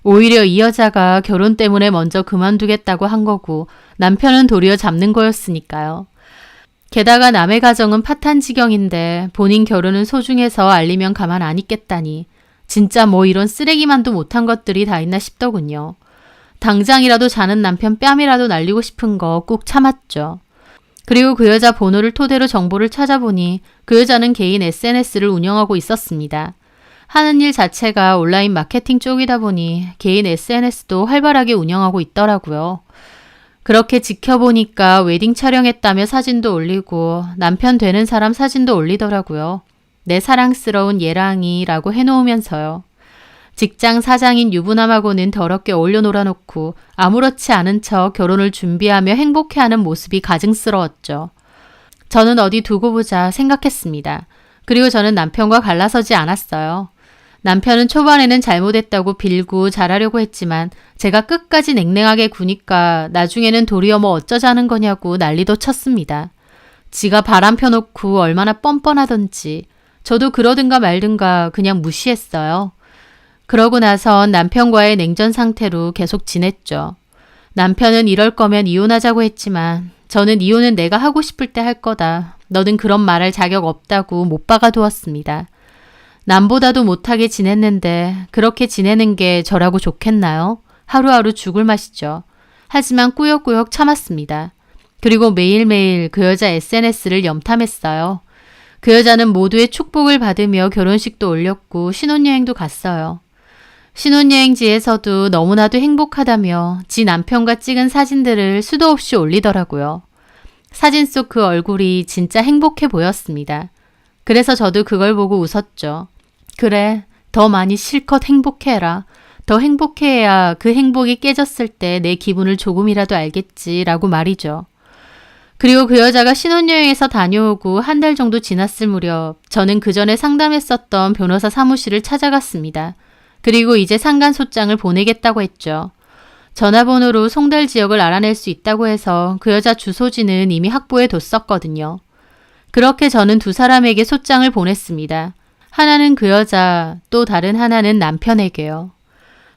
오히려 이 여자가 결혼 때문에 먼저 그만두겠다고 한 거고 남편은 도리어 잡는 거였으니까요. 게다가 남의 가정은 파탄지경인데 본인 결혼은 소중해서 알리면 가만 안 있겠다니. 진짜 뭐 이런 쓰레기만도 못한 것들이 다 있나 싶더군요. 당장이라도 자는 남편 뺨이라도 날리고 싶은 거 꾹 참았죠. 그리고 그 여자 번호를 토대로 정보를 찾아보니 그 여자는 개인 SNS를 운영하고 있었습니다. 하는 일 자체가 온라인 마케팅 쪽이다 보니 개인 SNS도 활발하게 운영하고 있더라고요. 그렇게 지켜보니까 웨딩 촬영했다며 사진도 올리고 남편 되는 사람 사진도 올리더라고요. 내 사랑스러운 예랑이라고 해놓으면서요. 직장 사장인 유부남하고는 더럽게 어울려 놀아놓고 아무렇지 않은 척 결혼을 준비하며 행복해하는 모습이 가증스러웠죠. 저는 어디 두고 보자 생각했습니다. 그리고 저는 남편과 갈라서지 않았어요. 남편은 초반에는 잘못했다고 빌고 잘하려고 했지만 제가 끝까지 냉랭하게 구니까 나중에는 도리어 뭐 어쩌자는 거냐고 난리도 쳤습니다. 지가 바람 펴놓고 얼마나 뻔뻔하던지 저도 그러든가 말든가 그냥 무시했어요. 그러고 나선 남편과의 냉전 상태로 계속 지냈죠. 남편은 이럴 거면 이혼하자고 했지만 저는 이혼은 내가 하고 싶을 때 할 거다. 너는 그런 말할 자격 없다고 못 박아두었습니다. 남보다도 못하게 지냈는데 그렇게 지내는 게 저라고 좋겠나요? 하루하루 죽을 맛이죠. 하지만 꾸역꾸역 참았습니다. 그리고 매일매일 그 여자 SNS를 염탐했어요. 그 여자는 모두의 축복을 받으며 결혼식도 올렸고 신혼여행도 갔어요. 신혼여행지에서도 너무나도 행복하다며 지 남편과 찍은 사진들을 수도 없이 올리더라고요. 사진 속 그 얼굴이 진짜 행복해 보였습니다. 그래서 저도 그걸 보고 웃었죠. 그래, 더 많이 실컷 행복해라. 더 행복해야 그 행복이 깨졌을 때 내 기분을 조금이라도 알겠지라고 말이죠. 그리고 그 여자가 신혼여행에서 다녀오고 한 달 정도 지났을 무렵 저는 그 전에 상담했었던 변호사 사무실을 찾아갔습니다. 그리고 이제 상간소장을 보내겠다고 했죠. 전화번호로 송달 지역을 알아낼 수 있다고 해서 그 여자 주소지는 이미 확보해 뒀었거든요. 그렇게 저는 두 사람에게 소장을 보냈습니다. 하나는 그 여자, 또 다른 하나는 남편에게요.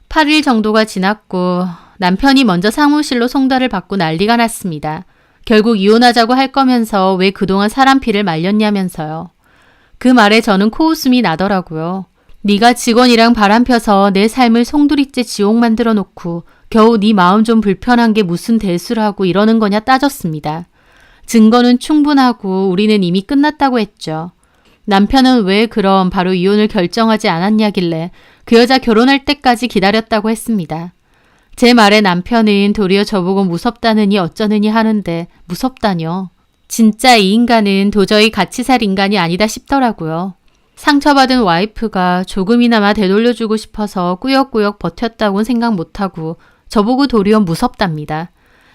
8일 정도가 지났고 남편이 먼저 사무실로 송달을 받고 난리가 났습니다. 결국 이혼하자고 할 거면서 왜 그동안 사람 피를 말렸냐면서요. 그 말에 저는 코웃음이 나더라고요. 네가 직원이랑 바람펴서 내 삶을 송두리째 지옥 만들어 놓고 겨우 네 마음 좀 불편한 게 무슨 대수라고 이러는 거냐 따졌습니다. 증거는 충분하고 우리는 이미 끝났다고 했죠. 남편은 왜 그럼 바로 이혼을 결정하지 않았냐길래 그 여자 결혼할 때까지 기다렸다고 했습니다. 제 말에 남편은 도리어 저보고 무섭다느니 어쩌느니 하는데 무섭다뇨. 진짜 이 인간은 도저히 같이 살 인간이 아니다 싶더라고요. 상처받은 와이프가 조금이나마 되돌려주고 싶어서 꾸역꾸역 버텼다고는 생각 못하고 저보고 도리어 무섭답니다.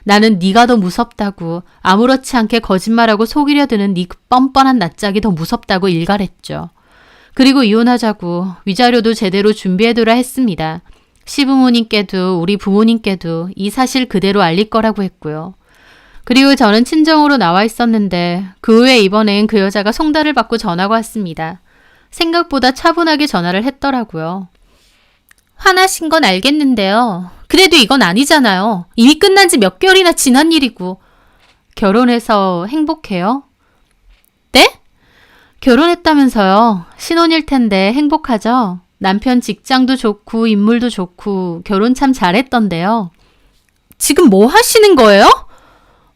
나는 네가 더 무섭다고 아무렇지 않게 거짓말하고 속이려 드는 네 뻔뻔한 낯짝이 더 무섭다고 일갈했죠. 그리고 이혼하자고 위자료도 제대로 준비해두라 했습니다. 시부모님께도 우리 부모님께도 이 사실 그대로 알릴 거라고 했고요. 그리고 저는 친정으로 나와 있었는데 그 후에 이번엔 그 여자가 송달을 받고 전화가 왔습니다. 생각보다 차분하게 전화를 했더라고요. 화나신 건 알겠는데요. 그래도 이건 아니잖아요. 이미 끝난 지 몇 개월이나 지난 일이고. 결혼해서 행복해요? 네? 결혼했다면서요. 신혼일 텐데 행복하죠? 남편 직장도 좋고 인물도 좋고 결혼 참 잘했던데요. 지금 뭐 하시는 거예요?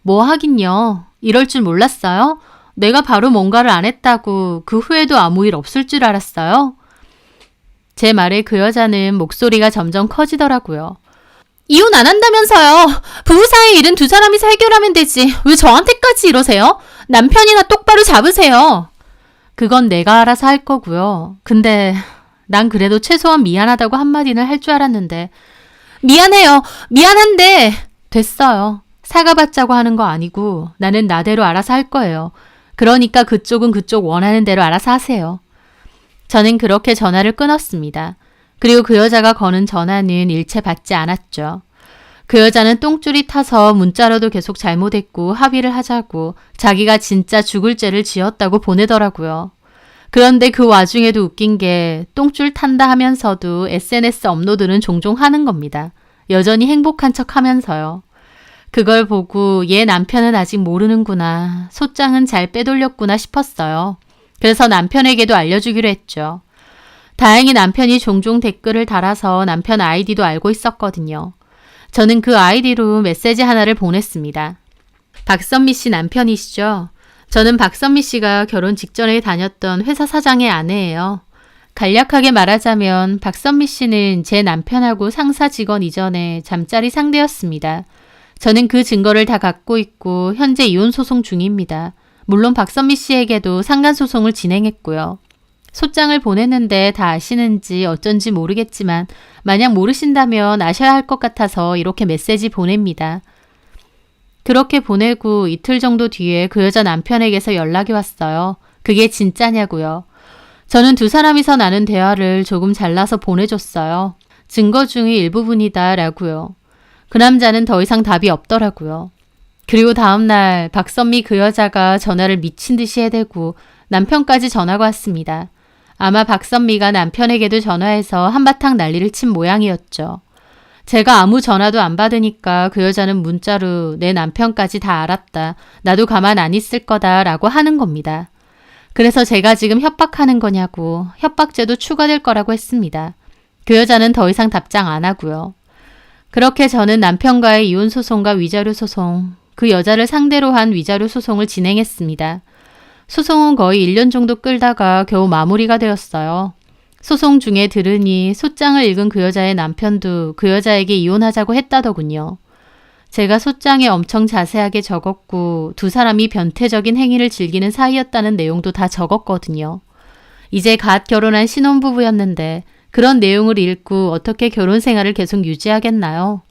뭐 하긴요. 이럴 줄 몰랐어요? 내가 바로 뭔가를 안 했다고 그 후에도 아무 일 없을 줄 알았어요? 제 말에 그 여자는 목소리가 점점 커지더라고요. 이혼 안 한다면서요. 부부 사이에 일은 두 사람이 해결하면 되지. 왜 저한테까지 이러세요? 남편이나 똑바로 잡으세요. 그건 내가 알아서 할 거고요. 근데 난 그래도 최소한 미안하다고 한마디는 할 줄 알았는데. 미안해요. 미안한데. 됐어요. 사과받자고 하는 거 아니고 나는 나대로 알아서 할 거예요. 그러니까 그쪽은 그쪽 원하는 대로 알아서 하세요. 저는 그렇게 전화를 끊었습니다. 그리고 그 여자가 거는 전화는 일체 받지 않았죠. 그 여자는 똥줄이 타서 문자로도 계속 잘못했고 합의를 하자고 자기가 진짜 죽을 죄를 지었다고 보내더라고요. 그런데 그 와중에도 웃긴 게 똥줄 탄다 하면서도 SNS 업로드는 종종 하는 겁니다. 여전히 행복한 척 하면서요. 그걸 보고 얘 남편은 아직 모르는구나. 소장은 잘 빼돌렸구나 싶었어요. 그래서 남편에게도 알려주기로 했죠. 다행히 남편이 종종 댓글을 달아서 남편 아이디도 알고 있었거든요. 저는 그 아이디로 메시지 하나를 보냈습니다. 박선미 씨 남편이시죠? 저는 박선미 씨가 결혼 직전에 다녔던 회사 사장의 아내예요. 간략하게 말하자면 박선미 씨는 제 남편하고 상사 직원 이전에 잠자리 상대였습니다. 저는 그 증거를 다 갖고 있고 현재 이혼 소송 중입니다. 물론 박선미 씨에게도 상간소송을 진행했고요. 소장을 보냈는데 다 아시는지 어쩐지 모르겠지만 만약 모르신다면 아셔야 할 것 같아서 이렇게 메시지 보냅니다. 그렇게 보내고 이틀 정도 뒤에 그 여자 남편에게서 연락이 왔어요. 그게 진짜냐고요. 저는 두 사람이서 나눈 대화를 조금 잘라서 보내줬어요. 증거 중의 일부분이다 라고요. 그 남자는 더 이상 답이 없더라고요. 그리고 다음날 박선미 그 여자가 전화를 미친 듯이 해대고 남편까지 전화가 왔습니다. 아마 박선미가 남편에게도 전화해서 한바탕 난리를 친 모양이었죠. 제가 아무 전화도 안 받으니까 그 여자는 문자로 내 남편까지 다 알았다. 나도 가만 안 있을 거다 라고 하는 겁니다. 그래서 제가 지금 협박하는 거냐고 협박죄도 추가될 거라고 했습니다. 그 여자는 더 이상 답장 안 하고요. 그렇게 저는 남편과의 이혼 소송과 위자료 소송, 그 여자를 상대로 한 위자료 소송을 진행했습니다. 소송은 거의 1년 정도 끌다가 겨우 마무리가 되었어요. 소송 중에 들으니 소장을 읽은 그 여자의 남편도 그 여자에게 이혼하자고 했다더군요. 제가 소장에 엄청 자세하게 적었고 두 사람이 변태적인 행위를 즐기는 사이였다는 내용도 다 적었거든요. 이제 갓 결혼한 신혼부부였는데 그런 내용을 읽고 어떻게 결혼 생활을 계속 유지하겠나요?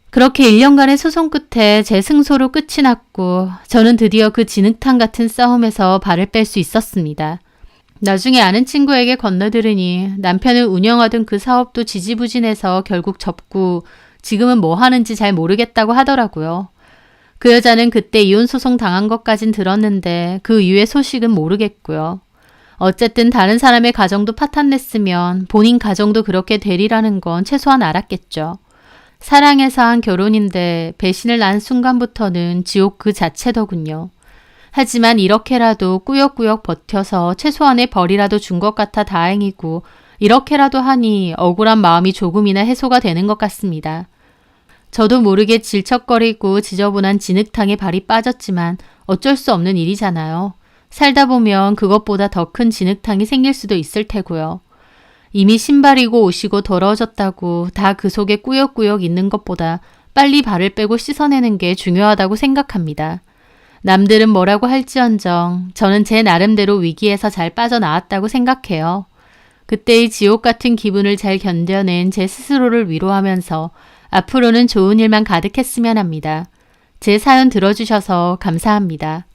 그렇게 1년간의 소송 끝에 제 승소로 끝이 났고 저는 드디어 그 진흙탕 같은 싸움에서 발을 뺄 수 있었습니다. 나중에 아는 친구에게 건너들으니 남편을 운영하던 그 사업도 지지부진해서 결국 접고 지금은 뭐 하는지 잘 모르겠다고 하더라고요. 그 여자는 그때 이혼 소송 당한 것까진 들었는데 그 이후의 소식은 모르겠고요. 어쨌든 다른 사람의 가정도 파탄냈으면 본인 가정도 그렇게 되리라는 건 최소한 알았겠죠. 사랑해서 한 결혼인데 배신을 난 순간부터는 지옥 그 자체더군요. 하지만 이렇게라도 꾸역꾸역 버텨서 최소한의 벌이라도 준 것 같아 다행이고 이렇게라도 하니 억울한 마음이 조금이나 해소가 되는 것 같습니다. 저도 모르게 질척거리고 지저분한 진흙탕에 발이 빠졌지만 어쩔 수 없는 일이잖아요. 살다 보면 그것보다 더 큰 진흙탕이 생길 수도 있을 테고요. 이미 신발이고 옷이고 더러워졌다고 다 그 속에 꾸역꾸역 있는 것보다 빨리 발을 빼고 씻어내는 게 중요하다고 생각합니다. 남들은 뭐라고 할지언정 저는 제 나름대로 위기에서 잘 빠져나왔다고 생각해요. 그때의 지옥 같은 기분을 잘 견뎌낸 제 스스로를 위로하면서 앞으로는 좋은 일만 가득했으면 합니다. 제 사연 들어주셔서 감사합니다.